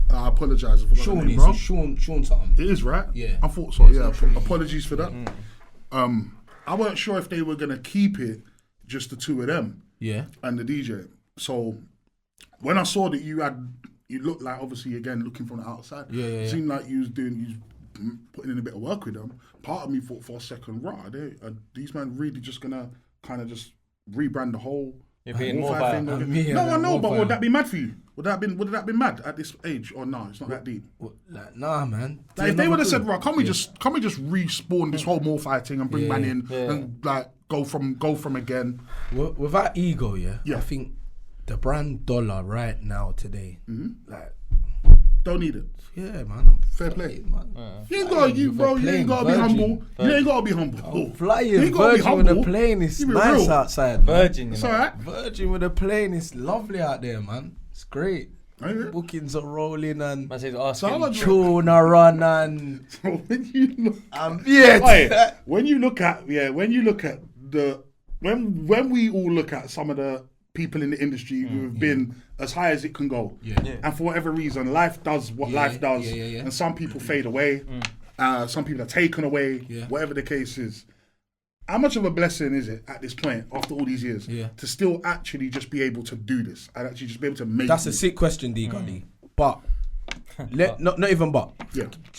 I apologise. Shawnee, bro. Sean something. It is, right? Yeah. I thought so, yeah. Apologies for that. I weren't sure if they were going to keep it just the two of them. Yeah. And the DJ. So when I saw that you looked like, obviously, again, looking from the outside. It seemed like you was putting in a bit of work with them. Part of me thought for a second, are these men really just gonna kind of just rebrand the whole Morfire thing? No, I know, but would that be mad for you? Would that have been mad at this age, or no? It's not that deep. Like, nah, man. Like, if they would have said, "Right, can we just respawn this whole Morfire thing and bring man in and like go from again?" Without ego, I think the brand Dollar right now today, like. Don't need it. Yeah, man. Fair play. Man. You ain't gotta be humble. You ain't gotta be humble. Flying Virgin with a plane is nice outside. Virgin, it's alright. Virgin with a plane is lovely out there, man. It's great. Bookings are rolling and tune are run and when you look at the when we all look at some of the people in the industry who have been as high as it can go, and for whatever reason, life does what life does, and some people fade away, some people are taken away, whatever the case is. How much of a blessing is it at this point, after all these years, to still actually just be able to do this and actually just be able to make? That's a sick question, D Gully. But not even but.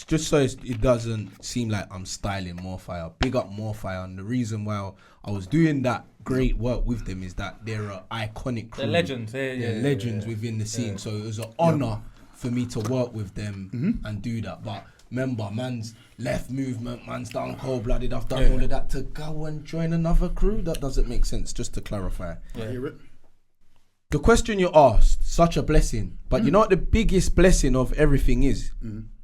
Just so it doesn't seem like I'm styling Morfire. Big up Morfire, and the reason why I was doing that great work with them is that they're an iconic crew. They're legends. They're legends within the scene. So it was an honour for me to work with them and do that. But remember, man's left movement, man's done cold-blooded. I've done all of that to go and join another crew. That doesn't make sense, just to clarify. The question you asked, such a blessing. But you know what the biggest blessing of everything is?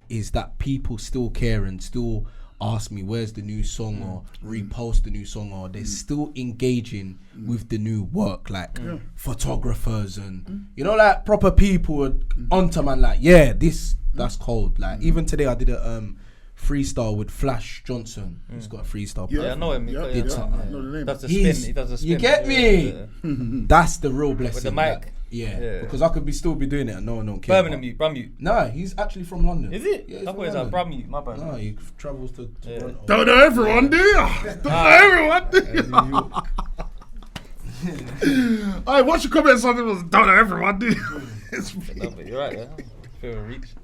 Is that people still care and still ask me where's the new song or repost the new song, or they're still engaging with the new work, like photographers and you know, like proper people onto man, like that's cold. Like even today I did a freestyle with Flash Johnson. He's got a freestyle. I know him. That's a spin. He does a spin. You get me? That's the real blessing. With the mic. Because I could still be doing it and no one don't care. Birmingham. No, he's actually from London. Is it? Yeah, I thought he was like Bramute, my bad. No, he travels to Toronto. Don't know everyone, do you? Don't know everyone, do you? Alright, what's your comments on it? Don't know everyone, do you? You're right, yeah. Feel a reach.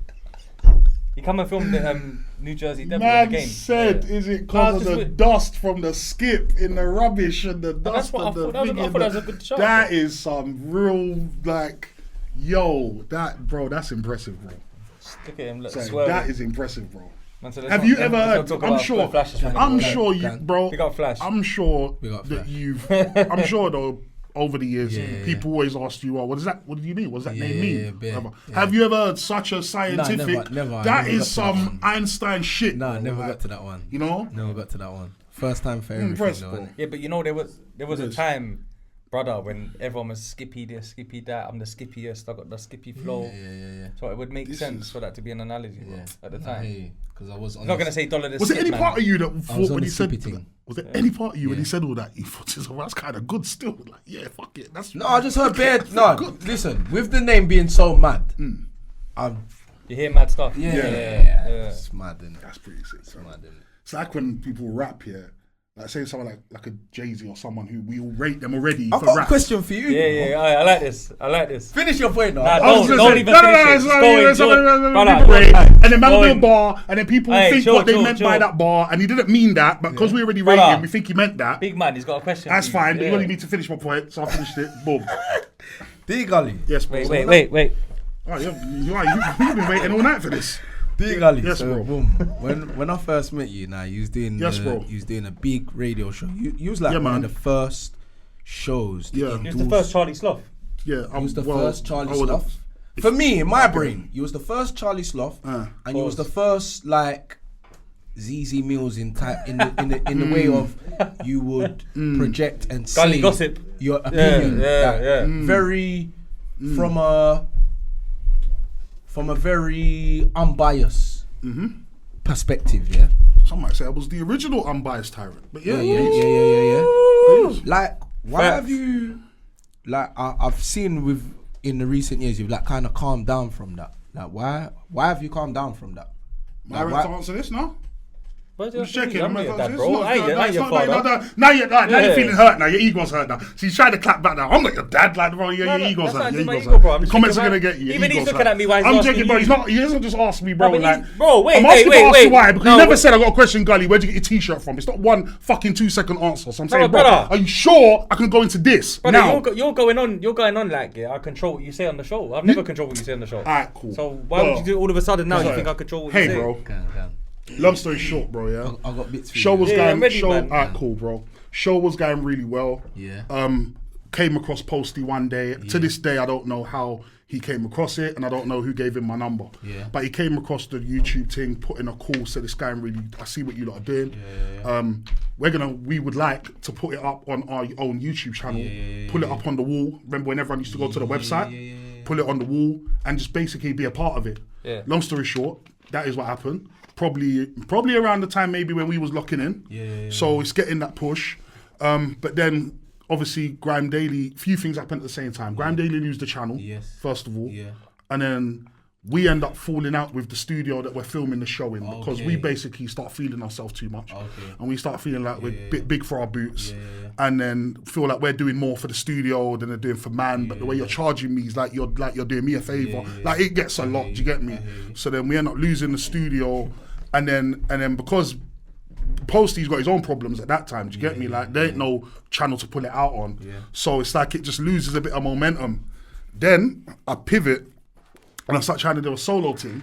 You come and film the New Jersey Devlin Man game. said, is it because of the dust from the skip in the rubbish and the dust and the thing? I thought that was a good shot. That is some real, like, that's impressive, bro. Look at him, that is impressive, bro. Have you ever heard? I'm sure you, bro. We got Flash. I'm sure that you've. I'm sure though. Over the years, people always ask you, what is that? What do you mean? What does that name mean? Have you ever heard such a scientific? Never. That is some Einstein shit. Nah, never got to that one. You know? Never got to that one. First time for everything. Yeah, but you know, there was a time, brother, when everyone was Skippy this, Skippy that. I'm the Skippiest. I got the Skippy flow. Yeah. So it would make sense for that to be an analogy, bro, at the time. Because I was. I'm not gonna say Dolla Da Dustman. Was there any part of you that thought when he said? Was there any part of you when he said all that? You thought, that's kind of good still. Like, yeah, fuck it. That's no, I just heard bad. No, listen. With the name being so mad, you hear mad stuff. Yeah. It's mad, isn't it? That's pretty sick. It's mad, isn't it? It's like when people rap here. Like say someone like a Jay-Z or someone who we all rate them already. I've got a question for you. Yeah. I like this. Finish your point now. Nah, don't even finish it. And then man will do a bar, and then people think what they meant by that bar, and he didn't mean that, but because we already rated him, we think he meant that. Big man, he's got a question. That's fine, but you only need to finish my point, so I finished it. Boom. D Gully. Yes, bro. Wait. Oh, you've been waiting all night for this. D Gully. Yes, bro. Boom. When I first met you, you was doing you was doing a big radio show. You was like one of the first shows. Yeah. You was the first Charlie Sloth. Yeah, I was the first Charlie Sloth. For me, in my brain, you was the first Charlie Sloth, and you was the first like ZZ Mills in the way of you would project and say gossip your opinion. Very from a very unbiased perspective. Yeah. Some might say I was the original unbiased tyrant, but yeah. Like, why have you? Like, I've seen in the recent years, you've like kind of calmed down from that. Like, why have you calmed down from that? Am I right to answer this now? I'm just checking. Now you're feeling hurt now. Your ego's hurt now. So he's trying to clap back now. I'm not your dad, like, bro. Your ego's hurt. Your ego's hurt. The comments are gonna get you. Even he's looking at me. Why? I'm checking, bro. He hasn't just asked me, bro. Like, bro, wait. I'm asking you why, because he never said I got a question, Gully. Where'd you get your T-shirt from? It's not one fucking 2-second answer. So I'm saying, bro, are you sure I can go into this now? You're going on like, I control what you say on the show. I've never controlled what you say on the show. Alright, cool. So why would you do all of a sudden now? You think I control what you say? Hey, bro. Long story short, bro, I got bits for show you. was going alright, cool, bro. Show was going really well. Yeah. Came across Posty one day. To this day, I don't know how he came across it, and I don't know who gave him my number. Yeah. But he came across the YouTube thing, put in a call, said this guy really, I see what you lot are doing. We would like to put it up on our own YouTube channel, pull it up on the wall. Remember when everyone used to go to the website, pull it on the wall, and just basically be a part of it. Yeah. Long story short, that is what happened. Probably around the time maybe when we was locking in. So it's getting that push. But then obviously Grime Daily, few things happened at the same time. Grime Daily lose the channel, first of all. And then we end up falling out with the studio that we're filming the show in because we basically start feeling ourselves too much. And we start feeling like we're a bit big for our boots. And then feel like we're doing more for the studio than they're doing for man. But the way you're charging me is like you're doing me a favour. Like it gets a lot, do you get me? So then we end up losing the studio. And then because Posty's got his own problems at that time, do you get me? Like there ain't no channel to pull it out on. So it's like it just loses a bit of momentum. Then I pivot and I start trying to do a solo thing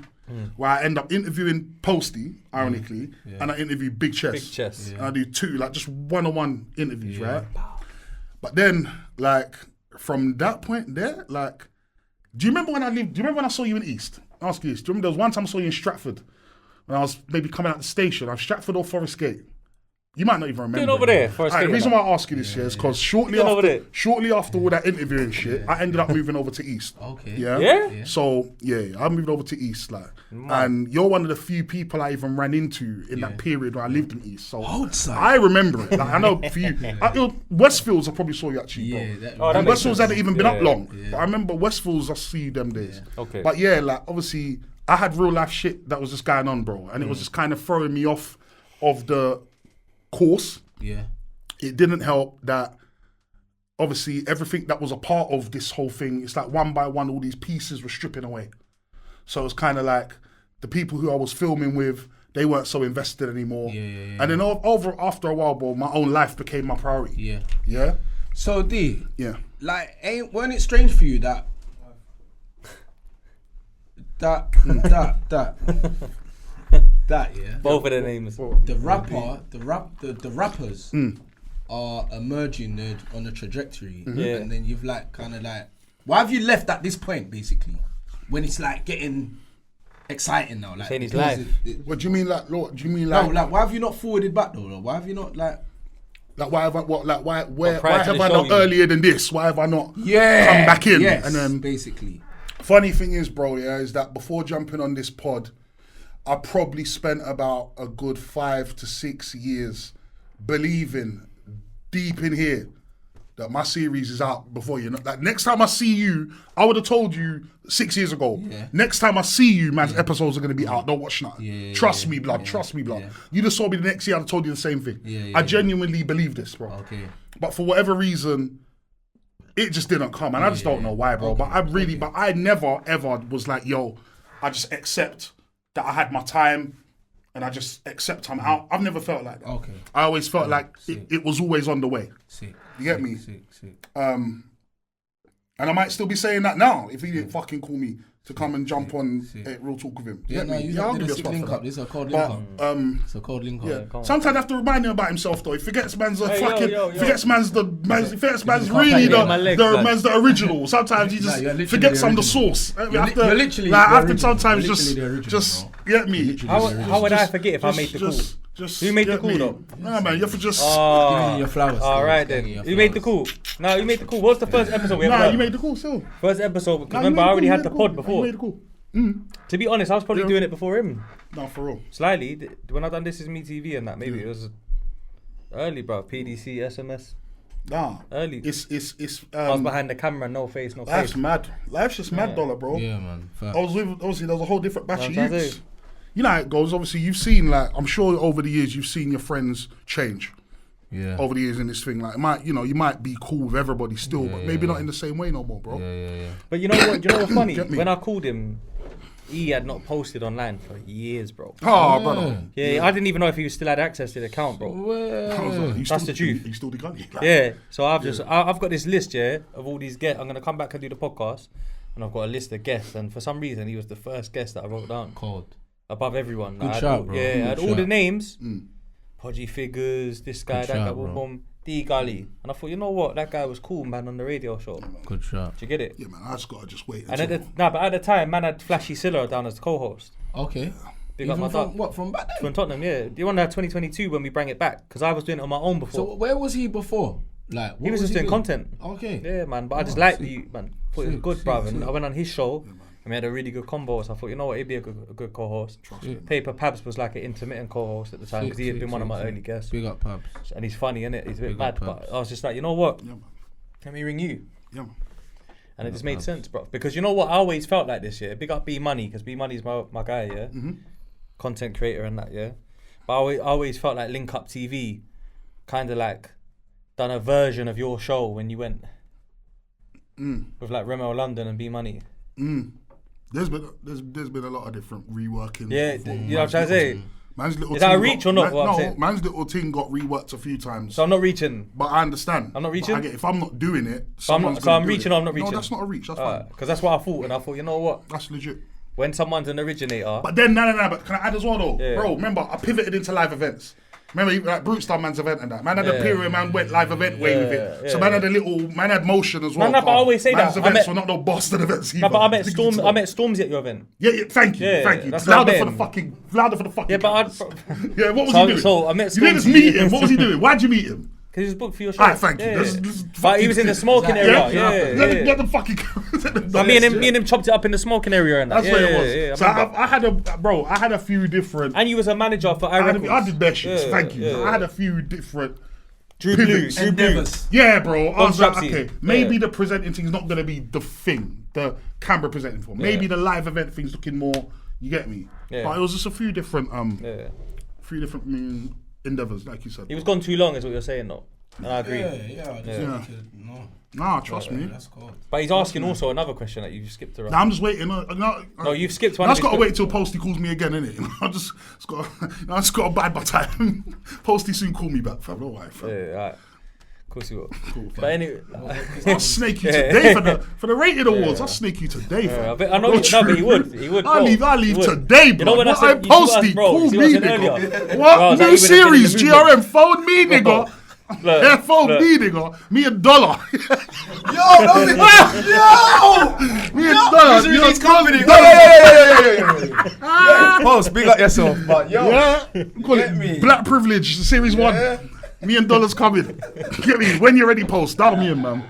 where I end up interviewing Posty, ironically, and I interview Big Chess. And I do two, like just one-on-one interviews, right? But then, like, from that point there, like, do you remember when I saw you in East? Ask you this. Do you remember there was one time I saw you in Stratford? When I was maybe coming out the station, Stratford or Forest Gate. You might not even remember. Get over there, Forest Gate. The reason why I ask you this is because shortly after all that interviewing shit, I ended up moving over to East. Yeah? So I moved over to East, like, and you're one of the few people I even ran into in that period where I lived in East. So I remember it. Like, I know for you, Westfields I probably saw you actually, bro. And Westfields hadn't even been up long, but I remember Westfields I see you them days. Okay. But like obviously I had real life shit that was just going on, bro, and it was just kind of throwing me off of the course. It didn't help that obviously everything that was a part of this whole thing, it's like one by one all these pieces were stripping away. So it's kind of like the people who I was filming with, they weren't so invested anymore. And then after a while, bro, my own life became my priority. So D, like, weren't it strange for you that that, yeah. Both of their names. The rappers are emerging on the trajectory, and then you've like kind of like, why have you left at this point basically, when it's like getting exciting now? Like, saying his life. What do you mean, like? What do you mean, like? No, like, why have you not forwarded back though? Why have you not like? Like, why have I what? Like, why have I not earlier than this? Why have I not come back in? Yes, and then basically. Funny thing is, bro, is that before jumping on this pod, I probably spent about a good 5 to 6 years believing deep in here that my series is out before you. Like, next time I see you, I would have told you 6 years ago. Yeah. Next time I see you, man's episodes are going to be out. Don't watch nothing. Trust me, blood. Trust me, blood. You just saw me the next year, I'd have told you the same thing. I genuinely believe this, bro. Okay. But for whatever reason, it just didn't come. And I just don't know why, bro. But I never, ever was like, yo, I just accept that I had my time and I just accept I'm out. I've never felt like that. Okay. I always felt like it was always on the way. You get me? And I might still be saying that now if he didn't fucking call me to come and jump on Real Talk with him. I'll give you a spot for that. This is a cold link up. It's a cold link up. Sometimes I have to remind him about himself though. He forgets man's the original. Sometimes he just forgets some of the source. You're literally like, after sometimes just get me. How would I forget if I made the call? Who made the call though? Nah, man, you have to just give me your flowers. All right then. Who made the call? No, you made the call. What's the first episode we ever done? You made the call still. First episode. Remember, I already had the pod before. You made the call. To be honest, I was probably doing it before him. No, for real. Slightly. When I done This Is Me TV and that, maybe it was early, bro. PDC, SMS. Nah. Early. It's I was behind the camera, no face, no Life's face. mad. Life's just mad, Dollar, bro. Yeah, man. I was with, obviously, there was a whole different batch of youths. You know how it goes. Obviously, you've seen, like, I'm sure over the years, you've seen your friends change. Yeah. Over the years in this thing, like, you might be cool with everybody still, but maybe not in the same way no more, bro. Yeah. But you know what? You know what's funny? When I called him, he had not posted online for years, bro. Oh, brother. Yeah, I didn't even know if he still had access to the account, bro. That's the truth. He's still the gunny. Yeah. So I've got this list, of all these guests. I'm gonna come back and do the podcast, and I've got a list of guests. And for some reason, he was the first guest that I wrote down. Cold. Above everyone. Good shout, bro. Yeah, I had all the names. Podgy Figures, this guy, that guy, boom, D Gully. And I thought, you know what? That guy was cool, man, on the radio show. Good shot. Did you get it? Yeah, man, I just gotta wait. And but at the time, man had Flashy Silla down as the co-host. Okay. Big up my dog. What, from back then? From Tottenham, yeah. Do you want that 2022 when we bring it back? Because I was doing it on my own before. So where was he before? Like, he was just doing content. Okay. Yeah, man. But I just liked you, man. Thought it was good, bruv. And I went on his show. And we had a really good combo, so I thought, you know what, he'd be a good co-host. Paper Pabs was like an intermittent co-host at the time because he had been one of my early guests. Big up Pabs. And he's funny, innit? He's a bit mad, but I was just like, you know what? Let me ring you. And it just made sense, bro. Because you know what, I always felt like this, Big up B Money, because B Money's my guy, Content creator and that, But I always felt like Link Up TV kind of like done a version of your show when you went with like Remo London and B Money. There's been a lot of different reworking. Yeah, you know what I'm trying to say? Man's little is that a reach or not? No, man's little thing got reworked a few times. So I'm not reaching. But I understand. I'm not reaching? If I'm not doing it, so I'm reaching or I'm not reaching? No, that's not a reach, that's fine. Because that's what I thought, and I thought, you know what? That's legit. When someone's an originator. But then, no, but can I add as well though? Yeah. Bro, remember, I pivoted into live events. Remember, like Brute Star man's event and that. Man had a period, man went live event way with it. So man had motion as well. No, but I always say man's events were not no Boston events either. No, but I met Stormzy at your event. Yeah, thank you. Louder for the fucking. Yeah, but yeah, what was he doing? So I met Stormzy. You didn't just meet him. What was he doing? Why'd you meet him? Because he was booked for your show. Alright, thank you. But he was in the smoking area. Let the fucking. Me and him chopped it up in the smoking area and that. That's what it was. So I had a few different. And you was a manager for I did best shit. Thank you. I had a few different. Drew Blues. Yeah, bro. I was like, okay, maybe the presenting thing's not gonna be the thing, the camera presenting for. Maybe the live event thing's looking more. You get me? But it was just a few different endeavors, like you said. He was gone too long, is what you're saying, though. And I agree. Nah, trust me. That's cool. But he's asking also another question that you've skipped around. Nah, I'm just waiting. No, you've skipped one. I just got to wait till Posty calls me again, innit? I just got to bide my time. Posty soon call me back, fam. All right, fam. Yeah, alright. Of course you will. Cool, but anyway, I'll snake you today for the rated awards. I'll snake you today. I know. No, but he would. I'll leave today, bro. You know when I said posted, call me, nigga. What new series? GRM, phone me, nigga. Yeah, phone me, nigga. Me and Dollar. Me and Dollar. He's confident. Post, big up yourself, but call it Black Privilege Series 1. Me and Dollar's coming. Get me when you're ready. Post. That'll me in, man.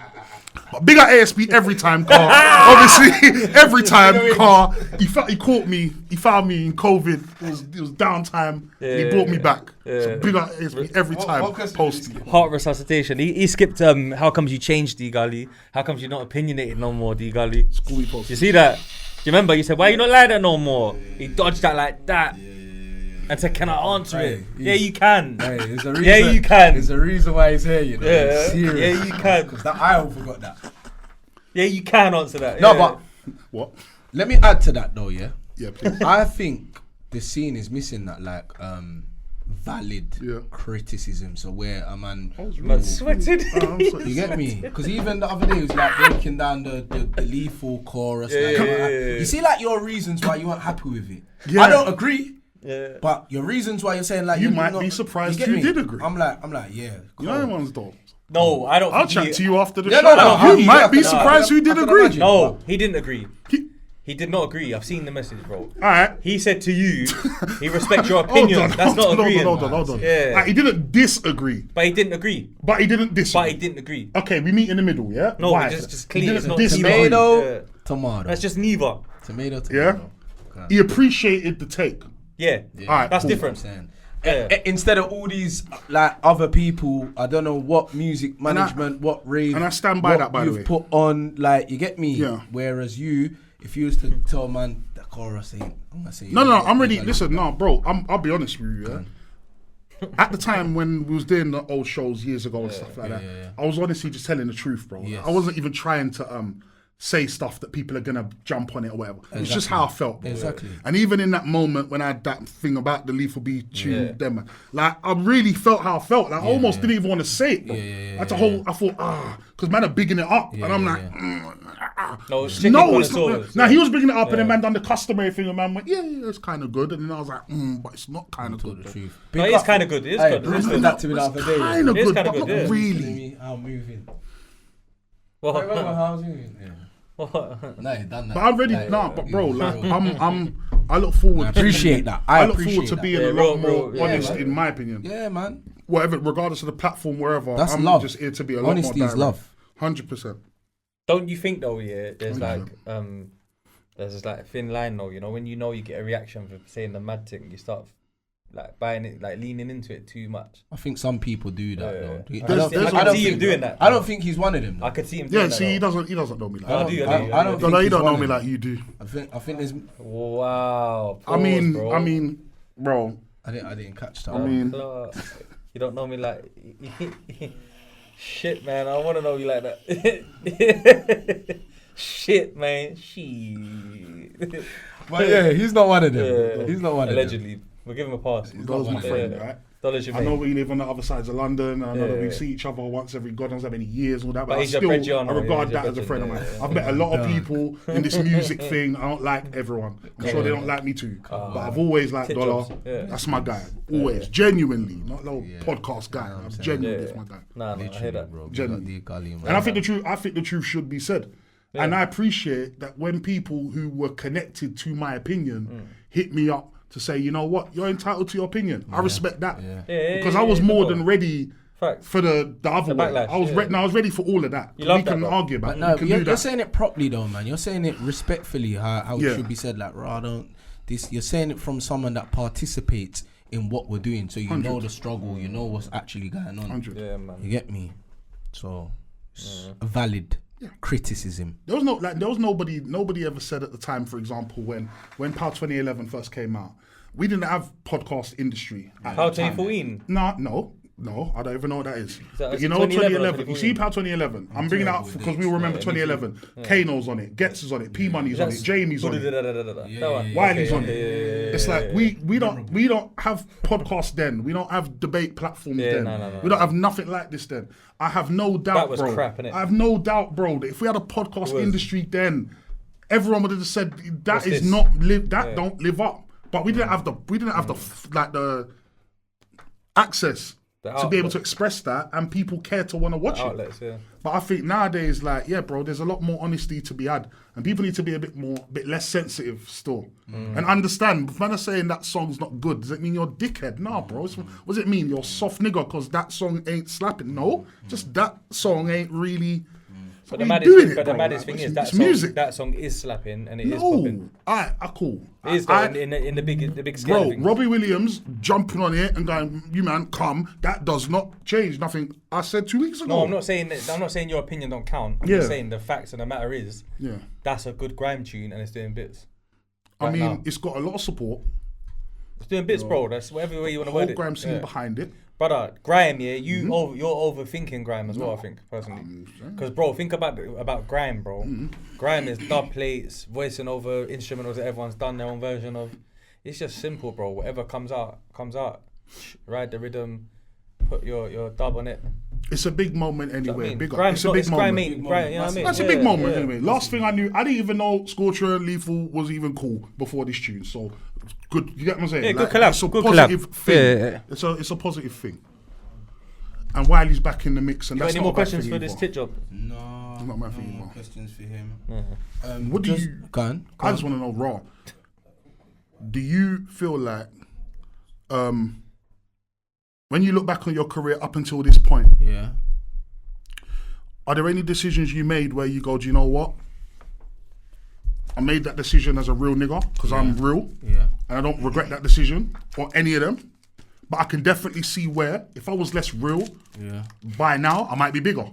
But big at ASP every time, car. Obviously, every time, car. He caught me. He found me in COVID. It was downtime. He brought me back. So big at ASP every time. Post. Heart resuscitation. He skipped. How comes you changed, D Gully? How comes you're not opinionated no more, D Gully? You see that? Do you remember? You said, "Why you not like that no more?" He dodged that like that. And said, "Can I answer it?" Yeah, you can. There's a reason, yeah, you can. There's a reason why he's here, you know. Yeah, serious. Yeah, you can. Because I forgot that. Yeah, but you can answer that. No, but what? Let me add to that though. Yeah. Yeah, please. I think the scene is missing that valid criticism. So where a man sweated. You get me? Because even the other day it was like breaking down the lethal chorus. You see, like your reasons why you weren't happy with it. Yeah. I don't agree. Yeah. But your reasons why you're saying like you might be surprised you did agree. I'm like yeah. Cool. You know one's dope. No, I don't. I'll chat to you after the show. You might be surprised who did agree. No, he didn't agree. He did not agree. I've seen the message, bro. Alright. He said to you, he respects your opinion. That's not agreeing. Hold on. Yeah. He didn't disagree. But he didn't agree. But he didn't disagree. But he didn't agree. Okay, we meet in the middle, yeah? No, just clean. It's not tomato. That's just neither. Tomato. Yeah? Okay. He appreciated the take. Yeah. Alright, that's different. Instead of all these like other people, I don't know what music management, what rave, and I stand by that. By the way, you've put on, like, you get me. Yeah. Whereas you, if you was to tell man the chorus ain't, I'm gonna say no. I'm ready. Listen, bro. I'll be honest with you. Yeah. At the time when we was doing the old shows years ago and stuff like that, I was honestly just telling the truth, bro. Yes. I wasn't even trying to say stuff that people are gonna jump on it or whatever. Exactly. It's just how I felt. Bro. Exactly. And even in that moment when I had that thing about the Lethal B tune, them, like I really felt how I felt. Like I almost didn't even want to say it. Bro. That's a whole. I thought because man are bigging it up, and I'm like, no, it's not. Now he was bigging it up, and then man done the customary thing, and man went, yeah, it's kind of good, and then I was like, but it's not kind of good. No, it's kind of good. It is good. Bruce did that to me the other day. Kind of good, but not really. How I'm moving. How I was moving. No, he done that. But I'm ready now. But bro, like I look forward. I appreciate that. I look forward to being a lot more honest, in my opinion. Yeah, man. Whatever, regardless of the platform, wherever. That's I'm love. just here to be a lot Honesty more is love. 100%. Don't you think though? Yeah, there's like there's like a thin line though. You know, when you get a reaction for saying the mad thing, you start like buying it, like leaning into it too much. I think some people do that though. I don't see him doing that. I don't think he's one of them. Though. I could see him doing that. Yeah, see, he doesn't know me like that. I don't think he don't know me like you do. I think there's. Wow. I mean, bro. I didn't catch that. I mean, you don't know me like. Shit, man. I want to know you like that. Shit, man. Shit. But yeah, he's not one of them. He's not one of them. Allegedly. We'll give him a pass. Dolla's my friend, right? I know we live on the other sides of London. I know that we see each other once every God knows how many years, all that. But I regard that as a friend of mine. I've met a lot of people in this music thing. I don't like everyone. I'm sure they don't like me too. But I've always liked Dollar. That's my guy. Always. Genuinely. Not no podcast guy. I'm genuinely that's my guy. Nah, I hear that, bro. Genuinely. And I think the truth should be said. And I appreciate that when people who were connected to my opinion hit me up to say, you know what, you're entitled to your opinion. I respect that. Because I was more than ready for the other way. Backlash, I was ready for all of that. You love we can argue about it. No, you're saying it properly though, man. You're saying it respectfully how it should be said. Like, you're saying it from someone that participates in what we're doing. So you 100. Know the struggle, you know what's actually going on. 100. Yeah, man. You get me? So it's a valid criticism. There was nobody ever said at the time, for example, when POW 2011 first came out, we didn't have podcast industry. POW 2014? No. No, I don't even know what that is. that But you know 2011. You see how 2011? I'm bringing it up because we remember 2011. Kano's on it, Ghetts is on it, P Money's on it, Jamie's on it, Wiley's on it. It's like we don't have podcasts then. We don't have debate platforms then. No. We don't have nothing like this then. I have no doubt, was bro. crap, innit? I have no doubt, bro, that if we had a podcast industry then, everyone would have just said that don't live up. But we didn't have the access to be able to express that, and people care to want to watch it. But I think nowadays, like, yeah, bro, there's a lot more honesty to be had, and people need to be a bit less sensitive still, and understand. When I'm saying that song's not good, does it mean you're a dickhead? Nah, bro. What does it mean? You're a soft nigger because that song ain't slapping? No, just that song ain't really. But the maddest thing is that song is slapping and it is popping. Cool. It is though, in the big scale. Bro, Robbie Williams jumping on it and going, "You man, come." That does not change nothing I said 2 weeks ago. No, I'm not saying your opinion don't count. I'm just saying the facts of the matter is, that's a good grime tune and it's doing bits. I mean, it's got a lot of support. It's doing bits, bro. That's whatever way you want to word it. Whole grime scene behind it. Brother, grime, you're overthinking grime as well, I think, personally. Because, bro, think about grime, bro. Grime is dub plates, voicing over instrumentals that everyone's done their own version of. It's just simple, bro. Whatever comes out. Ride the rhythm, put your dub on it. It's a big moment anyway. It's a big moment. That's a big moment anyway. Last thing I knew, I didn't even know Scorcher and Lethal was even cool before this tune. So good, you get what I'm saying? Yeah, good collab. It's a positive thing. It's a positive thing. And Wiley's back in the mix, and you that's got any not more a bad questions thing for either. this tit job? No, It's not my thing more either. questions for him. What do you? Go on. I just want to know, raw. Do you feel like, when you look back on your career up until this point, are there any decisions you made where you go, do you know what? I made that decision as a real nigga because I'm real, and I don't regret that decision or any of them. But I can definitely see where, if I was less real, by now I might be bigger.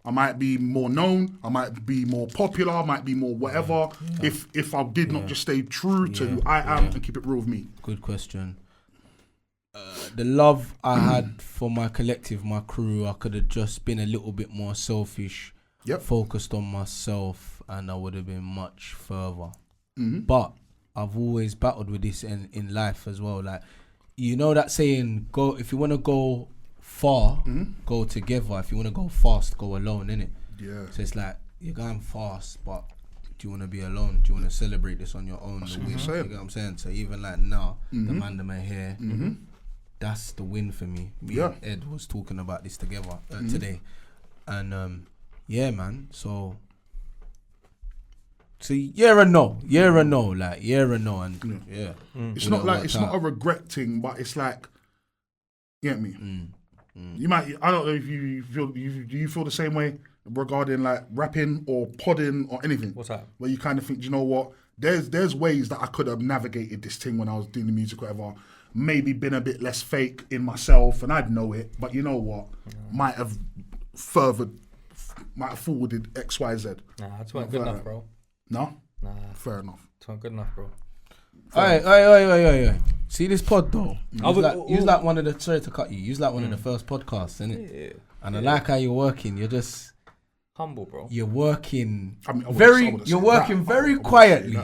I might be more known. I might be more popular. I might be more whatever. If I did not just stay true to who I am and keep it real with me. Good question. The love I had for my collective, my crew, I could have just been a little bit more selfish, focused on myself, and I would have been much further. But I've always battled with this in life as well. Like, you know that saying, go if you want to go far, go together. If you want to go fast, go alone, innit? Yeah. So it's like, you're going fast, but do you want to be alone? Do you want to celebrate this on your own? That's the win? what You get what I'm saying? So even like now, the man them are here. That's the win for me. Me and Ed was talking about this together today. And yeah, man. So yeah and no. Like yeah and no. And it's not like, it's not a regret thing, but it's like, you get me? You might, I don't know if you feel, do you feel the same way regarding like rapping or podding or anything? What's that? Where you kind of think, do you know what? There's ways that I could have navigated this thing when I was doing the music, whatever. Maybe been a bit less fake in myself, and I'd know it. But you know what? Might have forwarded X, Y, Z. Nah, that's not good enough, bro. No? Nah. Fair enough. It's not good enough, bro. Aye. See this pod though? Use like one of the, sorry to cut you, use like one of the first podcasts, innit? Yeah. And I like how you're working. You're just humble, bro. You're working you're working very quietly.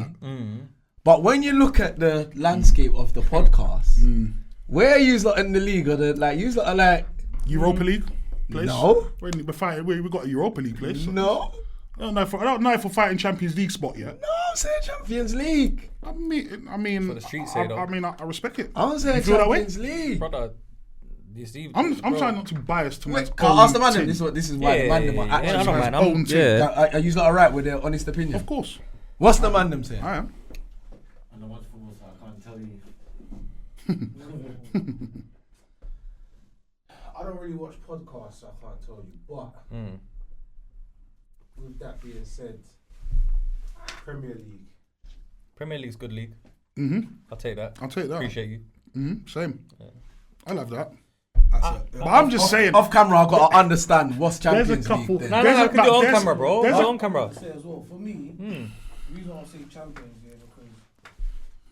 But when you look at the landscape of the podcast, where are you lot in the league? Or you lot are like Europa League place? No. We got a Europa League place. So no. I don't know if we're fighting Champions League spot yet. No, I'm saying Champions League. I mean, what the streets say, though. I respect it. I'm saying Champions League, brother. I'm trying not to bias to my own. Ask the man. This is why the man them are actually own team. Are you not alright with their honest opinion? Of course. What's the man them saying? I am. I don't watch football, so I can't tell you. I don't really watch podcasts, so I can't tell you. But with that being said, Premier League. Premier League's good league. I'll take that. Appreciate you. Same. Yeah. I love that. But I'm just saying. Off camera, I've got to understand what's Champions League. No, I can do it on camera, bro. There's on camera. Say as well, for me, the reason I say Champions League because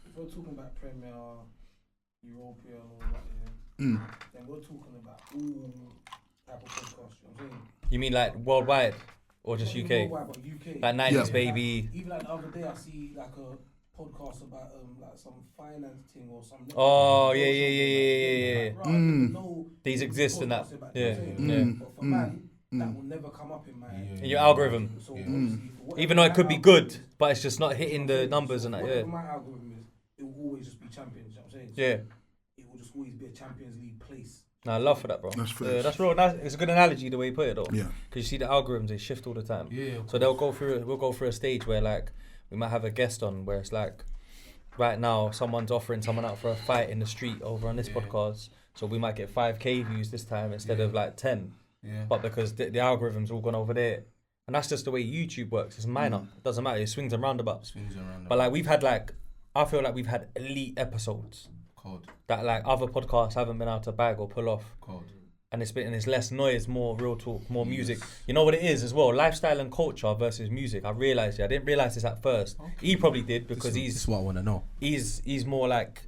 if we're talking about Premier, European, all that, then we're talking about all type of podcasts. You know what I'm saying? You mean like worldwide or just UK? Worldwide, but UK. Like 90s baby. Even like the other day, I see like a podcast about like some finance thing or something. Oh yeah. Right, These exist in that. Yeah. But for man, that will never come up in my in your algorithm. So Even though it could be good, but it's just not hitting the numbers and that. Yeah. My algorithm is, it will always just be champions. You know what I'm saying? Yeah. It will just always be a Champions League place. No, I love for that, bro. That's fair. Yeah, that's real. It's a good analogy the way you put it, though. Yeah. Because you see the algorithms, they shift all the time. Yeah. So we'll go through a stage where like we might have a guest on where it's like right now someone's offering someone out for a fight in the street over on this podcast. So we might get 5K views this time instead of like 10. Yeah. But because the algorithm's all gone over there. And that's just the way YouTube works. It's minor. It doesn't matter. It swings and roundabouts. But like I feel like we've had elite episodes. Cold. That like other podcasts haven't been able to bag or pull off. Cold. And it's less noise, more real talk, more music. You know what it is as well? Lifestyle and culture versus music. I realised I didn't realise this at first. Okay. He probably did because this is what I want to know. He's more like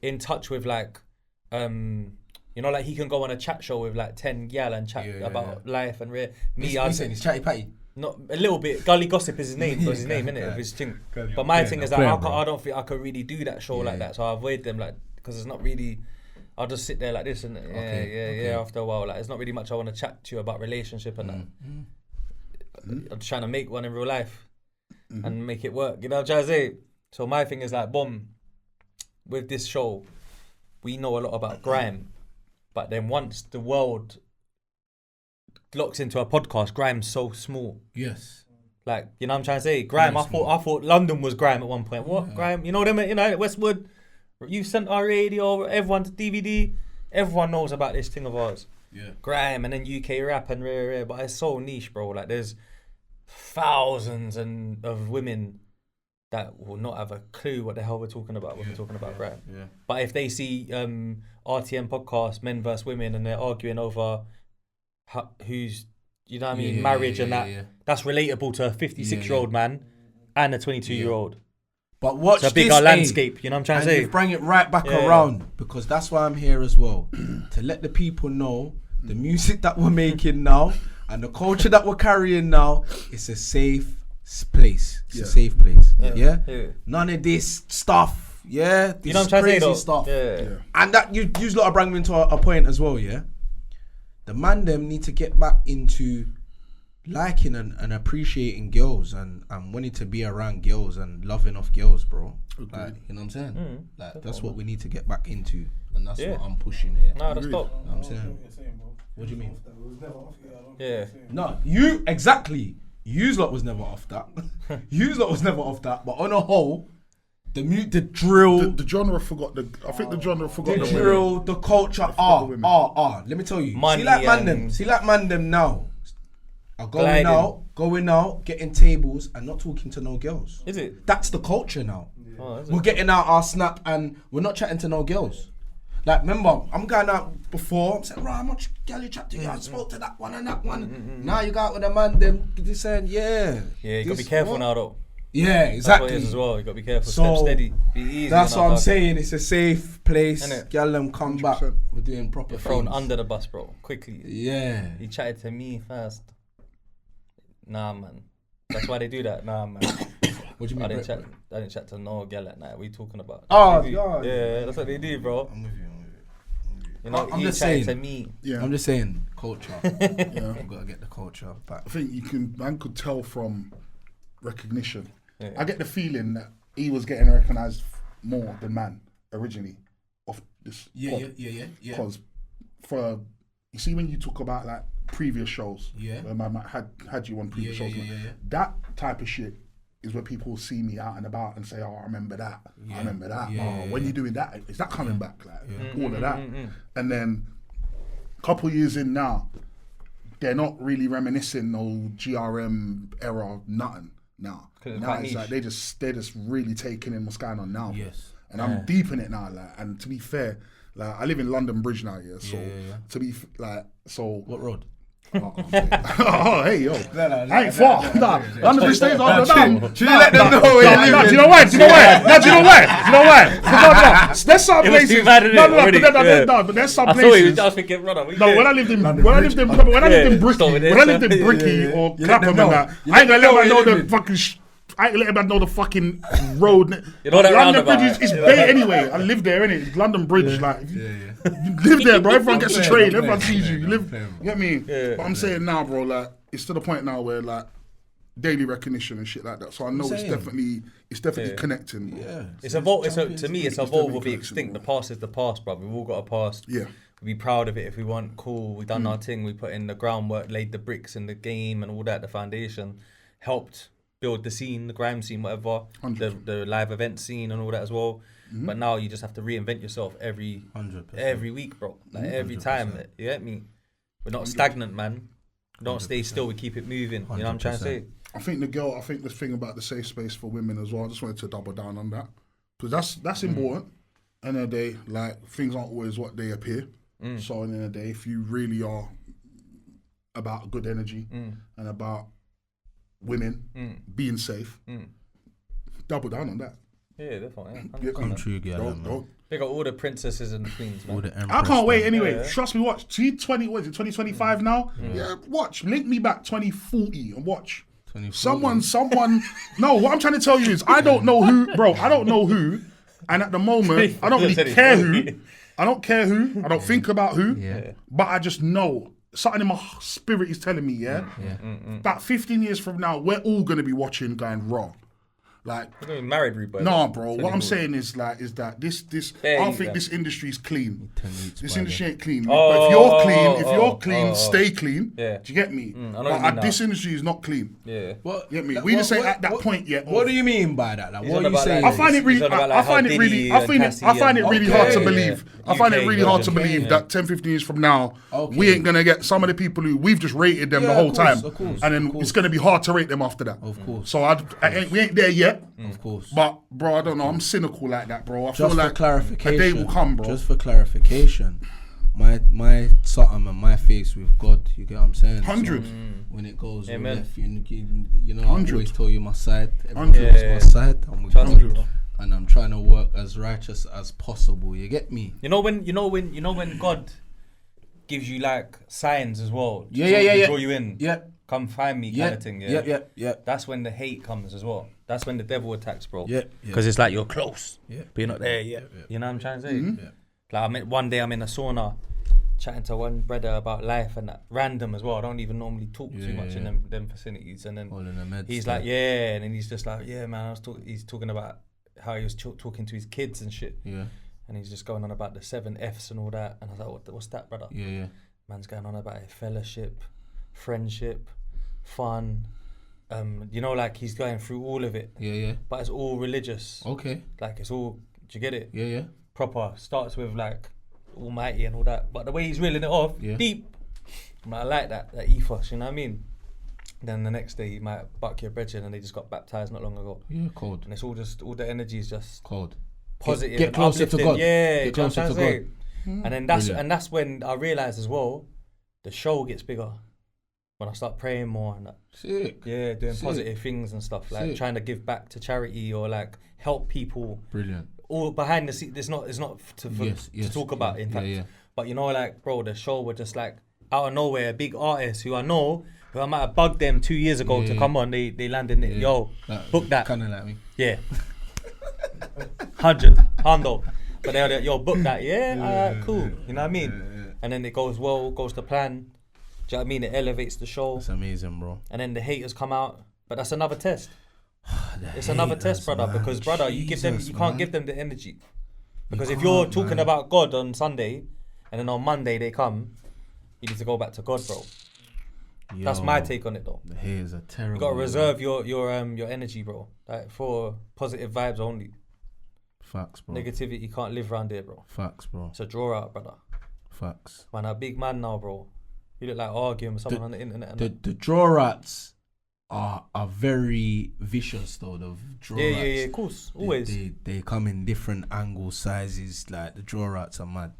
in touch with like you know, like he can go on a chat show with like 10 gal and chat about life and me. I'm saying it's chatty patty. Not a little bit. Gully gossip is his name. Was his name, innit? His thing. But my thing is that I don't think I could really do that show like that. So I avoid them like because it's not really. I'll just sit there like this and after a while, like, there's not really much I want to chat to you about relationship and that. I'm just trying to make one in real life and make it work. You know what I'm trying to say? So my thing is like, with this show, we know a lot about grime, but then once the world locks into a podcast, grime's so small. Yes. Like, you know what I'm trying to say? Grime, I thought London was grime at one point. What? Grime? You know them, you know, Westwood. You sent our radio, everyone to DVD. Everyone knows about this thing of ours. Yeah. Grime and then UK rap and rare. But it's so niche, bro. Like there's thousands of women that will not have a clue what the hell we're talking about when we're talking about grime. Yeah. But if they see RTM podcast, men versus women, and they're arguing over who's, you know what I mean, marriage and that, that's relatable to a 56-year-old man and a 22-year-old. But watch it's a bigger landscape, you know what I'm trying to say? You bring it right back around because that's why I'm here as well. To let the people know the music that we're making now and the culture that we're carrying now, it's a safe place. It's a safe place. Yeah? None of this stuff. Yeah? This you know what I'm trying to say, stuff. And that you lot are bringing me to a point as well, yeah? The man them need to get back into liking and appreciating girls and wanting to be around girls and loving off girls, bro. Okay. Like, you know what I'm saying? Like that's what we need to get back into, and that's what I'm pushing here. No, that's dope. You know what I'm saying? What do you mean? Yeah. No, you exactly. Yous lot was never off that. Yous lot was never off that. But on a whole, the drill, the genre forgot the. I think the genre forgot the drill, the culture. Let me tell you. Money see like man them now. Are going out, getting tables and not talking to no girls. Is it? That's the culture now. Yeah. Oh, we're getting out our snap and we're not chatting to no girls. Like, remember, I'm going out before, I'm saying, right, how much girl you chat to? I spoke to that one and that one. Now you go out with a man, them just saying, Yeah, you gotta be careful now though. Yeah, exactly. That's what it is as well. You gotta be careful. So, step steady. Be easy. That's what I'm saying. It's a safe place. Girl, them come 100%. Back. We're doing proper things. Thrown under the bus, bro. Quickly. Yeah. He chatted to me first. Nah, man. That's why they do that. Nah, man. What do you mean? I didn't chat to no girl at night. What are you talking about? Oh, yeah, that's what they do, bro. I'm with you. You know, I'm just saying. To me. Yeah. I'm just saying, culture. I've got to get the culture back. I think man could tell from recognition. Yeah. I get the feeling that he was getting recognised more than man originally off this. Yeah. Because you see when you talk about like previous shows, where man had you on previous shows, that type of shit is where people see me out and about and say, "Oh, I remember that. I remember that. When you doing that, is that coming back?" Like all of that. And then a couple years in now, they're not really reminiscing no GRM era nothing now. Now it's like they're just really taking in what's going on now. Yes. And I'm deep in it now. Like, and to be fair, like I live in London Bridge now. So to be like, so what road? Oh, hey, yo. I ain't far. Nah, London Bridge stays on. Should you let them know where you live? Do you know why? Do you know why? There's some places. But there's some places. I was thinking, brother. No, when I lived in Bricky or Clapham and that, I ain't gonna let man know the fucking. I ain't letting man know the fucking road. You know that London Bridge is bait anyway. I live there, innit? It's London Bridge, like you live there, bro. Everyone gets a train. Everyone sees you. You live. You get me? But I'm saying now, bro, like it's to the point now where like daily recognition and shit like that. So I know it's definitely connecting. Yeah, it's evolved. To me, it's evolved will be extinct. The past is the past, bro. We've all got a past. Yeah. Be proud of it if we want. Cool. We done our thing. We put in the groundwork, laid the bricks in the game and all that. The foundation helped build the scene, the grime scene, whatever, the live event scene and all that as well. But now you just have to reinvent yourself every week, bro. Like every time. You get me? We're not stagnant, man. Don't stay still. We keep it moving. 100%. You know what I'm trying to say? I think the thing about the safe space for women as well. I just wanted to double down on that because that's important. End of the day, like things aren't always what they appear. So in the end of the day, if you really are about good energy and about women being safe, double down on that. Yeah, definitely. Yeah. Come true, girl. They got all the princesses and the queens, man. I can't wait anyway. Trust me, watch. 2025 now? Yeah, watch. Link me back 2040 and watch. Someone. No, what I'm trying to tell you is I don't know who, bro. I don't know who. And at the moment, I don't really care who. I don't care who. I don't think about who. Yeah. But I just know. Something in my spirit is telling me, about 15 years from now, we're all going to be watching going raw. Like, you're going to be married, Reba. No, bro. What I'm saying is that this. I don't think this industry is clean. This industry ain't clean. But if you're clean, stay clean. Yeah. Do you get me? But this industry is not clean. Yeah. What? Get me? We just ain't at that point yet. What do you mean by that? Like, what are you saying? I find it really hard to believe. I find it really hard to believe that 10, 15 years from now, we ain't gonna get some of the people who we've just rated them the whole time, and then it's gonna be hard to rate them after that. Of course. So we ain't there yet. Of course. But bro, I don't know. I'm cynical like that, bro. I just feel like clarification, a day will come, bro. Just for clarification, my something and my face with God. You get what I'm saying? 100. So when it goes left, you know, 100. I always tell you my side. Everyone's my side. I'm with God, and I'm trying to work as righteous as possible. You get me? You know when God gives you like signs as well. Yeah. Draw you in. Yeah. Come find me, kind of thing. Yeah. That's when the hate comes as well. That's when the devil attacks, bro. Yeah. Because it's like you're close, but you're not there yet. Yeah. You know what I'm trying to say? Like one day I'm in a sauna, chatting to one brother about life and that, random as well. I don't even normally talk too much in them vicinities, and then he's like, and then he's just like, man. He's talking about how he was talking to his kids and shit. Yeah. And he's just going on about the 7 F's and all that. And I was like, what's that, brother? Yeah. Man's going on about fellowship, friendship, fun. You know, like he's going through all of it. Yeah. But it's all religious. Okay. Like it's all, do you get it? Yeah. Proper. Starts with like Almighty and all that. But the way he's reeling it off, deep. I like that ethos, you know what I mean? Then the next day you might buck your brethren and they just got baptized not long ago. Yeah, cold. And it's all the energy is just cold. Positive. Get closer to God. Yeah, get closer to God. And then that's when I realised as well, the show gets bigger. When I start praying more and that. Sick. Yeah, doing positive things and stuff, like trying to give back to charity or like help people. Brilliant. All behind the scenes, it's not to talk about, in fact. Yeah. But you know, like, bro, the show were just like out of nowhere, a big artist who I might have bugged them 2 years ago to come on, they landed it. Yo, book that. Kind of like me. Yeah. 100. Hundo. But they're like, yo, book that. Yeah, alright, cool. You know what I mean? Yeah. And then it goes to plan. Do you know what I mean? It elevates the show. It's amazing, bro. And then the haters come out, but that's another test. It's another test, brother, because brother, you can't give them the energy. Because if you're talking about God on Sunday, and then on Monday they come, you need to go back to God, bro. Yo, that's my take on it, though. The haters are terrible. You gotta reserve your energy, bro, like for positive vibes only. Facts, bro. Negativity, you can't live around here, bro. Facts, bro. It's a draw out, brother. Facts. Man, a big man now, bro. You look like arguing with someone on the internet. The draw rats are very vicious, though. The draw rats. Yeah, of course, always. They come in different angles, sizes. Like the draw rats are mad.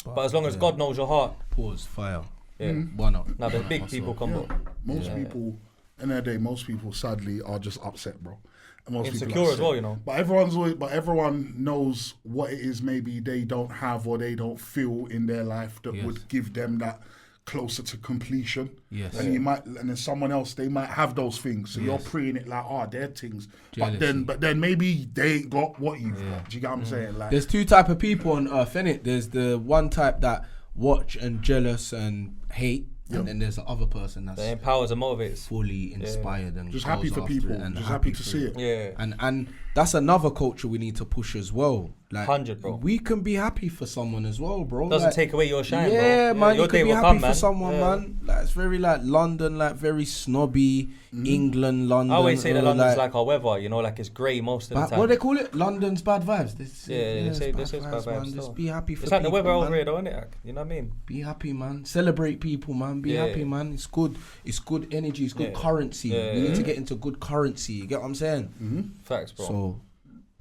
But as long as God knows your heart. Pause. Fire. Yeah. Why not? Now the big people come up. Most people, in their day, most people sadly are just upset, bro. And most Insecure people are as well, you know. But everyone knows what it is maybe they don't have or they don't feel in their life that would give them that closer to completion. Yes. And you might, and then someone else, they might have those things. So you're preying it like, they're things. But then maybe they ain't got what you've got. Do you get what I'm saying? Like, there's two type of people on earth, innit? There's the one type that watch and jealous and hate. And then there's the other person that's empowers and motivates, fully inspired and just happy for people, and just happy to see it. Yeah, and that's another culture we need to push as well. Like 100, bro. We can be happy for someone as well, bro. Doesn't take away your shine, bro. Yeah, man. Your you can day be will happy come, for someone, man. Like, it's very like London, like very snobby. London. I always say that London's like our weather, you know, like it's grey most of the time. What do they call it? London's bad vibes. They say bad vibes. Just be happy for it's like people, the weather man. over here, though, isn't it? You know what I mean? Be happy, man. Celebrate people, man. Be happy, man. It's good. It's good energy. It's good currency. We need to get into good currency. You get what I'm saying? Facts, bro. So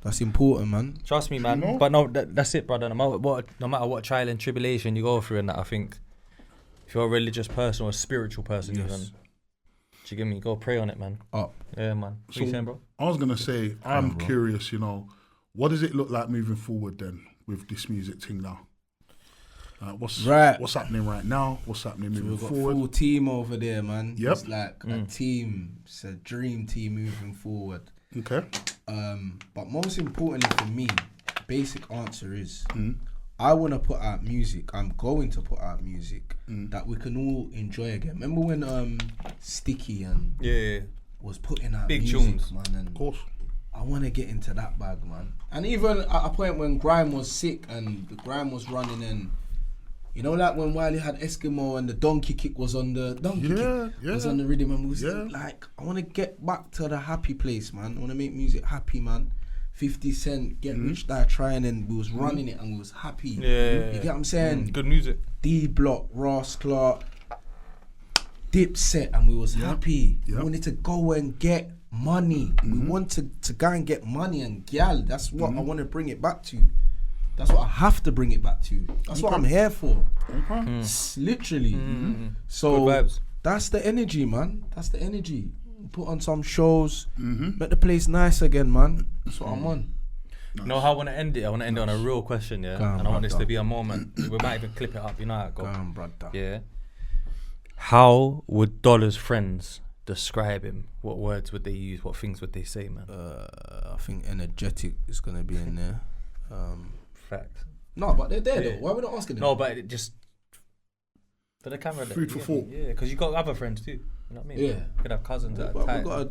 that's important, man. Trust me, man. You know? But no, that's it, brother. No matter what trial and tribulation you go through, and that, I think if you're a religious person or a spiritual person, even, do you get me? Go pray on it, man. Yeah, man. What you saying, bro? I was gonna say, I'm curious. You know, what does it look like moving forward then with this music thing now? What's happening right now? What's happening moving forward? We've got a full team over there, man. Yep. It's like a team. It's a dream team moving forward. Okay. But most importantly for me, basic answer is I want to put out music. I'm going to put out music that we can all enjoy again. Remember when Sticky and was putting out big music, tunes, man? And of course. I want to get into that bag, man. And even at a point when grime was sick and the grime was running, and you know, like when Wiley had Eskimo and the donkey kick was on the was on the rhythm, and we was like, I want to get back to the happy place, man. I want to make music happy, man. 50 Cent, Get Rich, Die Trying, and we was running it and we was happy. You get what I'm saying? Good music. D Block, Ross Clark, Dipset, and we was happy. We wanted to go and get money. We want to go and get money and gal. That's what I want to bring it back to. That's what I have to bring it back to. That's what I'm here for. Literally. So that's the energy, man. That's the energy. Put on some shows, make the place nice again, man. That's what I'm on. Nice. You know how I want to end it? I want to end it on a real question, and I want this to be a moment. We might even clip it up, you know how it goes. Go on, brother. Yeah. How would Dolla's friends describe him? What words would they use? What things would they say, man? I think energetic is gonna be in there. Facts. No, but they're there though. Why are we not asking them? No, but it just for the camera. Food for thought. Yeah, because you got other friends too. You know what I mean? Yeah. You could have cousins that are tight.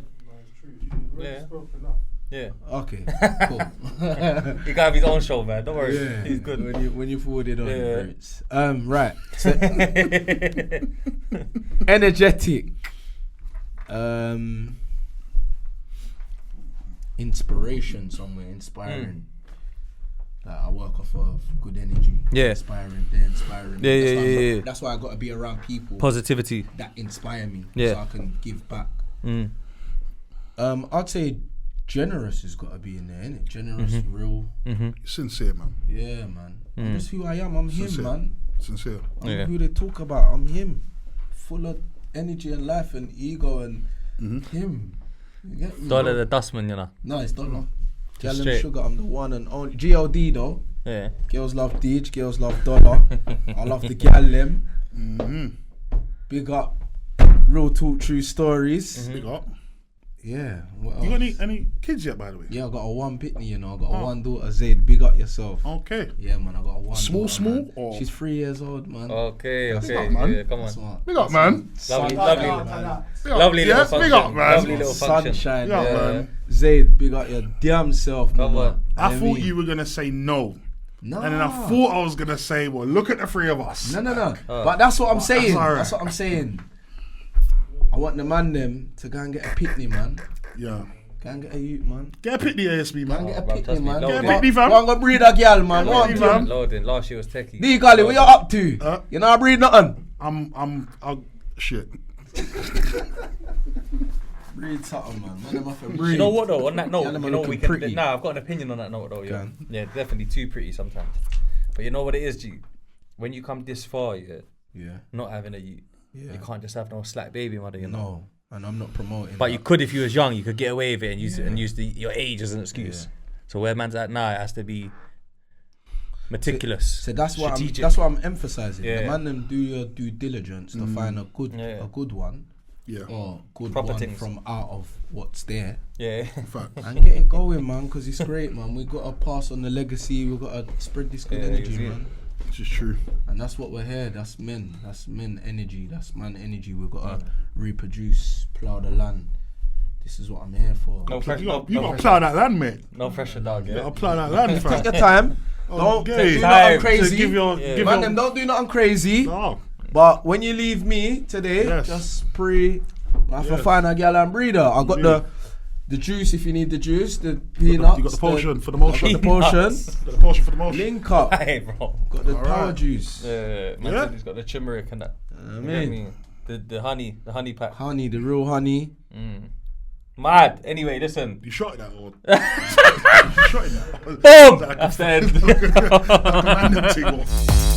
Yeah. Okay. Cool. He got his own show, man. Don't worry. Yeah. He's good. When you forward it on, right. So, energetic. Inspiration somewhere. Inspiring. Like I work off of good energy. Yeah. Inspiring. They're inspiring. Yeah. That's why I got to be around people. Positivity. That inspire me. Yeah. So I can give back. I'd say generous has got to be in there, innit? Generous, real. Sincere, man. Yeah, man. I'm just who I am. I'm Sincere. him, man. Sincere. I'm who they talk about. I'm him. Full of energy and life and ego and him. You get me? Dolla Da Dustman, you know. No, it's Dolla. Tell them straight. sugar, I'm the one and only. G.O.D. though. Yeah. Girls love Deej, girls love Dolla. I love the gal them. Big up. Real talk, true stories. Big up. Yeah. You got any kids yet, by the way? Yeah, I got a one pitney, you know. I got a one daughter, Zaid. Big up yourself. Okay. Yeah, man, I got a one Small, daughter, or? She's 3 years old, man. Okay. Big up, man. Yeah, come on. Smart. Big up, man. Lovely Yes, little big up, function. man. Lovely little function. Sunshine. Big up, man. Zaid, big up your damn self, Come man. on. I thought you were going to say no. No. And then I thought I was going to say, well, look at the three of us. No. But that's what I'm saying. alright. That's what I'm saying. I want the man them to go and get a pitney, man. Yeah. Go and get a youth, man. Get a pitney ASB, Go and man. get a bro, pitney, trust me, man. no, Get a man. pitney, fam. Go and go breed a girl, man. What Pitney, you fam. Loading. Last year was techie. D Golly, what you up to? You know I breed nothing. Shit. Breed something, man. Man, I'm off a breed. You know what though? On that note, Yeah, them you know looking we can. pretty. Nah, I've got an opinion on that note though. Go Yeah, on. yeah, definitely too pretty sometimes. But you know what it is, G. When you come this far, yeah, not having a youth. Yeah. You can't just have no slack baby mother, you know. No, and I'm not promoting. But you could if you was young. You could get away with it and use your age as an excuse. Yeah. So where man's at now, it has to be meticulous. So that's what I'm emphasizing. The man them do your due diligence to find a good one. Yeah. Or good proper one things from out of what's there. Yeah. And get it going, man, because it's great, man. We got to pass on the legacy. We got to spread this good energy, man. Which is true. And that's what we're here. That's men. That's men energy. That's man energy. We've got to reproduce, plough the land. This is what I'm here for. No pressure. You got to plough that land, mate. No pressure, dog. You got to plough that land, fam. Take your time. Don't do nothing crazy. Don't do nothing crazy. No. But when you leave me today, just pray. I have to find a gal and breeder. I got the juice if you need the juice, the peanuts. You got the potion for the motion. The potion. Got the potion for the motion. Link up. Hey, bro. Got the power juice. Man, he's got the turmeric and that. The honey pack. Honey, the real honey. Mad. Anyway, listen. You shot it that one. You shot it that one. Boom! That's the end.